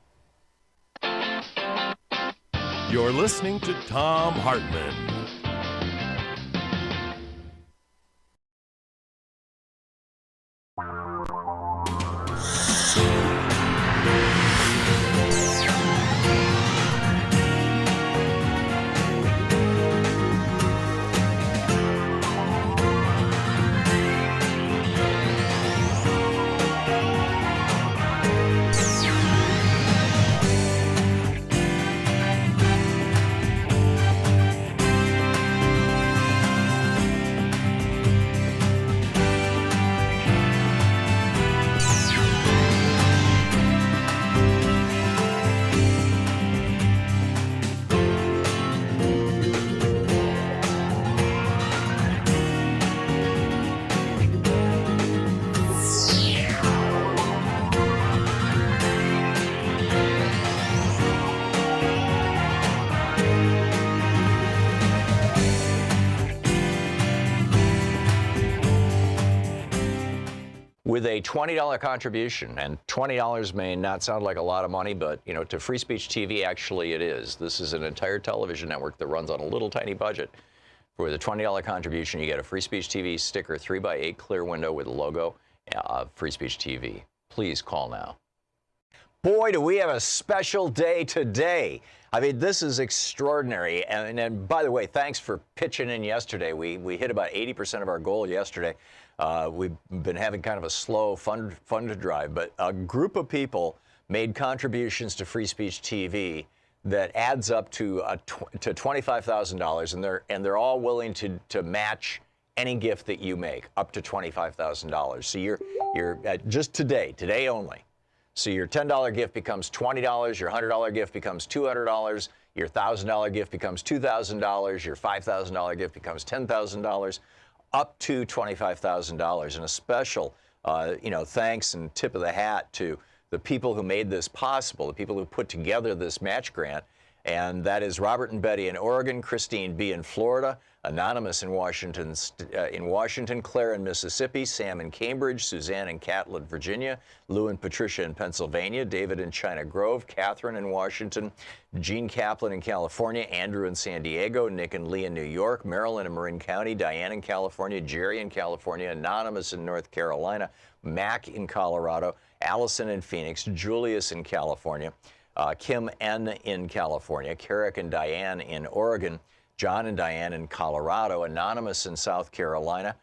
You're listening to Thom Hartmann. with a $20 contribution, and $20 may not sound like a lot of money, but you know, to Free Speech TV, actually it is. This is an entire television network that runs on a little tiny budget. For the $20 contribution, you get a Free Speech TV sticker, 3x8 clear window with the logo of Free Speech TV. Please call now. Boy, do we have a special day today. I mean, this is extraordinary. And by the way, thanks for pitching in yesterday. We hit about 80% of our goal yesterday. We've been having kind of a slow fund drive, but a group of people made contributions to Free Speech TV that adds up to $25,000, and they're all willing to match any gift that you make up to $25,000. So you're just today only. So your $10 gift becomes $20, your $100 gift becomes $200, your $1,000 gift becomes $2,000, your $5,000 gift becomes $10,000, up to $25,000. And a special, thanks and tip of the hat to the people who made this possible, the people who put together this match grant. And that is Robert and Betty in Oregon, Christine B. in Florida, Anonymous in Washington, Claire in Mississippi, Sam in Cambridge, Suzanne in Catlett, Virginia, Lou and Patricia in Pennsylvania, David in China Grove, Catherine in Washington, Gene Kaplan in California, Andrew in San Diego, Nick and Lee in New York, Marilyn in Marin County, Diane in California, Jerry in California, Anonymous in North Carolina, Mac in Colorado, Allison in Phoenix, Julius in California, Kim N. in California, Carrick and Diane in Oregon, John and Diane in Colorado, Anonymous in South Carolina,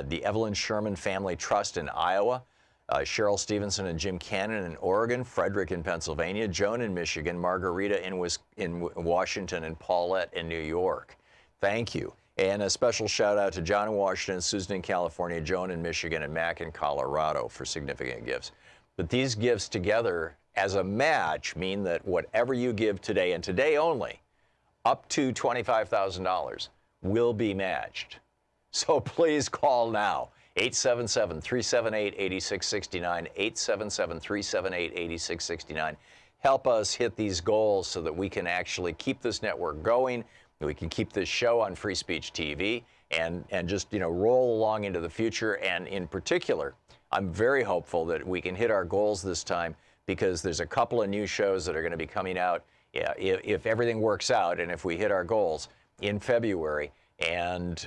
the Evelyn Sherman Family Trust in Iowa, Cheryl Stevenson and Jim Cannon in Oregon, Frederick in Pennsylvania, Joan in Michigan, Margarita in Washington, and Paulette in New York. Thank you. And a special shout out to John in Washington, Susan in California, Joan in Michigan, and Mac in Colorado for significant gifts. But these gifts together as a match mean that whatever you give today, and today only, up to $25,000 will be matched. So please call now, 877-378-8669, 877-378-8669. Help us hit these goals so that we can actually keep this network going, we can keep this show on Free Speech TV, and just roll along into the future. And in particular, I'm very hopeful that we can hit our goals this time, because there's a couple of new shows that are going to be coming out, if everything works out and if we hit our goals in February. And,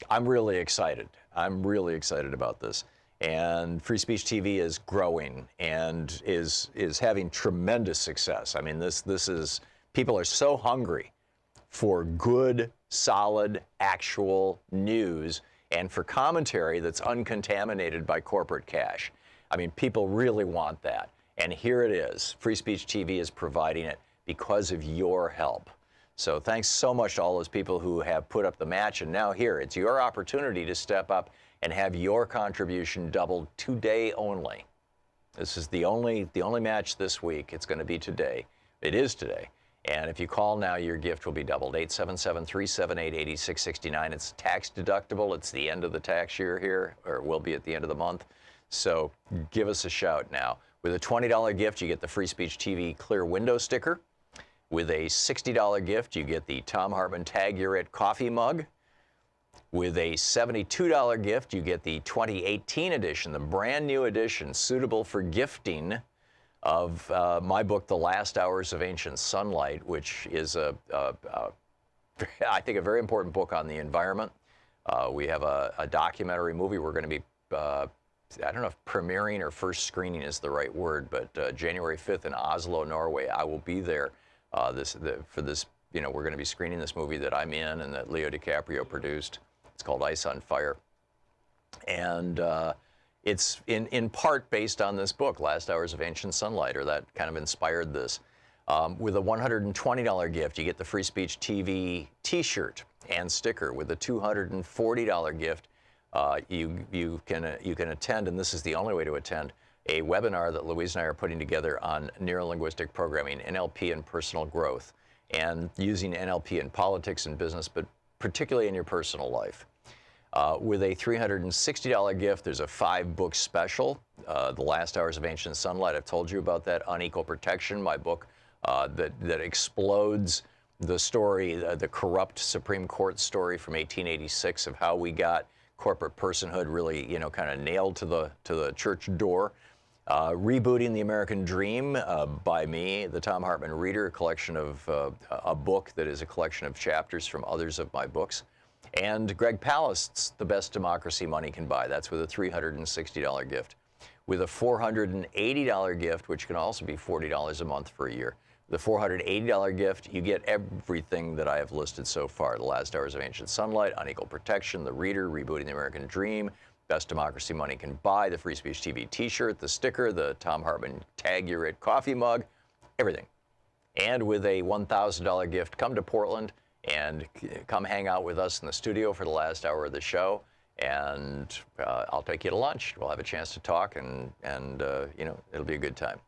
I'm really excited. I'm really excited about this. And Free Speech TV is growing and is having tremendous success. I mean, this is, people are so hungry for good, solid, actual news and for commentary that's uncontaminated by corporate cash. I mean, people really want that. And here it is. Free Speech TV is providing it because of your help. So thanks so much to all those people who have put up the match. And now here, it's your opportunity to step up and have your contribution doubled today only. This is the only match this week. It's going to be today. It is today. And if you call now, your gift will be doubled. 877-378-8669. It's tax deductible. It's the end of the tax year here, or will be at the end of the month. So give us a shout now. With a $20 gift, you get the Free Speech TV Clear Window sticker. With a $60 gift, you get the Thom Hartmann Tag You're It coffee mug. With a $72 gift, you get the 2018 edition, the brand new edition, suitable for gifting, of my book, The Last Hours of Ancient Sunlight, which is I think a very important book on the environment. We have a documentary movie we're going to be, I don't know if premiering or first screening is the right word, but January 5th in Oslo, Norway. I will be there for this. We're going to be screening this movie that I'm in and that Leo DiCaprio produced. It's called Ice on Fire. And it's in part based on this book, Last Hours of Ancient Sunlight, or that kind of inspired this. With a $120 gift, you get the Free Speech TV T-shirt and sticker. With a $240 gift, you can attend, and this is the only way to attend, a webinar that Louise and I are putting together on neurolinguistic programming, NLP, and personal growth, and using NLP in politics and business, but particularly in your personal life. With a $360 gift, there's a 5-book special, The Last Hours of Ancient Sunlight. I've told you about that. Unequal Protection, my book that explodes the story, the corrupt Supreme Court story from 1886 of how we got corporate personhood really, kind of nailed to the church door. Rebooting the American Dream by me, the Thom Hartmann Reader, a book that is a collection of chapters from others of my books. And Greg Palast's The Best Democracy Money Can Buy. That's with a $360 gift. With a $480 gift, which can also be $40 a month for a year. The $480 gift, you get everything that I have listed so far. The Last Hours of Ancient Sunlight, Unequal Protection, The Reader, Rebooting the American Dream, Best Democracy Money Can Buy, the Free Speech TV t-shirt, the sticker, the Thom Hartmann Tag You're It coffee mug, everything. And with a $1,000 gift, come to Portland and come hang out with us in the studio for the last hour of the show. And I'll take you to lunch. We'll have a chance to talk, and it'll be a good time.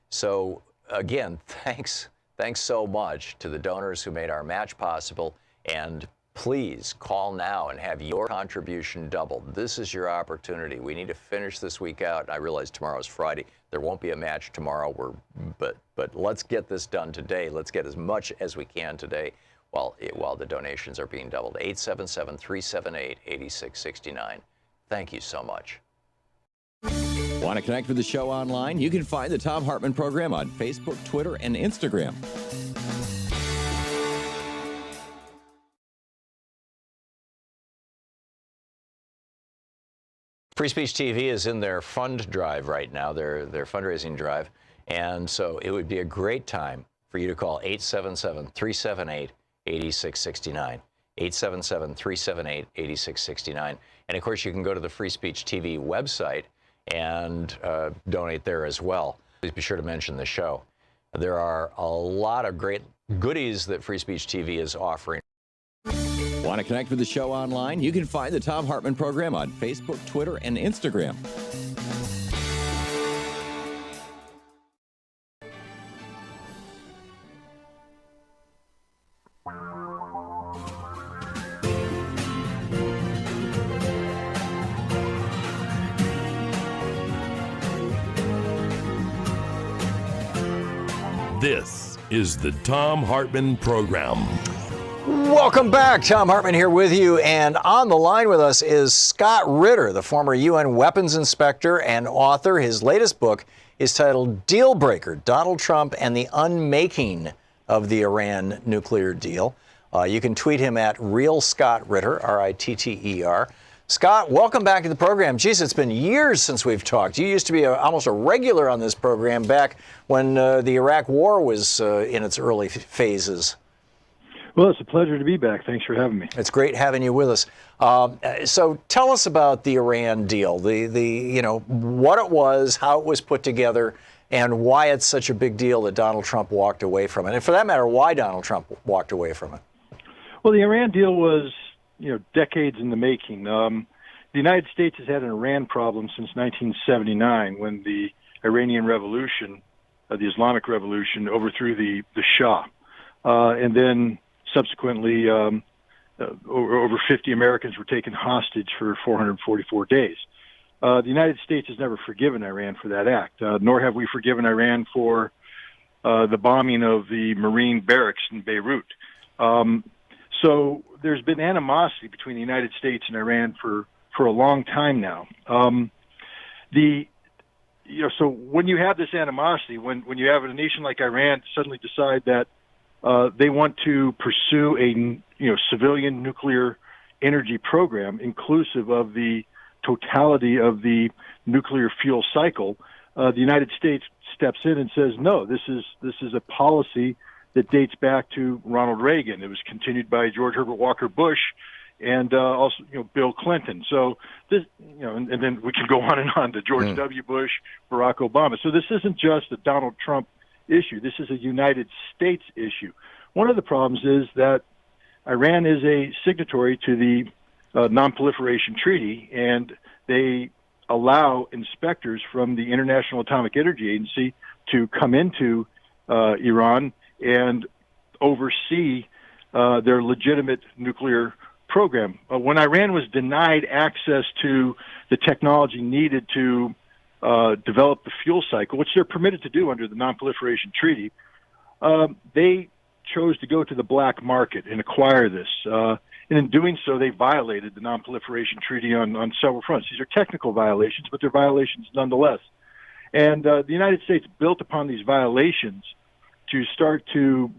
So again, thanks so much to the donors who made our match possible. And please call now and have your contribution doubled. This is your opportunity. We need to finish this week out. I realize tomorrow's Friday. There won't be a match tomorrow. But let's get this done today. Let's get as much as we can today while the donations are being doubled. 877-378-8669. Thank you so much. Want to connect with the show online? You can find the Thom Hartmann Program on Facebook, Twitter, and Instagram. Free Speech TV is in their fund drive right now, their fundraising drive. And so it would be a great time for you to call 877-378-8669. 877-378-8669. And of course, you can go to the Free Speech TV website and donate there as well. Please be sure to mention the show. There are a lot of great goodies that Free Speech TV is offering. Want to connect with the show online? You can find the Thom Hartmann Program on Facebook, Twitter, and Instagram. This is the Thom Hartmann Program. Welcome back. Thom Hartmann here with you. And on the line with us is Scott Ritter, the former UN weapons inspector and author. His latest book is titled Deal Breaker, Donald Trump and the Unmaking of the Iran Nuclear Deal. You can tweet him at RealScottRitter, R-I-T-T-E-R. Scott, welcome back to the program. Geez, it's been years since we've talked. You used to be almost a regular on this program back when the Iraq War was in its early phases. Well, it's a pleasure to be back. Thanks for having me. It's great having you with us. So tell us about the Iran deal, what it was, how it was put together, and why it's such a big deal that Donald Trump walked away from it. And for that matter, why Donald Trump walked away from it. Well, the Iran deal was, decades in the making. The United States has had an Iran problem since 1979 when the Iranian Revolution, the Islamic Revolution, overthrew the Shah. And then subsequently, over 50 Americans were taken hostage for 444 days. The United States has never forgiven Iran for that act, nor have we forgiven Iran for the bombing of the Marine barracks in Beirut. So there's been animosity between the United States and Iran for a long time now. So when you have this animosity, when you have a nation like Iran suddenly decide that they want to pursue a civilian nuclear energy program inclusive of the totality of the nuclear fuel cycle, the United States steps in and says, no, this is a policy that dates back to Ronald Reagan. It was continued by George Herbert Walker Bush and also Bill Clinton. So this, and then we can go on and on to George W. Bush, Barack Obama. So this isn't just a Donald Trump issue. This is a United States issue. One of the problems is that Iran is a signatory to the Non-Proliferation Treaty, and they allow inspectors from the International Atomic Energy Agency to come into Iran and oversee their legitimate nuclear program. When Iran was denied access to the technology needed to develop the fuel cycle, which they're permitted to do under the Non-Proliferation Treaty, they chose to go to the black market and acquire this. And in doing so, they violated the Non-Proliferation Treaty on several fronts. These are technical violations, but they're violations nonetheless. And the United States built upon these violations to start to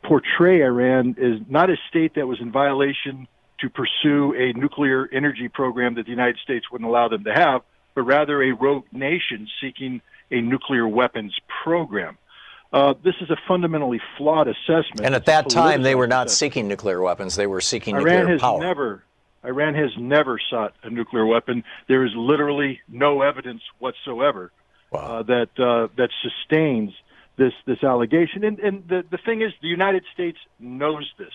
portray Iran as not a state that was in violation to pursue a nuclear energy program that the United States wouldn't allow them to have, but rather a rogue nation seeking a nuclear weapons program. This is a fundamentally flawed assessment. And at that time, they were not seeking nuclear weapons. They were seeking nuclear power. Iran has never sought a nuclear weapon. There is literally no evidence whatsoever that sustains this allegation. And the thing is, the United States knows this.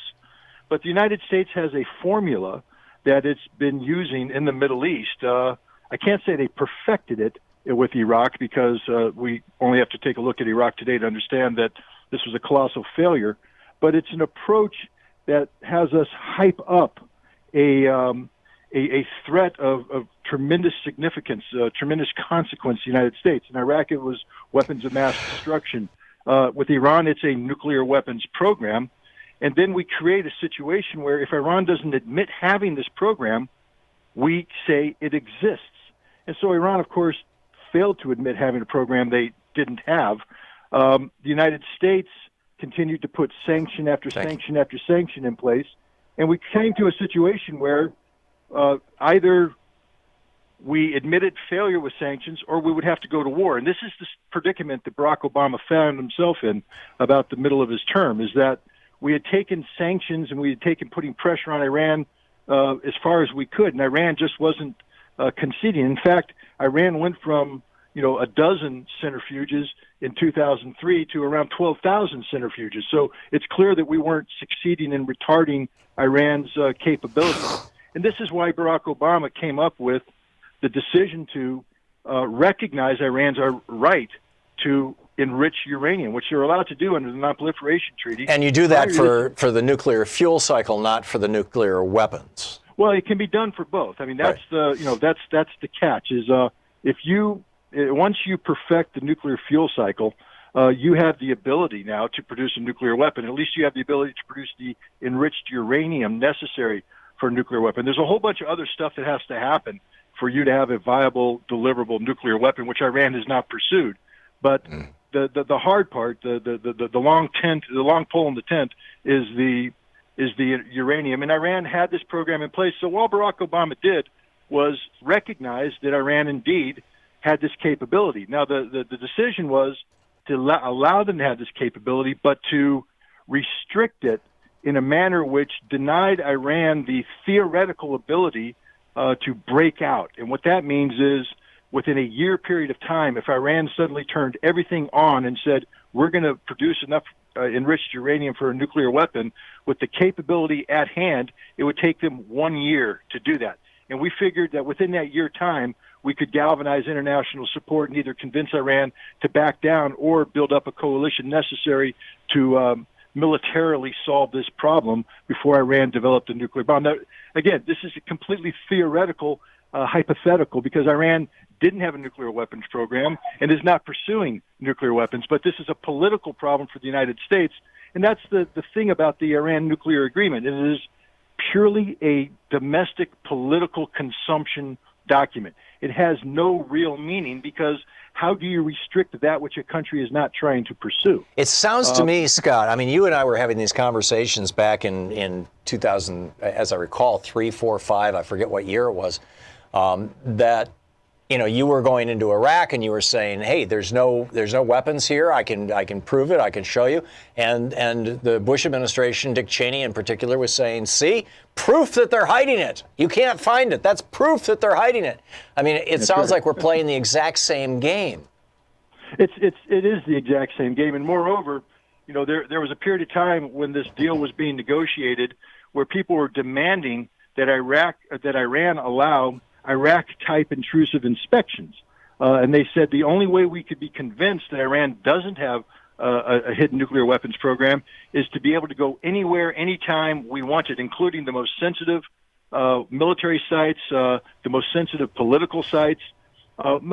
But the United States has a formula that it's been using in the Middle East. I can't say they perfected it with Iraq, because we only have to take a look at Iraq today to understand that this was a colossal failure. But it's an approach that has us hype up a threat of tremendous significance, tremendous consequence to the United States. In Iraq, it was weapons of mass destruction. With Iran, it's a nuclear weapons program. And then we create a situation where if Iran doesn't admit having this program, we say it exists. And so Iran, of course, failed to admit having a program they didn't have. The United States continued to put sanction after sanction after sanction in place. And we came to a situation where either we admitted failure with sanctions or we would have to go to war. And this is the predicament that Barack Obama found himself in about the middle of his term, is that we had taken sanctions and we had taken putting pressure on Iran as far as we could, and Iran just wasn't conceding. In fact, Iran went from a dozen centrifuges in 2003 to around 12,000 centrifuges. So it's clear that we weren't succeeding in retarding Iran's capability. And this is why Barack Obama came up with the decision to recognize Iran's right to enrich uranium, which they're allowed to do under the Non-Proliferation Treaty. And you do that for the nuclear fuel cycle, not for the nuclear weapons. Well, it can be done for both. I mean, that's that's the catch. Is if you once you perfect the nuclear fuel cycle, you have the ability now to produce a nuclear weapon. At least you have the ability to produce the enriched uranium necessary for a nuclear weapon. There's a whole bunch of other stuff that has to happen for you to have a viable, deliverable nuclear weapon, which Iran has not pursued. But the hard part, the long pole in the tent, is the uranium. And Iran had this program in place. So all Barack Obama did was recognize that Iran indeed had this capability. Now the decision was to allow them to have this capability, but to restrict it in a manner which denied Iran the theoretical ability to break out. And what that means is, within a year period of time, if Iran suddenly turned everything on and said, we're going to produce enough enriched uranium for a nuclear weapon, with the capability at hand, it would take them 1 year to do that. And we figured that within that year time, we could galvanize international support and either convince Iran to back down or build up a coalition necessary to militarily solve this problem before Iran developed a nuclear bomb. Now, again, this is a completely theoretical, hypothetical, because Iran didn't have a nuclear weapons program and is not pursuing nuclear weapons. But this is a political problem for the United States. And that's the thing about the Iran nuclear agreement. It is purely a domestic political consumption document. It has no real meaning, because how do you restrict that which a country is not trying to pursue? It sounds to me, Scott, I mean, you and I were having these conversations back in 2000, as I recall, 3, 4, 5, I forget what year it was, that you were going into Iraq and you were saying, hey, there's no weapons here. I can prove it. I can show you. And the Bush administration, Dick Cheney in particular, was saying, see, proof that they're hiding it. You can't find it. That's proof that they're hiding it. I mean, it sounds like we're playing the exact same game. It is the exact same game. And moreover, there was a period of time when this deal was being negotiated where people were demanding that Iran allow Iraq-type intrusive inspections. And they said the only way we could be convinced that Iran doesn't have a hidden nuclear weapons program is to be able to go anywhere, anytime we wanted, including the most sensitive military sites, the most sensitive political sites.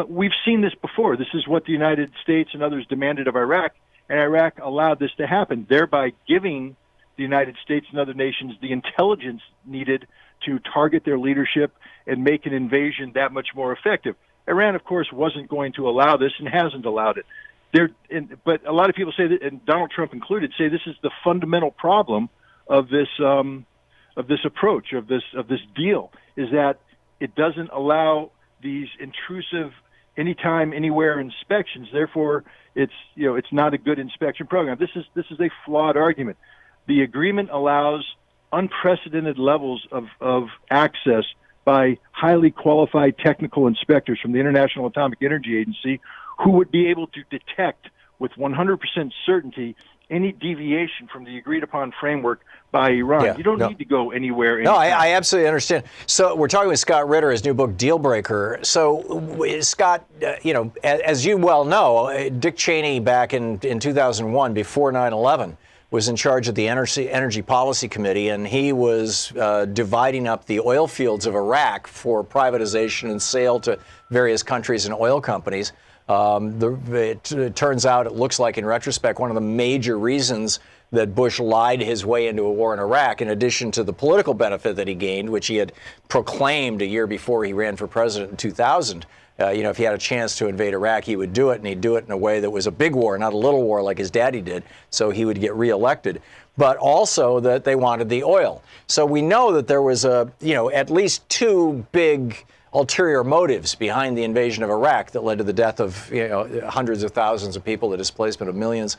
We've seen this before. This is what the United States and others demanded of Iraq, and Iraq allowed this to happen, thereby giving the United States and other nations the intelligence needed to target their leadership and make an invasion that much more effective. Iran, of course, wasn't going to allow this and hasn't allowed it. But a lot of people say that, and Donald Trump included, say this is the fundamental problem of this approach, of this deal, is that it doesn't allow these intrusive anytime, anywhere inspections. Therefore, it's not a good inspection program. This is a flawed argument. The agreement allows unprecedented levels of access by highly qualified technical inspectors from the International Atomic Energy Agency, who would be able to detect with 100% certainty any deviation from the agreed-upon framework by Iran. Yeah, you don't need to go anywhere. No, I absolutely understand. So we're talking with Scott Ritter, his new book, Deal Breaker. So, Scott, as you well know, Dick Cheney back in 2001, before 9/11, was in charge of the Energy Policy Committee, and he was dividing up the oil fields of Iraq for privatization and sale to various countries and oil companies. It turns out, it looks like in retrospect, one of the major reasons that Bush lied his way into a war in Iraq, in addition to the political benefit that he gained, which he had proclaimed a year before he ran for president in 2000. If he had a chance to invade Iraq, he would do it, and he'd do it in a way that was a big war, not a little war like his daddy did, so he would get reelected. But also that they wanted the oil. So we know that there was at least two big ulterior motives behind the invasion of Iraq that led to the death of hundreds of thousands of people, the displacement of millions,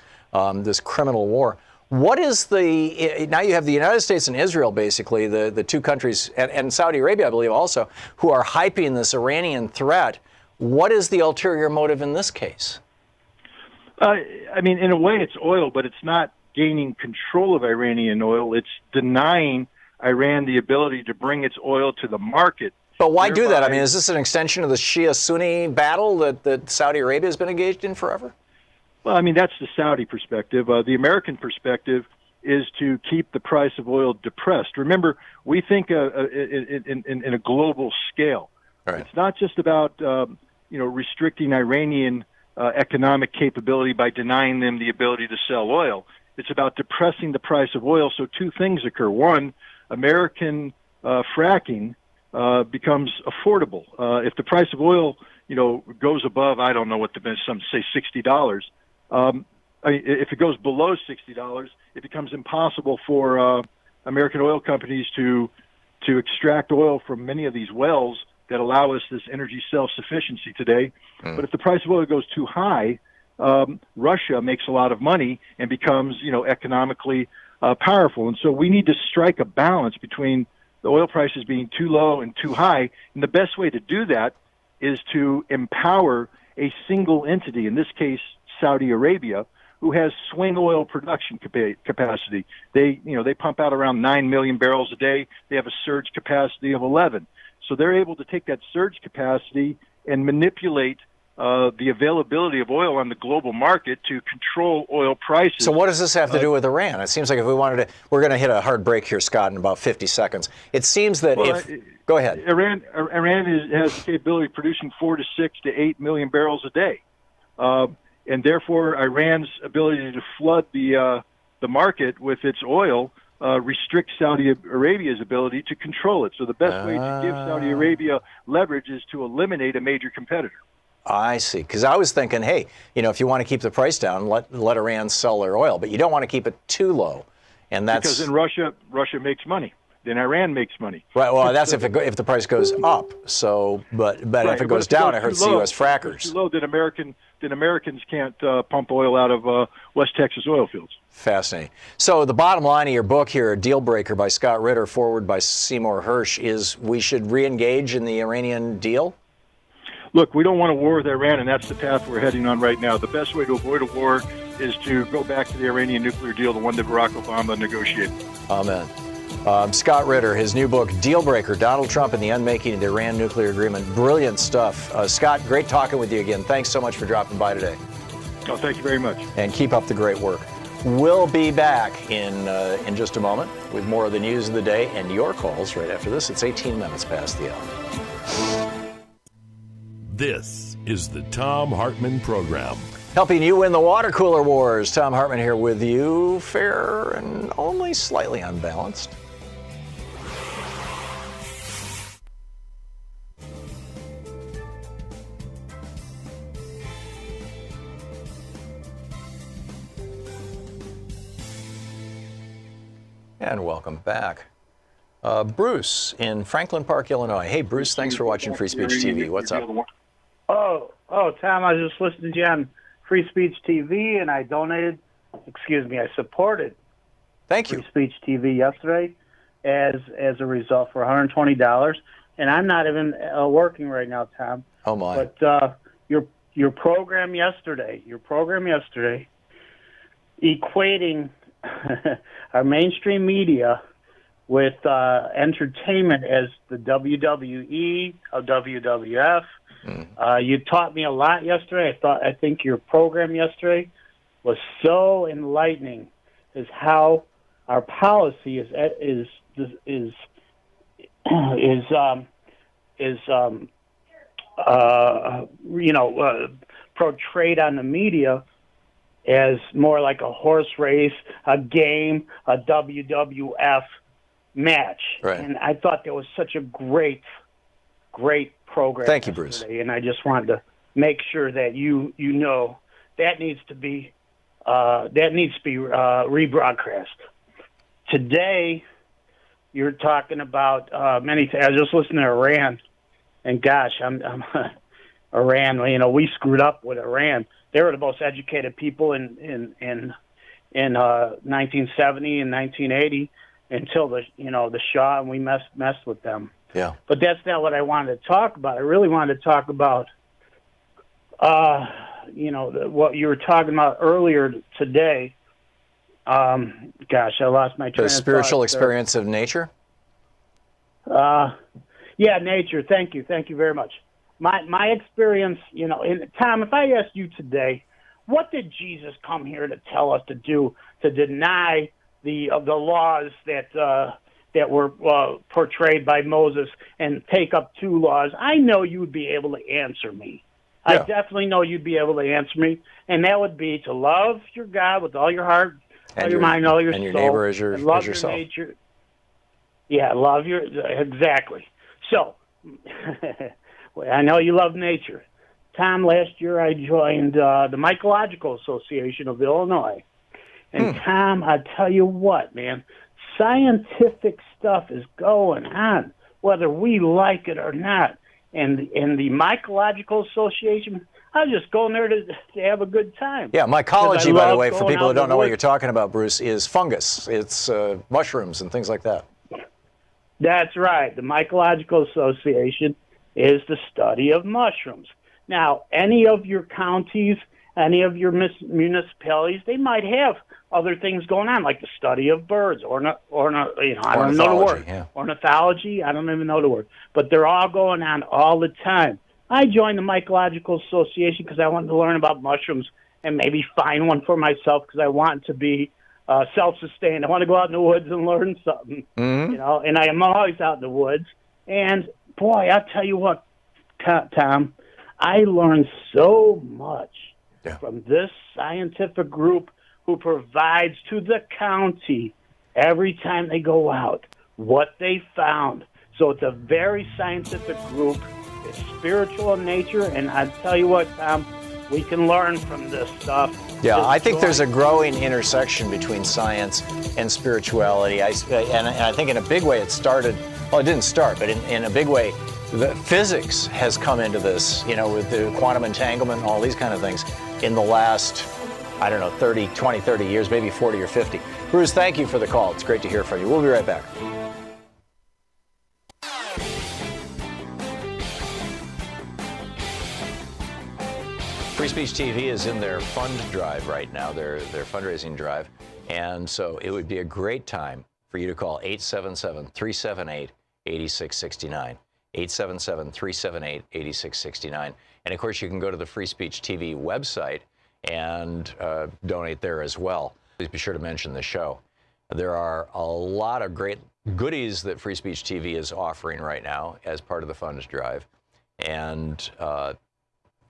this criminal war. What is now you have the United States and Israel, basically, the two countries, and Saudi Arabia, I believe, also, who are hyping this Iranian threat. What is the ulterior motive in this case? In a way, it's oil, but it's not gaining control of Iranian oil. It's denying Iran the ability to bring its oil to the market. But why do that? Is this an extension of the Shia-Sunni battle that Saudi Arabia has been engaged in forever? Well, that's the Saudi perspective. The American perspective is to keep the price of oil depressed. Remember, we think in a global scale. Right. It's not just about restricting Iranian economic capability by denying them the ability to sell oil. It's about depressing the price of oil so two things occur. One, American fracking becomes affordable. If the price of oil, goes above, I don't know what some say $60. If it goes below $60, it becomes impossible for American oil companies to extract oil from many of these wells that allow us this energy self-sufficiency today. But if the price of oil goes too high, Russia makes a lot of money and becomes, economically powerful. And so we need to strike a balance between the oil prices being too low and too high. And the best way to do that is to empower a single entity, in this case, Saudi Arabia, who has swing oil production capacity. They pump out around 9 million barrels a day. They have a surge capacity of 11. So they're able to take that surge capacity and manipulate the availability of oil on the global market to control oil prices. So what does this have to do with Iran? It seems like if we wanted to, we're going to hit a hard break here, Scott, in about 50 seconds. It seems that go ahead. Iran has the capability of producing 4 to 6 to 8 million barrels a day. And therefore, Iran's ability to flood the market with its oil restricts Saudi Arabia's ability to control it. So the best way to give Saudi Arabia leverage is to eliminate a major competitor. I see. Because I was thinking, hey, if you want to keep the price down, let Iran sell their oil, but you don't want to keep it too low, and that's because then Russia makes money. Then Iran makes money. Right. Well, that's if the price goes up. So, but if it goes down, it hurts the U.S. frackers. If it goes too low, then Americans can't pump oil out of West Texas oil fields. Fascinating. So the bottom line of your book here, Deal Breaker by Scott Ritter, forward by Seymour Hersh, is we should re-engage in the Iranian deal? Look, we don't want a war with Iran, and that's the path we're heading on right now. The best way to avoid a war is to go back to the Iranian nuclear deal, the one that Barack Obama negotiated. Amen. Scott Ritter, his new book, Deal Breaker, Donald Trump and the Unmaking of the Iran Nuclear Agreement. Brilliant stuff. Scott, great talking with you again. Thanks so much for dropping by today. Oh, thank you very much. And keep up the great work. We'll be back in just a moment with more of the news of the day and your calls right after this. It's 18 minutes past the hour. This is the Thom Hartmann Program. Helping you win the water cooler wars. Thom Hartmann here with you, fair and only slightly unbalanced. And welcome back. Bruce in Franklin Park, Illinois. Hey, Bruce, thanks for watching Free Speech TV. What's up? Oh, Tom, I was just listening to you on Free Speech TV, and I I supported Free Speech TV yesterday as a result for $120, and I'm not even working right now, Tom. Oh, my. But your program yesterday, equating our mainstream media with entertainment as the WWE or WWF. You taught me a lot yesterday. I think your program yesterday was so enlightening as how our policy is portrayed on the media as more like a horse race, a game, a WWF match. Right. And I thought that was such a great program. Thank you, Bruce. And I just wanted to make sure that you know that needs to be rebroadcast. Today, you're talking about many things. I was just listening to Iran, and gosh, I'm Iran. We screwed up with Iran. They were the most educated people in 1970 and 1980 until the Shah, and we messed with them. Yeah. But that's not what I wanted to talk about. I really wanted to talk about, what you were talking about earlier today. Gosh, I lost my train of thought. The spiritual experience of nature? Yeah, nature. Thank you very much. My experience, Tom, if I asked you today, what did Jesus come here to tell us to do to deny the laws that were portrayed by Moses and take up two laws? I know you would be able to answer me. Yeah. I definitely know you'd be able to answer me, and that would be to love your God with all your heart, all your mind, all your soul, and your neighbor as yourself. Your nature. Yeah, exactly. So, I know you love nature. Tom, last year I joined the Mycological Association of Illinois. And Tom, I tell you what, man, scientific stuff is going on, whether we like it or not. And the Mycological Association, I was just going there to have a good time. Yeah, mycology, by the way, for people who don't know what you're talking about, Bruce, is fungus. It's mushrooms and things like that. That's right. The Mycological Association is the study of mushrooms. Now, any of your counties, any of your municipalities, they might have other things going on, like the study of birds, I don't know the word. Yeah. Ornithology, I don't even know the word. But they're all going on all the time. I joined the Mycological Association because I wanted to learn about mushrooms and maybe find one for myself because I want to be self-sustained. I want to go out in the woods and learn something, and I am always out in the woods. And, boy, I'll tell you what, Tom, I learned so much from this scientific group who provides to the county every time they go out what they found. So it's a very scientific group. It's spiritual in nature, and I tell you what, Tom, we can learn from this stuff. Yeah, I think there's a growing intersection between science and spirituality. And I think in a big way it started, well, it didn't start, but in a big way, the physics has come into this, with the quantum entanglement and all these kind of things in the last, 20, 30 years, maybe 40 or 50. Bruce, thank you for the call. It's great to hear from you. We'll be right back. Free Speech TV is in their fund drive right now, their fundraising drive. And so it would be a great time for you to call 877-378-8669. 877-378-8669. And of course, you can go to the Free Speech TV website and donate there as well. Please be sure to mention the show. There are a lot of great goodies that Free Speech TV is offering right now as part of the funds drive. And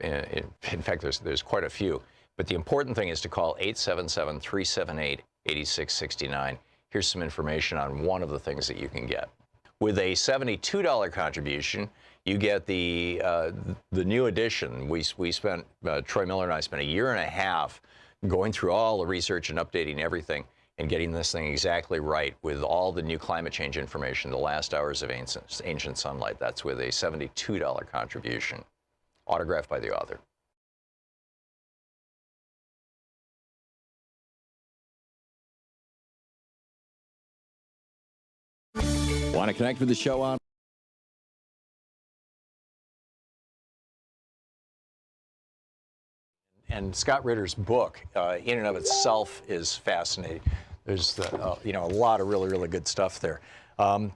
in fact, there's quite a few. But the important thing is to call 877-378-8669. Here's some information on one of the things that you can get. With a $72 contribution, you get the new edition. We spent, Troy Miller and I spent a year and a half going through all the research and updating everything and getting this thing exactly right with all the new climate change information, the last hours of ancient sunlight. That's with a $72 contribution, autographed by the author. Want to connect with the show on? And Scott Ritter's book, in and of itself, is fascinating. There's a lot of really, really good stuff there.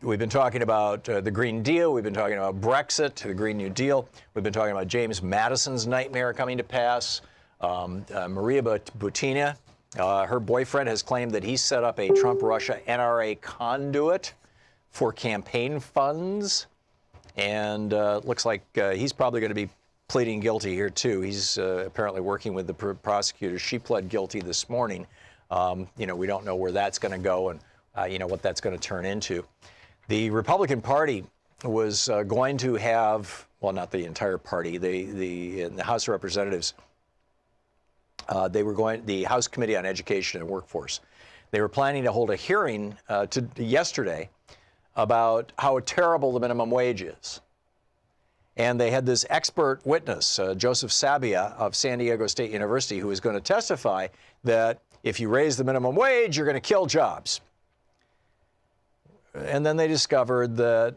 We've been talking about the Green Deal. We've been talking about Brexit, the Green New Deal. We've been talking about James Madison's nightmare coming to pass. Maria Butina, her boyfriend, has claimed that he set up a Trump-Russia NRA conduit for campaign funds, and looks like he's probably going to be pleading guilty here too. He's apparently working with the prosecutor. She pled guilty this morning. We don't know where that's going to go and what that's going to turn into. The Republican Party was going to have, well, not the entire party, in the House of Representatives, the House Committee on Education and Workforce, they were planning to hold a hearing yesterday about how terrible the minimum wage is. And they had this expert witness, Joseph Sabia of San Diego State University, who was going to testify that if you raise the minimum wage, you're going to kill jobs. And then they discovered that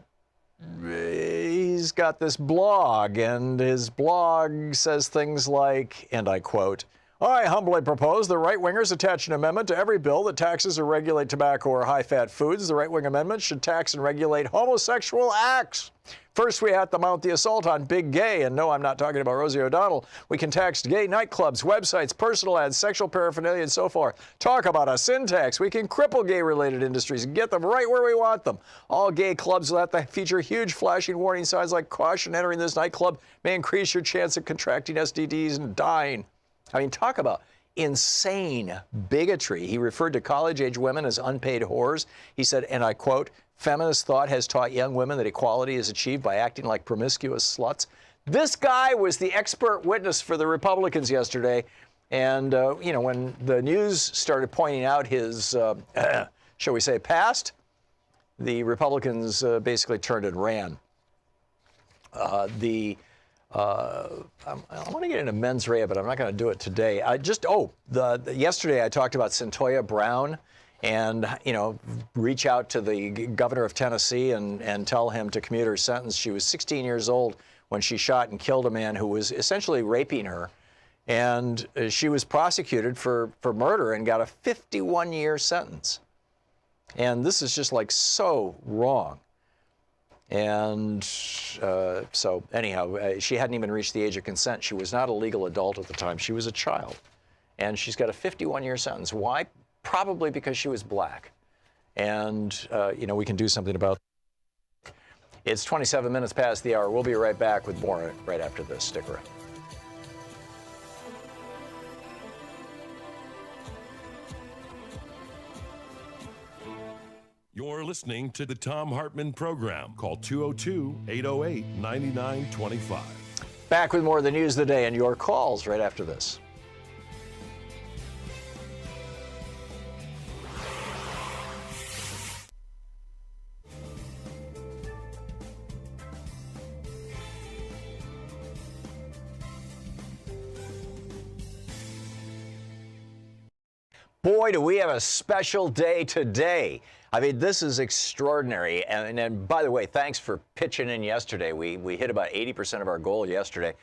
he's got this blog, and his blog says things like, and I quote, "I humbly propose the right-wingers attach an amendment to every bill that taxes or regulate tobacco or high-fat foods. The right-wing amendment should tax and regulate homosexual acts. First, we have to mount the assault on big gay, and no, I'm not talking about Rosie O'Donnell. We can tax gay nightclubs, websites, personal ads, sexual paraphernalia, and so forth. Talk about a sin tax. We can cripple gay-related industries and get them right where we want them. All gay clubs will have to feature huge flashing warning signs like, caution, entering this nightclub may increase your chance of contracting STDs and dying." I mean, talk about insane bigotry. He referred to college-age women as unpaid whores. He said, and I quote, "Feminist thought has taught young women that equality is achieved by acting like promiscuous sluts." This guy was the expert witness for the Republicans yesterday. And, when the news started pointing out his, shall we say, past, the Republicans basically turned and ran. I want to get into mens rea, but I'm not going to do it today. Yesterday I talked about Cyntoia Brown and, reach out to the governor of Tennessee and tell him to commute her sentence. She was 16 years old when she shot and killed a man who was essentially raping her. And she was prosecuted for murder and got a 51-year sentence. And this is just like so wrong. And so anyhow, she hadn't even reached the age of consent. She was not a legal adult at the time. She was a child. And she's got a 51-year sentence. Why? Probably because she was black. And, we can do something about that. It's 27 minutes past the hour. We'll be right back with more right after this. Stick around. You're listening to the Thom Hartmann Program. Call 202-808-9925. Back with more of the news of the day and your calls right after this. Boy, do we have a special day today. I mean, this is extraordinary. And by the way, thanks for pitching in yesterday. We hit about 80% of our goal yesterday.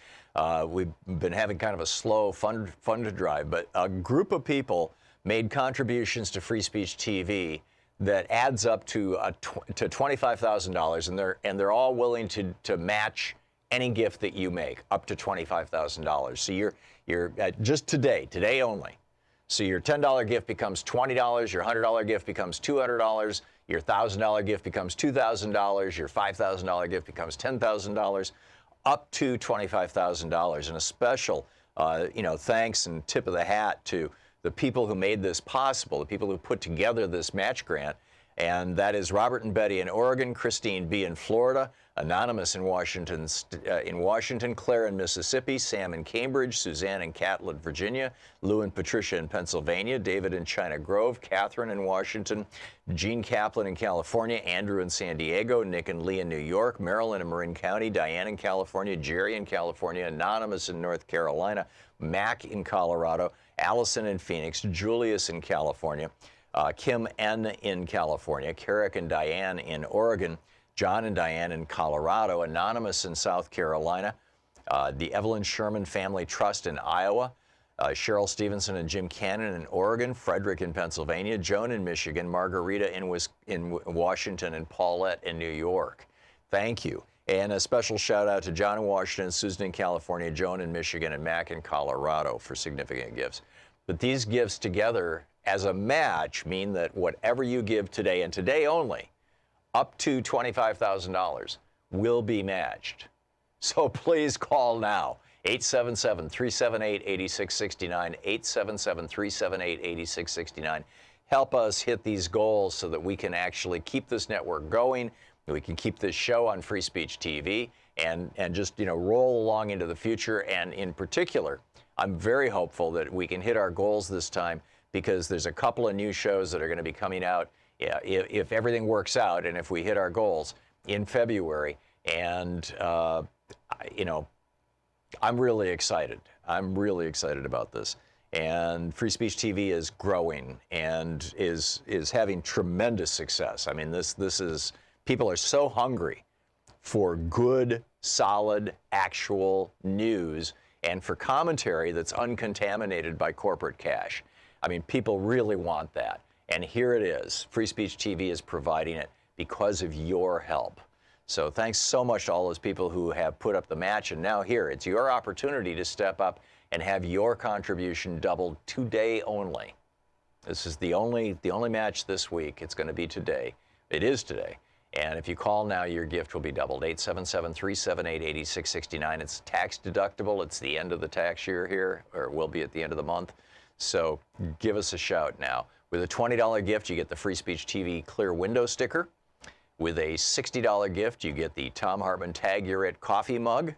We've been having kind of a slow fund drive, but a group of people made contributions to Free Speech TV that adds up to $25,000, and they're all willing to match any gift that you make up to $25,000. So you're just today only. So your $10 gift becomes $20, your $100 gift becomes $200, your $1,000 gift becomes $2,000, your $5,000 gift becomes $10,000, up to $25,000. And a special thanks and tip of the hat to the people who made this possible, the people who put together this match grant. And that is Robert and Betty in Oregon, Christine B. in Florida, Anonymous in Washington, Claire in Mississippi, Sam in Cambridge, Suzanne in Catlett, Virginia, Lou and Patricia in Pennsylvania, David in China Grove, Catherine in Washington, Gene Kaplan in California, Andrew in San Diego, Nick and Lee in New York, Marilyn in Marin County, Diane in California, Jerry in California, Anonymous in North Carolina, Mac in Colorado, Allison in Phoenix, Julius in California, Kim N. in California, Carrick and Diane in Oregon, John and Diane in Colorado, Anonymous in South Carolina, the Evelyn Sherman Family Trust in Iowa, Cheryl Stevenson and Jim Cannon in Oregon, Frederick in Pennsylvania, Joan in Michigan, Margarita in Washington, and Paulette in New York. Thank you. And a special shout out to John in Washington, Susan in California, Joan in Michigan, and Mac in Colorado for significant gifts. But these gifts together as a match mean that whatever you give today, and today only, up to $25,000 will be matched. So please call now. 877-378-8669, 877-378-8669. Help us hit these goals so that we can actually keep this network going, we can keep this show on Free Speech TV, and just roll along into the future. And in particular, I'm very hopeful that we can hit our goals this time, because there's a couple of new shows that are going to be coming out if everything works out and if we hit our goals in February. And, I'm really excited. I'm really excited about this. And Free Speech TV is growing and is having tremendous success. I mean, this is, people are so hungry for good, solid, actual news and for commentary that's uncontaminated by corporate cash. I mean, people really want that. And here it is. Free Speech TV is providing it because of your help. So thanks so much to all those people who have put up the match. And now here, it's your opportunity to step up and have your contribution doubled today only. This is the only match this week. It's going to be today. It is today. And if you call now, your gift will be doubled. 877-378-8669. It's tax deductible. It's the end of the tax year here, or will be at the end of the month. So give us a shout now. With a $20 gift, you get the Free Speech TV Clear Window sticker. With a $60 gift, you get the Thom Hartmann Tag You're It coffee mug.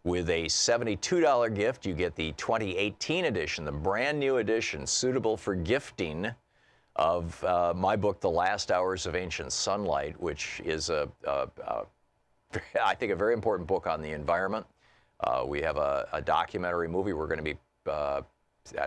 With a $72 gift, you get the 2018 edition, the brand new edition, suitable for gifting, of my book, The Last Hours of Ancient Sunlight, which is, I think, a very important book on the environment. We have a documentary movie we're going to be, I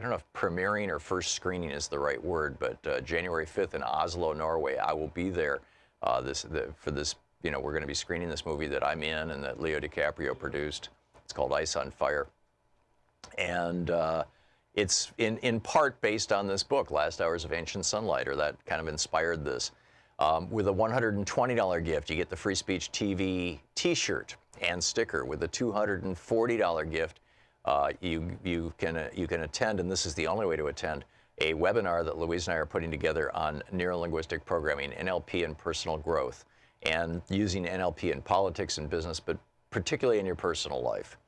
don't know if premiering or first screening is the right word, but January 5th in Oslo, Norway. I will be there for this. We're going to be screening this movie that I'm in and that Leo DiCaprio produced. It's called Ice on Fire. And it's in part based on this book, Last Hours of Ancient Sunlight, or that kind of inspired this. With a $120 gift, you get the Free Speech TV T-shirt and sticker. With a $240 gift, you can attend, and this is the only way to attend, a webinar that Louise and I are putting together on neurolinguistic programming, NLP, and personal growth, and using NLP in politics and business, but particularly in your personal life.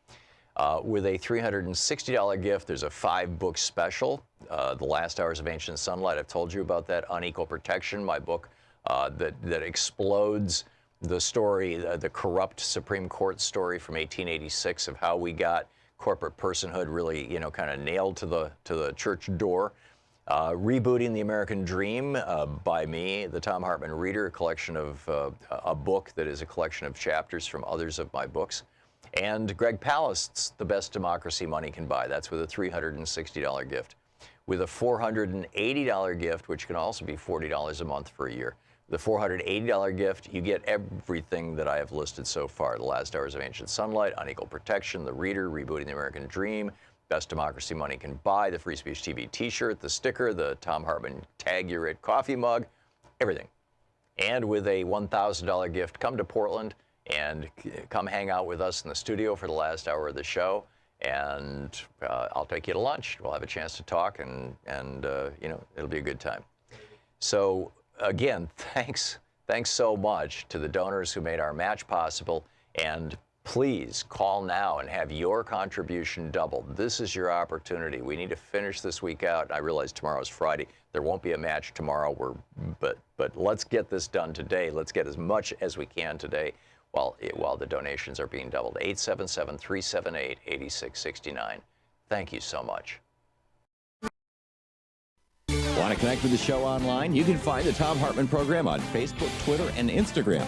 With a $360 gift, there's a 5-book special, The Last Hours of Ancient Sunlight. I've told you about that. Unequal Protection, my book that explodes the story, the corrupt Supreme Court story from 1886 of how we got corporate personhood really, kind of nailed to the church door. Rebooting the American Dream by me, the Thom Hartmann Reader, a collection of a book that is a collection of chapters from others of my books. And Greg Palast's The Best Democracy Money Can Buy. That's with a $360 gift. With a $480 gift, which can also be $40 a month for a year. The $480 gift, you get everything that I have listed so far. The Last Hours of Ancient Sunlight, Unequal Protection, The Reader, Rebooting the American Dream, Best Democracy Money Can Buy, the Free Speech TV T-shirt, the sticker, the Thom Hartmann Tag You're It coffee mug, everything. And with a $1,000 gift, come to Portland and come hang out with us in the studio for the last hour of the show, and I'll take you to lunch. We'll have a chance to talk, and it'll be a good time. So again, thanks so much to the donors who made our match possible, and please call now and have your contribution doubled. This is your opportunity. We need to finish this week out. I realize tomorrow's Friday. There won't be a match tomorrow. But let's get this done today. Let's get as much as we can today while the donations are being doubled. 877-378-8669. Thank you so much. Want to connect with the show online? You can find the Thom Hartmann Program on Facebook, Twitter, and Instagram.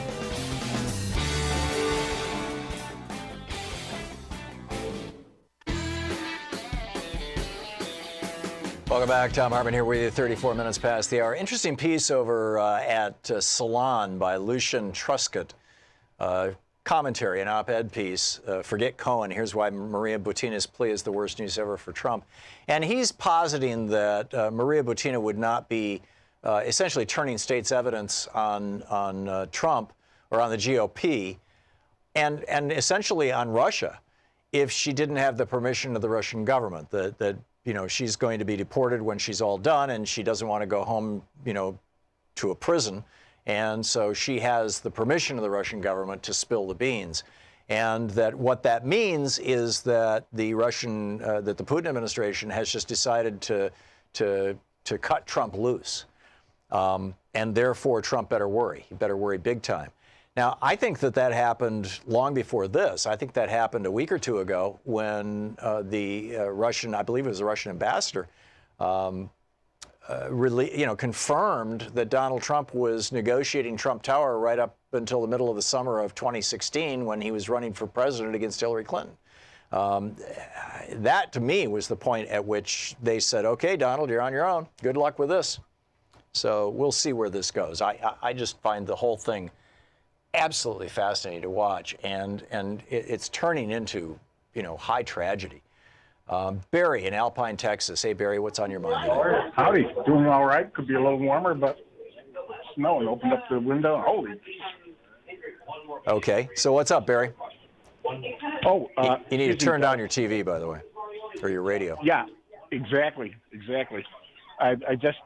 Welcome back. Thom Hartmann here with you, 34 minutes past the hour. Interesting piece over at Salon by Lucian Truscott. Commentary, an op-ed piece. Forget Cohen. Here's why Maria Butina's plea is the worst news ever for Trump. And he's positing that Maria Butina would not be essentially turning state's evidence on Trump or on the GOP and essentially on Russia if she didn't have the permission of the Russian government, that she's going to be deported when she's all done, and she doesn't want to go home, to a prison. And so she has the permission of the Russian government to spill the beans. And that what that means is that the Putin administration has just decided to cut Trump loose. And therefore, Trump better worry. He better worry big time. Now, I think that happened long before this. I think that happened a week or two ago when the Russian, I believe it was the Russian ambassador, confirmed that Donald Trump was negotiating Trump Tower right up until the middle of the summer of 2016 when he was running for president against Hillary Clinton. That, to me, was the point at which they said, okay, Donald, you're on your own. Good luck with this. So we'll see where this goes. I just find the whole thing absolutely fascinating to watch, and it's turning into, high tragedy. Barry in Alpine, Texas. Hey, Barry, what's on your mind today? Howdy. Doing all right. Could be a little warmer, but snowing. Opened up the window. Holy. Okay. So what's up, Barry? Oh, you need to turn down your TV, by the way, or your radio. Yeah, exactly. I just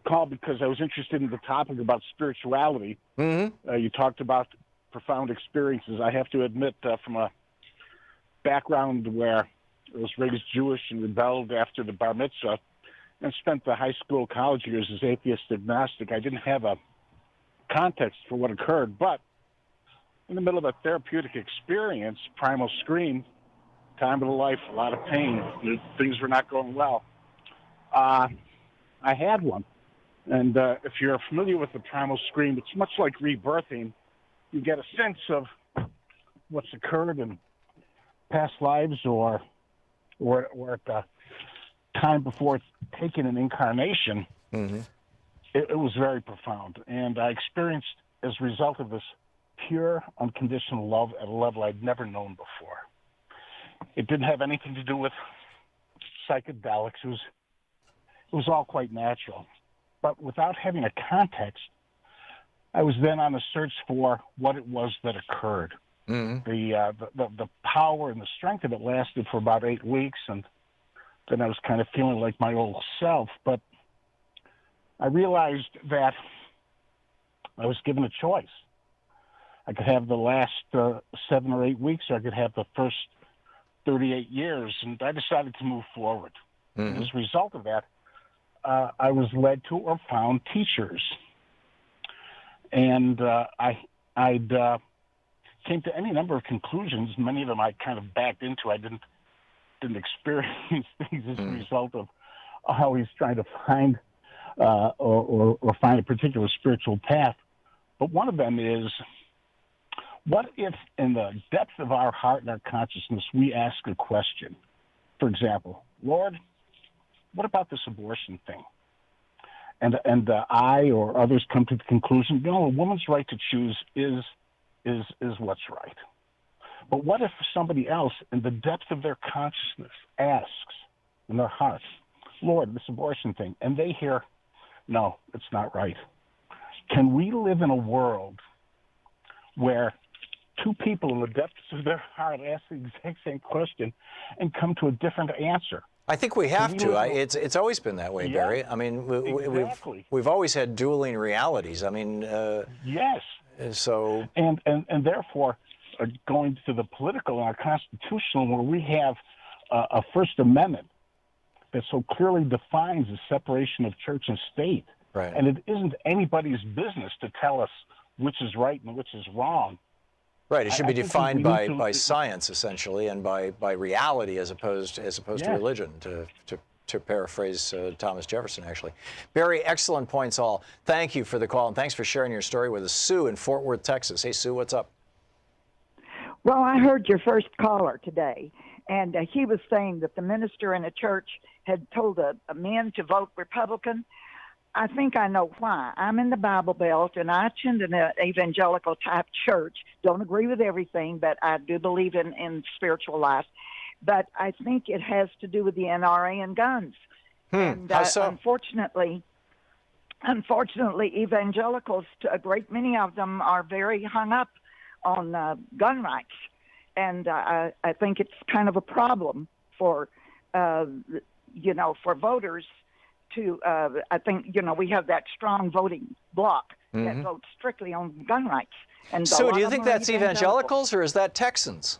called because I was interested in the topic about spirituality. Mm-hmm. You talked about profound experiences. I have to admit, from a background where I was raised Jewish and rebelled after the bar mitzvah and spent the high school, college years as atheist agnostic, I didn't have a context for what occurred. But in the middle of a therapeutic experience, primal scream, time of the life, a lot of pain, things were not going well. I had one. And if you're familiar with the primal scream, it's much like rebirthing. You get a sense of what's occurred in past lives or at the time before it's taken an incarnation. Mm-hmm. It was very profound. And I experienced, as a result of this, pure, unconditional love at a level I'd never known before. It didn't have anything to do with psychedelics. It was all quite natural. But without having a context, I was then on a search for what it was that occurred. Mm-hmm. The power and the strength of it lasted for about 8 weeks, and then I was kind of feeling like my old self. But I realized that I was given a choice. I could have the last 7 or 8 weeks, or I could have the first 38 years, and I decided to move forward. Mm-hmm. As a result of that, I was led to or found teachers. And I'd came to any number of conclusions. Many of them I kind of backed into. I didn't experience things as a result of how he's trying to find or find a particular spiritual path. But one of them is, what if in the depth of our heart and our consciousness we ask a question? For example, Lord, what about this abortion thing? And I or others come to the conclusion, no, a woman's right to choose is what's right. But what if somebody else in the depth of their consciousness asks in their heart, Lord, this abortion thing, and they hear, no, it's not right. Can we live in a world where two people in the depths of their heart ask the exact same question and come to a different answer? I think we have to. It's always been that way, Barry. I mean, we've always had dueling realities. I mean, yes. So and therefore, going to the political and our constitutional, where we have a First Amendment that so clearly defines the separation of church and state. Right. And it isn't anybody's business to tell us which is right and which is wrong. Right. It should be think defined we need by science, essentially, and by reality as opposed to Yeah. religion, to paraphrase Thomas Jefferson, actually. Barry, excellent points all. Thank you for the call, and thanks for sharing your story with us. Sue in Fort Worth, Texas. Hey, Sue, what's up? Well, I heard your first caller today, and he was saying that the minister in a church had told a men to vote Republican. I think I know why. I'm in the Bible Belt, and I attend an evangelical-type church. Don't agree with everything, but I do believe in spiritual life. But I think it has to do with the NRA and guns. And How so? unfortunately, evangelicals, a great many of them are very hung up on gun rights. And I think it's kind of a problem for, for voters to, I think, we have that strong voting bloc that votes strictly on gun rights. And Sue, do you think that's evangelicals or is that Texans?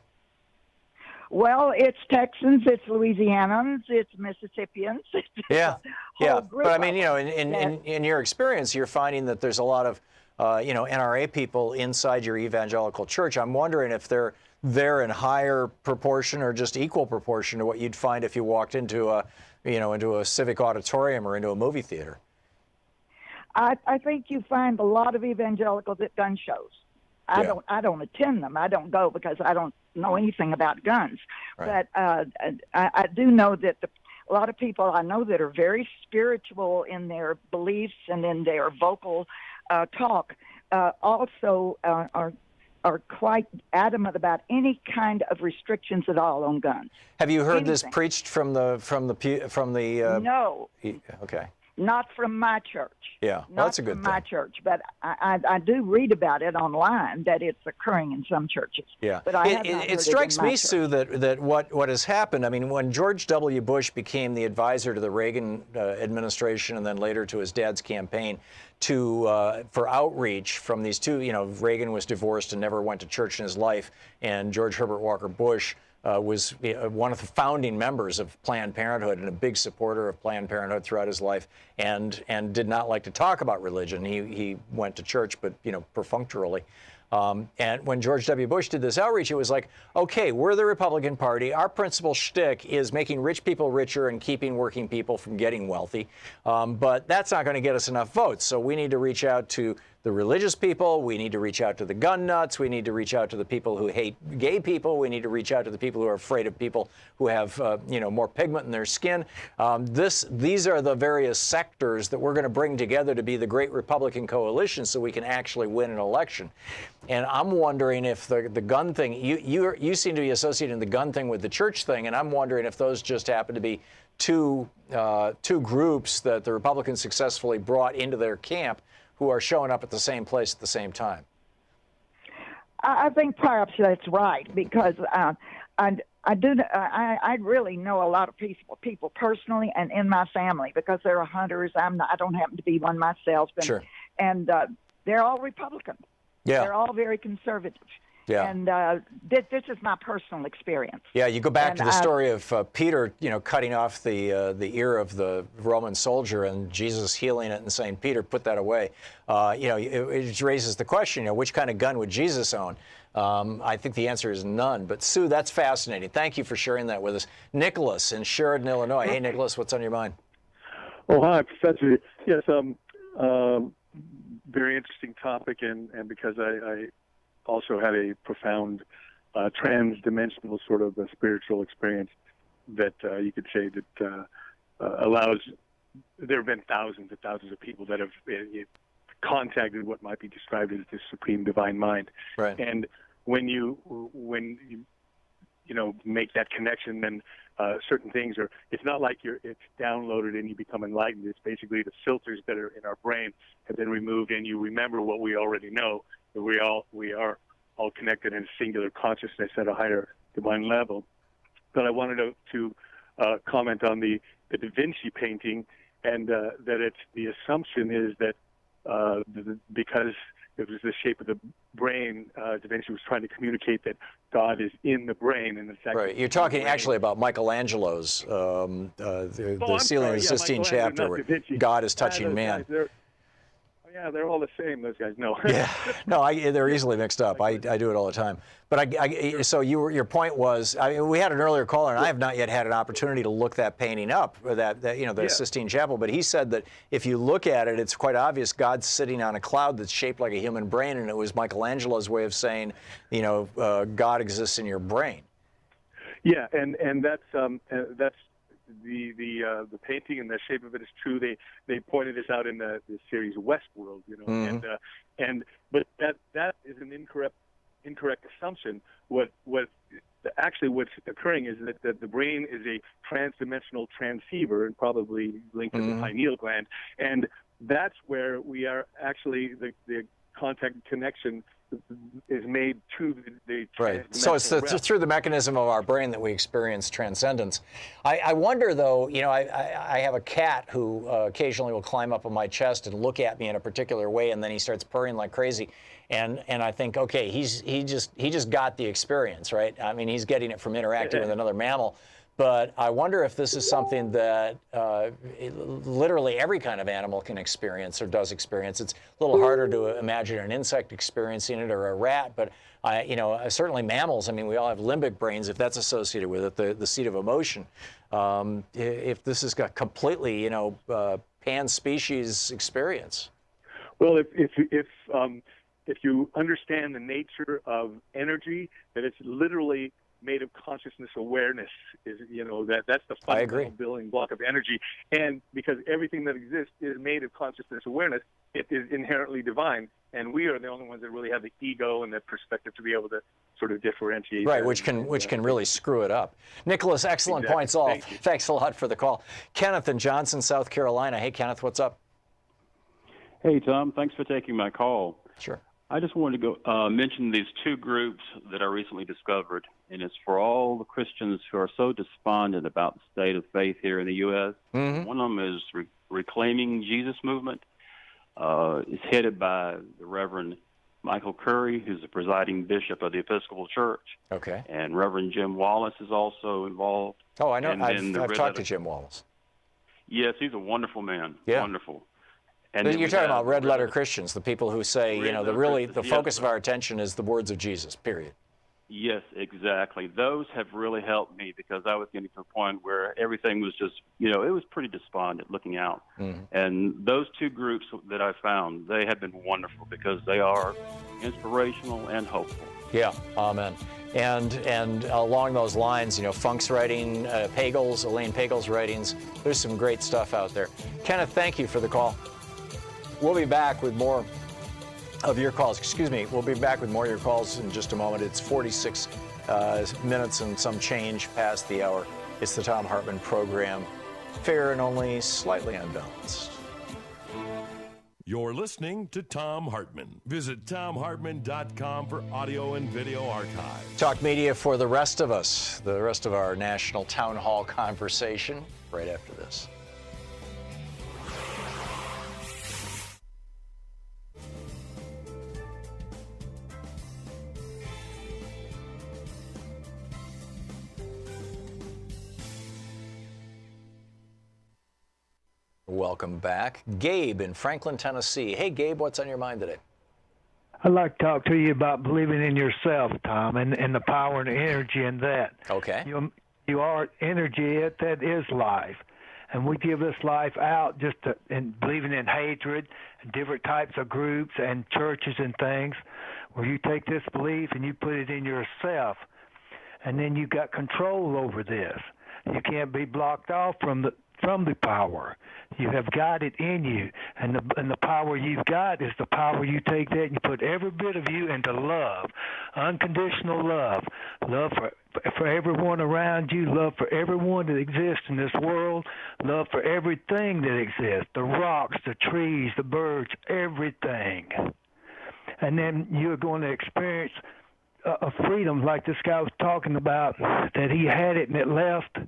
Well, it's Texans, it's Louisianans, it's Mississippians. It's Yeah, whole group but I mean, of in your experience, you're finding that there's a lot of, NRA people inside your evangelical church. I'm wondering if they're there in higher proportion or just equal proportion to what you'd find if you walked into a civic auditorium or into a movie theater. I think you find a lot of evangelicals at gun shows. I don't attend them. I don't go because I don't know anything about guns. Right. But I do know that a lot of people I know that are very spiritual in their beliefs and in their vocal talk also are quite adamant about any kind of restrictions at all on guns. Have you heard this preached from the? No. Okay. Not from my church. Yeah, well, that's a good thing. thing. My church, but I do read about it online that it's occurring in some churches. Yeah, but I have not heard it strikes in my me, church. Sue, that what has happened. I mean, when George W. Bush became the advisor to the Reagan administration, and then later to his dad's campaign, for outreach from these two, Reagan was divorced and never went to church in his life, and George Herbert Walker Bush was one of the founding members of Planned Parenthood and a big supporter of Planned Parenthood throughout his life, and did not like to talk about religion. He went to church, but perfunctorily. And when George W. Bush did this outreach, it was like, okay, we're the Republican Party. Our principal shtick is making rich people richer and keeping working people from getting wealthy. But that's not going to get us enough votes. So we need to reach out to the religious people. We need to reach out to the gun nuts. We need to reach out to the people who hate gay people. We need to reach out to the people who are afraid of people who have, more pigment in their skin. These are the various sectors that we're going to bring together to be the great Republican coalition so we can actually win an election. And I'm wondering if the gun thing, you seem to be associating the gun thing with the church thing, and I'm wondering if those just happen to be two groups that the Republicans successfully brought into their camp who are showing up at the same place at the same time. I think perhaps that's right because I really know a lot of people personally and in my family because they're hunters. I don't happen to be one myself, and they're all Republican. Yeah. They're all very conservative. Yeah. And this is my personal experience. Yeah, you go back to the story of Peter, cutting off the ear of the Roman soldier and Jesus healing it and saying, Peter, put that away. It raises the question, which kind of gun would Jesus own? I think the answer is none. But Sue, that's fascinating. Thank you for sharing that with us. Nicholas in Sheridan, Illinois. Hey, Nicholas, what's on your mind? Oh, hi, Professor. Yes, very interesting topic, and because I also had a profound trans-dimensional sort of a spiritual experience that you could say that allows. There have been thousands and thousands of people that have contacted what might be described as the supreme divine mind. Right. And when you make that connection, then certain things are. It's not like it's downloaded and you become enlightened. It's basically the filters that are in our brain have been removed, and you remember what we already know. That we are all connected in a singular consciousness at a higher divine level. But I wanted to comment on the Da Vinci painting, and that it's the assumption is that because it was the shape of the brain. Da Vinci was trying to communicate that God is in the brain, and it's actually right. You're talking actually about Michelangelo's the ceiling of the Sistine Chapter, where God is touching man. They're all the same. Those guys, no. Yeah, no, they're easily mixed up. I do it all the time. But so your point was, we had an earlier caller, and I have not yet had an opportunity to look that painting up, or the Sistine Chapel. But he said that if you look at it, it's quite obvious God's sitting on a cloud that's shaped like a human brain, and it was Michelangelo's way of saying, God exists in your brain. Yeah, and that's the painting and the shape of it is true. They pointed this out in the series Westworld, but that is an incorrect assumption. What's occurring is that the brain is a transdimensional transceiver and probably linked to the pineal gland, and that's where we are actually the contact connection is made to the right. So it's through the mechanism of our brain that we experience transcendence. I wonder, though, I have a cat who occasionally will climb up on my chest and look at me in a particular way, and then he starts purring like crazy. And I think, okay, he just got the experience, right? I mean, he's getting it from interacting with another mammal. But I wonder if this is something that literally every kind of animal can experience or does experience. It's a little harder to imagine an insect experiencing it or a rat, but certainly mammals. I mean, we all have limbic brains, if that's associated with it, the seat of emotion. If this is a completely, pan-species experience. Well, if you understand the nature of energy, that it's literally made of consciousness awareness, that's the fundamental building block of energy. And because everything that exists is made of consciousness awareness, it is inherently divine. And we are the only ones that really have the ego and the perspective to be able to sort of differentiate. Right, which can really screw it up. Nicholas, excellent points all. Thanks a lot for the call. Kenneth in Johnson, South Carolina. Hey, Kenneth, what's up? Hey, Tom. Thanks for taking my call. Sure. I just wanted to go mention these two groups that I recently discovered, and it's for all the Christians who are so despondent about the state of faith here in the U.S. Mm-hmm. One of them is Reclaiming Jesus Movement. It's headed by the Reverend Michael Curry, who's the presiding bishop of the Episcopal Church. Okay. And Reverend Jim Wallace is also involved. Oh, I know. I've talked to Jim Wallace. Yes, he's a wonderful man. Yeah. Wonderful. And you're talking about red letter Christians, the people who say, the focus yes, of our attention is the words of Jesus, period. Yes, exactly. Those have really helped me because I was getting to a point where everything was just, it was pretty despondent looking out. Mm-hmm. And those two groups that I found, they have been wonderful because they are inspirational and hopeful. Yeah, amen. And along those lines, Funk's writing, Elaine Pagel's writings, there's some great stuff out there. Kenneth, thank you for the call. We'll be back with more of your calls. We'll be back with more of your calls in just a moment. It's 46 minutes and some change past the hour. It's the Thom Hartmann Program, fair and only slightly unbalanced. You're listening to Thom Hartmann. Visit thomhartmann.com for audio and video archives. Talk media for the rest of us, the rest of our national town hall conversation, right after this. Welcome back. Gabe in Franklin, Tennessee. Hey, Gabe, what's on your mind today? I'd like to talk to you about believing in yourself, Tom, and the power and the energy in that. Okay. You are energy, that is life. And we give this life out in believing in hatred and different types of groups and churches and things, where you take this belief and you put it in yourself, and then you got control over this. You can't be blocked off from the power. You have got it in you, and the power you've got is the power you take that and you put every bit of you into love, unconditional love for everyone around you, love for everyone that exists in this world, love for everything that exists, the rocks, the trees, the birds, everything. And then you're going to experience a freedom like this guy was talking about, that he had it and it left.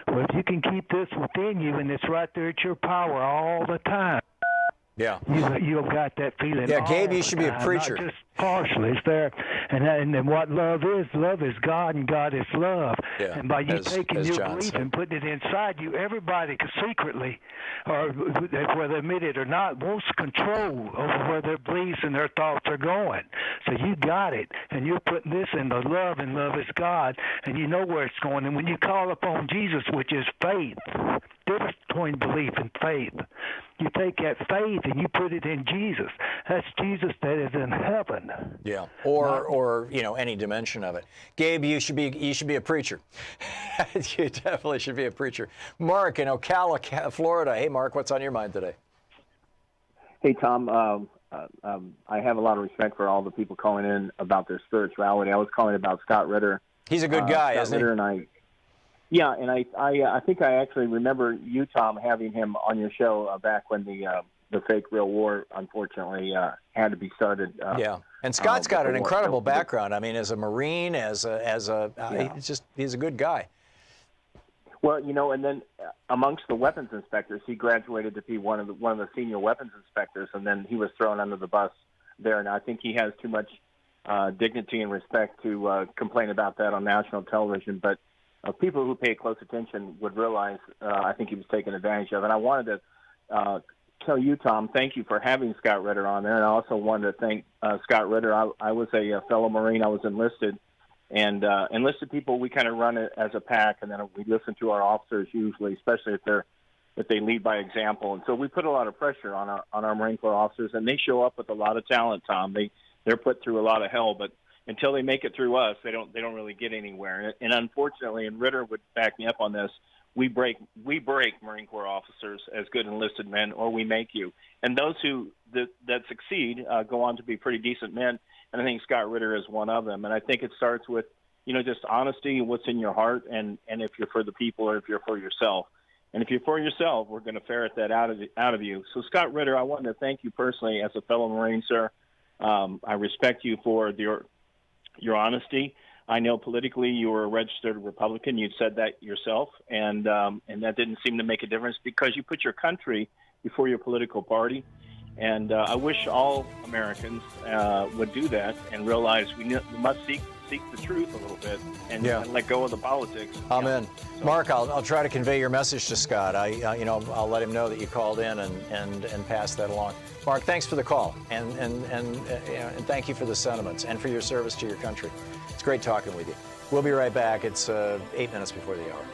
Well, if you can keep this within you and it's right there at your power all the time, Yeah. You've got that feeling. Yeah, Gabe, all you the should be a time, preacher. Not just partially. It's there. And then what love is God, and God is love. Yeah, And by you as taking your John belief said. and putting it inside you, everybody secretly, or whether they admit it or not, wants control over where their beliefs and their thoughts are going. So you got it, and you're putting this into love, and love is God, and you know where it's going. And when you call upon Jesus, which is faith, difference between belief and faith. You take that faith and you put it in Jesus. That's Jesus that is in heaven. Yeah, or any dimension of it. Gabe, you should be a preacher. You definitely should be a preacher. Mark in Ocala, Florida. Hey, Mark, what's on your mind today? Hey, Tom. I have a lot of respect for all the people calling in about their spirituality. I was calling about Scott Ritter. He's a good guy, Scott isn't Ritter he? And yeah, and I think I actually remember you, Tom, having him on your show back when the fake real war, unfortunately, had to be started. Yeah, and Scott's got an incredible background. I mean, as a Marine, he's a good guy. Well, and then amongst the weapons inspectors, he graduated to be one of the senior weapons inspectors, and then he was thrown under the bus there. And I think he has too much dignity and respect to complain about that on national television, but. People who pay close attention would realize I think he was taken advantage of. And I wanted to tell you, Tom, thank you for having Scott Ritter on there. And I also wanted to thank Scott Ritter. I was a fellow Marine. I was enlisted. And enlisted people, we kind of run it as a pack, and then we listen to our officers usually, especially if they lead by example. And so we put a lot of pressure on our Marine Corps officers, and they show up with a lot of talent, Tom. They're put through a lot of hell, but until they make it through us, they don't really get anywhere. And unfortunately, and Ritter would back me up on this, we break Marine Corps officers as good enlisted men, or we make you. And those that succeed go on to be pretty decent men. And I think Scott Ritter is one of them. And I think it starts with just honesty and what's in your heart, and if you're for the people or if you're for yourself. And if you're for yourself, we're going to ferret that out of you. So Scott Ritter, I wanted to thank you personally as a fellow Marine, sir. I respect you for your honesty. I know politically you were a registered Republican. You'd said that yourself, and that didn't seem to make a difference because you put your country before your political party. And I wish all Americans would do that and realize we must seek the truth a little bit and let go of the politics. Amen. So, Mark, I'll try to convey your message to Scott. I'll let him know that you called in and pass that along. Mark, thanks for the call, and thank you for the sentiments and for your service to your country. It's great talking with you. We'll be right back. It's 8 minutes before the hour.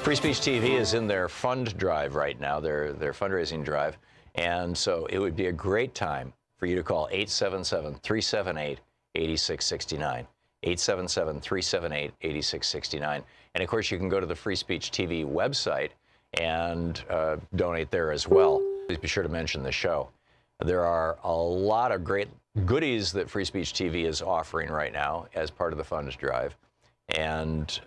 Free Speech TV is in their fund drive right now, their fundraising drive, and so it would be a great time for you to call 877-378-8669. 877-378-8669. And of course, you can go to the Free Speech TV website and donate there as well. Please be sure to mention the show. There are a lot of great goodies that Free Speech TV is offering right now as part of the funds drive. And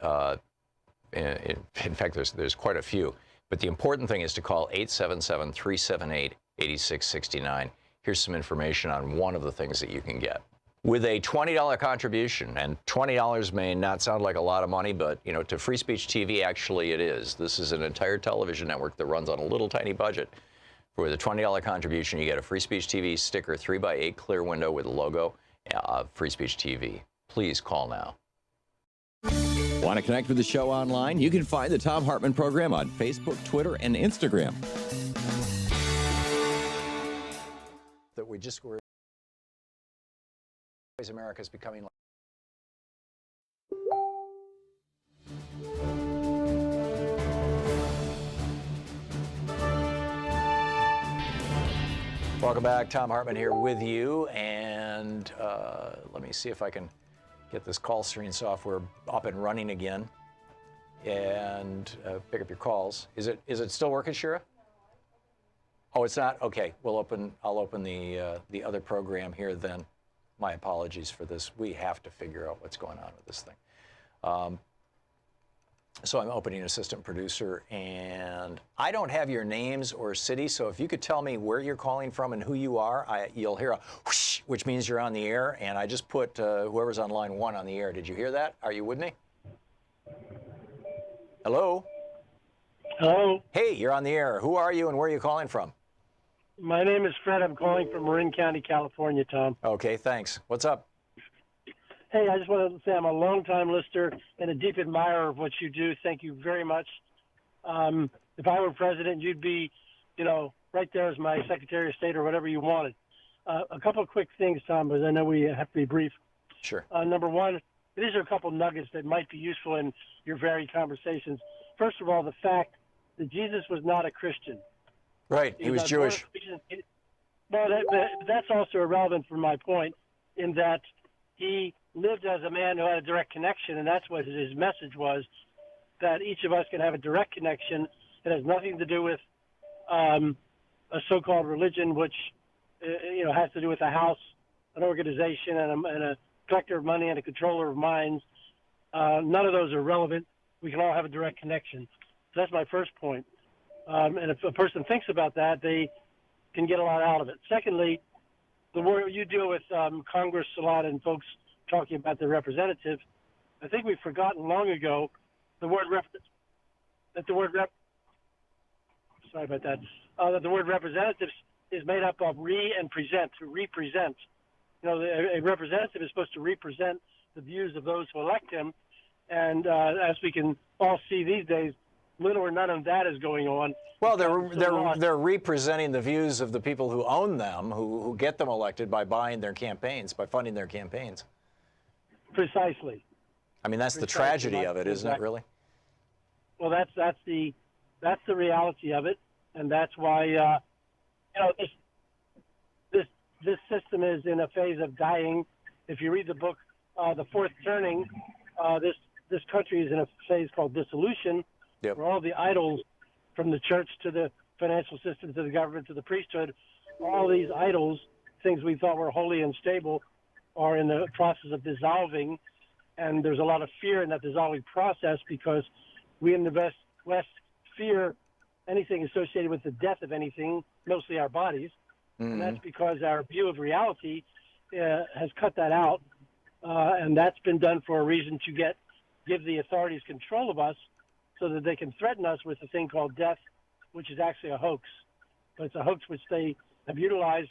in fact, there's quite a few. But the important thing is to call 877-378-8669. Here's some information on one of the things that you can get. With a $20 contribution, and $20 may not sound like a lot of money, but to Free Speech TV, actually it is. This is an entire television network that runs on a little tiny budget. For the $20 contribution, you get a Free Speech TV sticker, 3x8 clear window with a logo of Free Speech TV. Please call now. Want to connect with the show online? You can find the Thom Hartmann Program on Facebook, Twitter, and Instagram. That we just were. America's becoming like. Welcome back. Thom Hartmann here with you, and let me see if I can get this call screen software up and running again, and pick up your calls. Is it still working, Shira? Oh, it's not. Okay, I'll open the other program here then. My apologies for this. We have to figure out what's going on with this thing. So I'm opening assistant producer, and I don't have your names or city, so if you could tell me where you're calling from and who you are, you'll hear a whoosh, which means you're on the air, and I just put whoever's on line 1 on the air. Did you hear that? Are you with me? Hello? Hello. Hey, you're on the air. Who are you and where are you calling from? My name is Fred. I'm calling from Marin County, California, Tom. Okay, thanks. What's up? Hey, I just wanted to say I'm a longtime listener and a deep admirer of what you do. Thank you very much. If I were president, you'd be, right there as my Secretary of State or whatever you wanted. A couple of quick things, Tom, because I know we have to be brief. Sure. Number one, these are a couple nuggets that might be useful in your varied conversations. First of all, the fact that Jesus was not a Christian. Right, he was Jewish. Well, that's also irrelevant for my point, in that he lived as a man who had a direct connection, and that's what his message was, that each of us can have a direct connection. It has nothing to do with a so-called religion, which has to do with a house, an organization, and a collector of money and a controller of minds. None of those are relevant. We can all have a direct connection. So that's my first point. And if a person thinks about that, they can get a lot out of it. Secondly, the word you deal with Congress a lot and folks talking about their representatives. I think we've forgotten long ago that the word representatives is made up of to represent. A representative is supposed to represent the views of those who elect him, and as we can all see these days, little or none of that is going on. Well, they're representing the views of the people who own them, who get them elected by buying their campaigns, by funding their campaigns. Precisely. I mean, that's the tragedy of it, isn't it? Really? Well, that's the reality of it, and that's why this system is in a phase of dying. If you read the book, The Fourth Turning, this country is in a phase called dissolution, where all the idols, from the church to the financial system to the government to the priesthood, all these idols, things we thought were holy and stable, are in the process of dissolving, and there's a lot of fear in that dissolving process because we in the West fear anything associated with the death of anything, mostly our bodies, and that's because our view of reality has cut that out, and that's been done for a reason to give the authorities control of us so that they can threaten us with a thing called death, which is actually a hoax. But it's a hoax which they have utilized,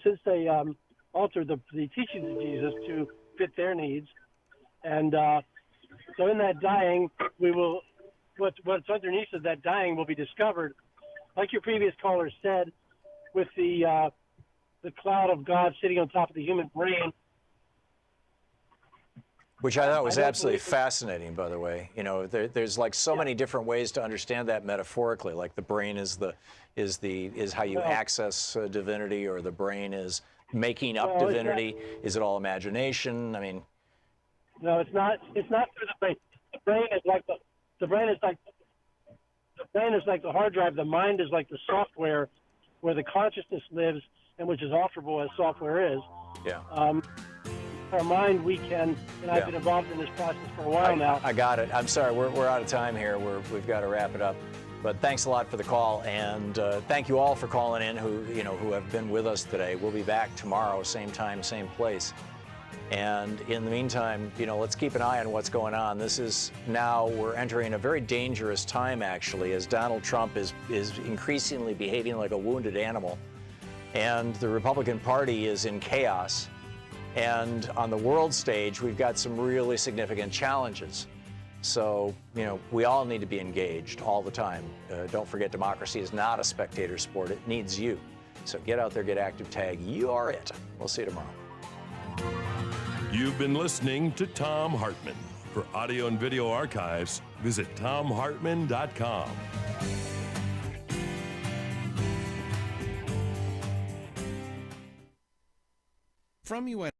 since they altered the teachings of Jesus to fit their needs. And so in that dying, what's underneath of that dying will be discovered, like your previous caller said, with the cloud of God sitting on top of the human brain. Which I thought was absolutely fascinating, by the way. There's like so many different ways to understand that metaphorically. Like the brain is how you access divinity, or the brain is making up divinity. Is it all imagination? I mean, no, it's not. It's not through the brain. The brain is like the hard drive. The mind is like the software where the consciousness lives, and which is offerable as software is. Yeah. Our mind, we can, and I've been involved in this process for a while now. I got it. I'm sorry, we're out of time here. We've got to wrap it up. But thanks a lot for the call, and thank you all for calling in who have been with us today. We'll be back tomorrow, same time, same place. And in the meantime, let's keep an eye on what's going on. We're entering a very dangerous time, actually, as Donald Trump is increasingly behaving like a wounded animal, and the Republican Party is in chaos. And on the world stage, we've got some really significant challenges. So, we all need to be engaged all the time. Don't forget, democracy is not a spectator sport. It needs you. So get out there, get active, tag. You are it. We'll see you tomorrow. You've been listening to Thom Hartmann. For audio and video archives, visit thomhartmann.com. From U.S.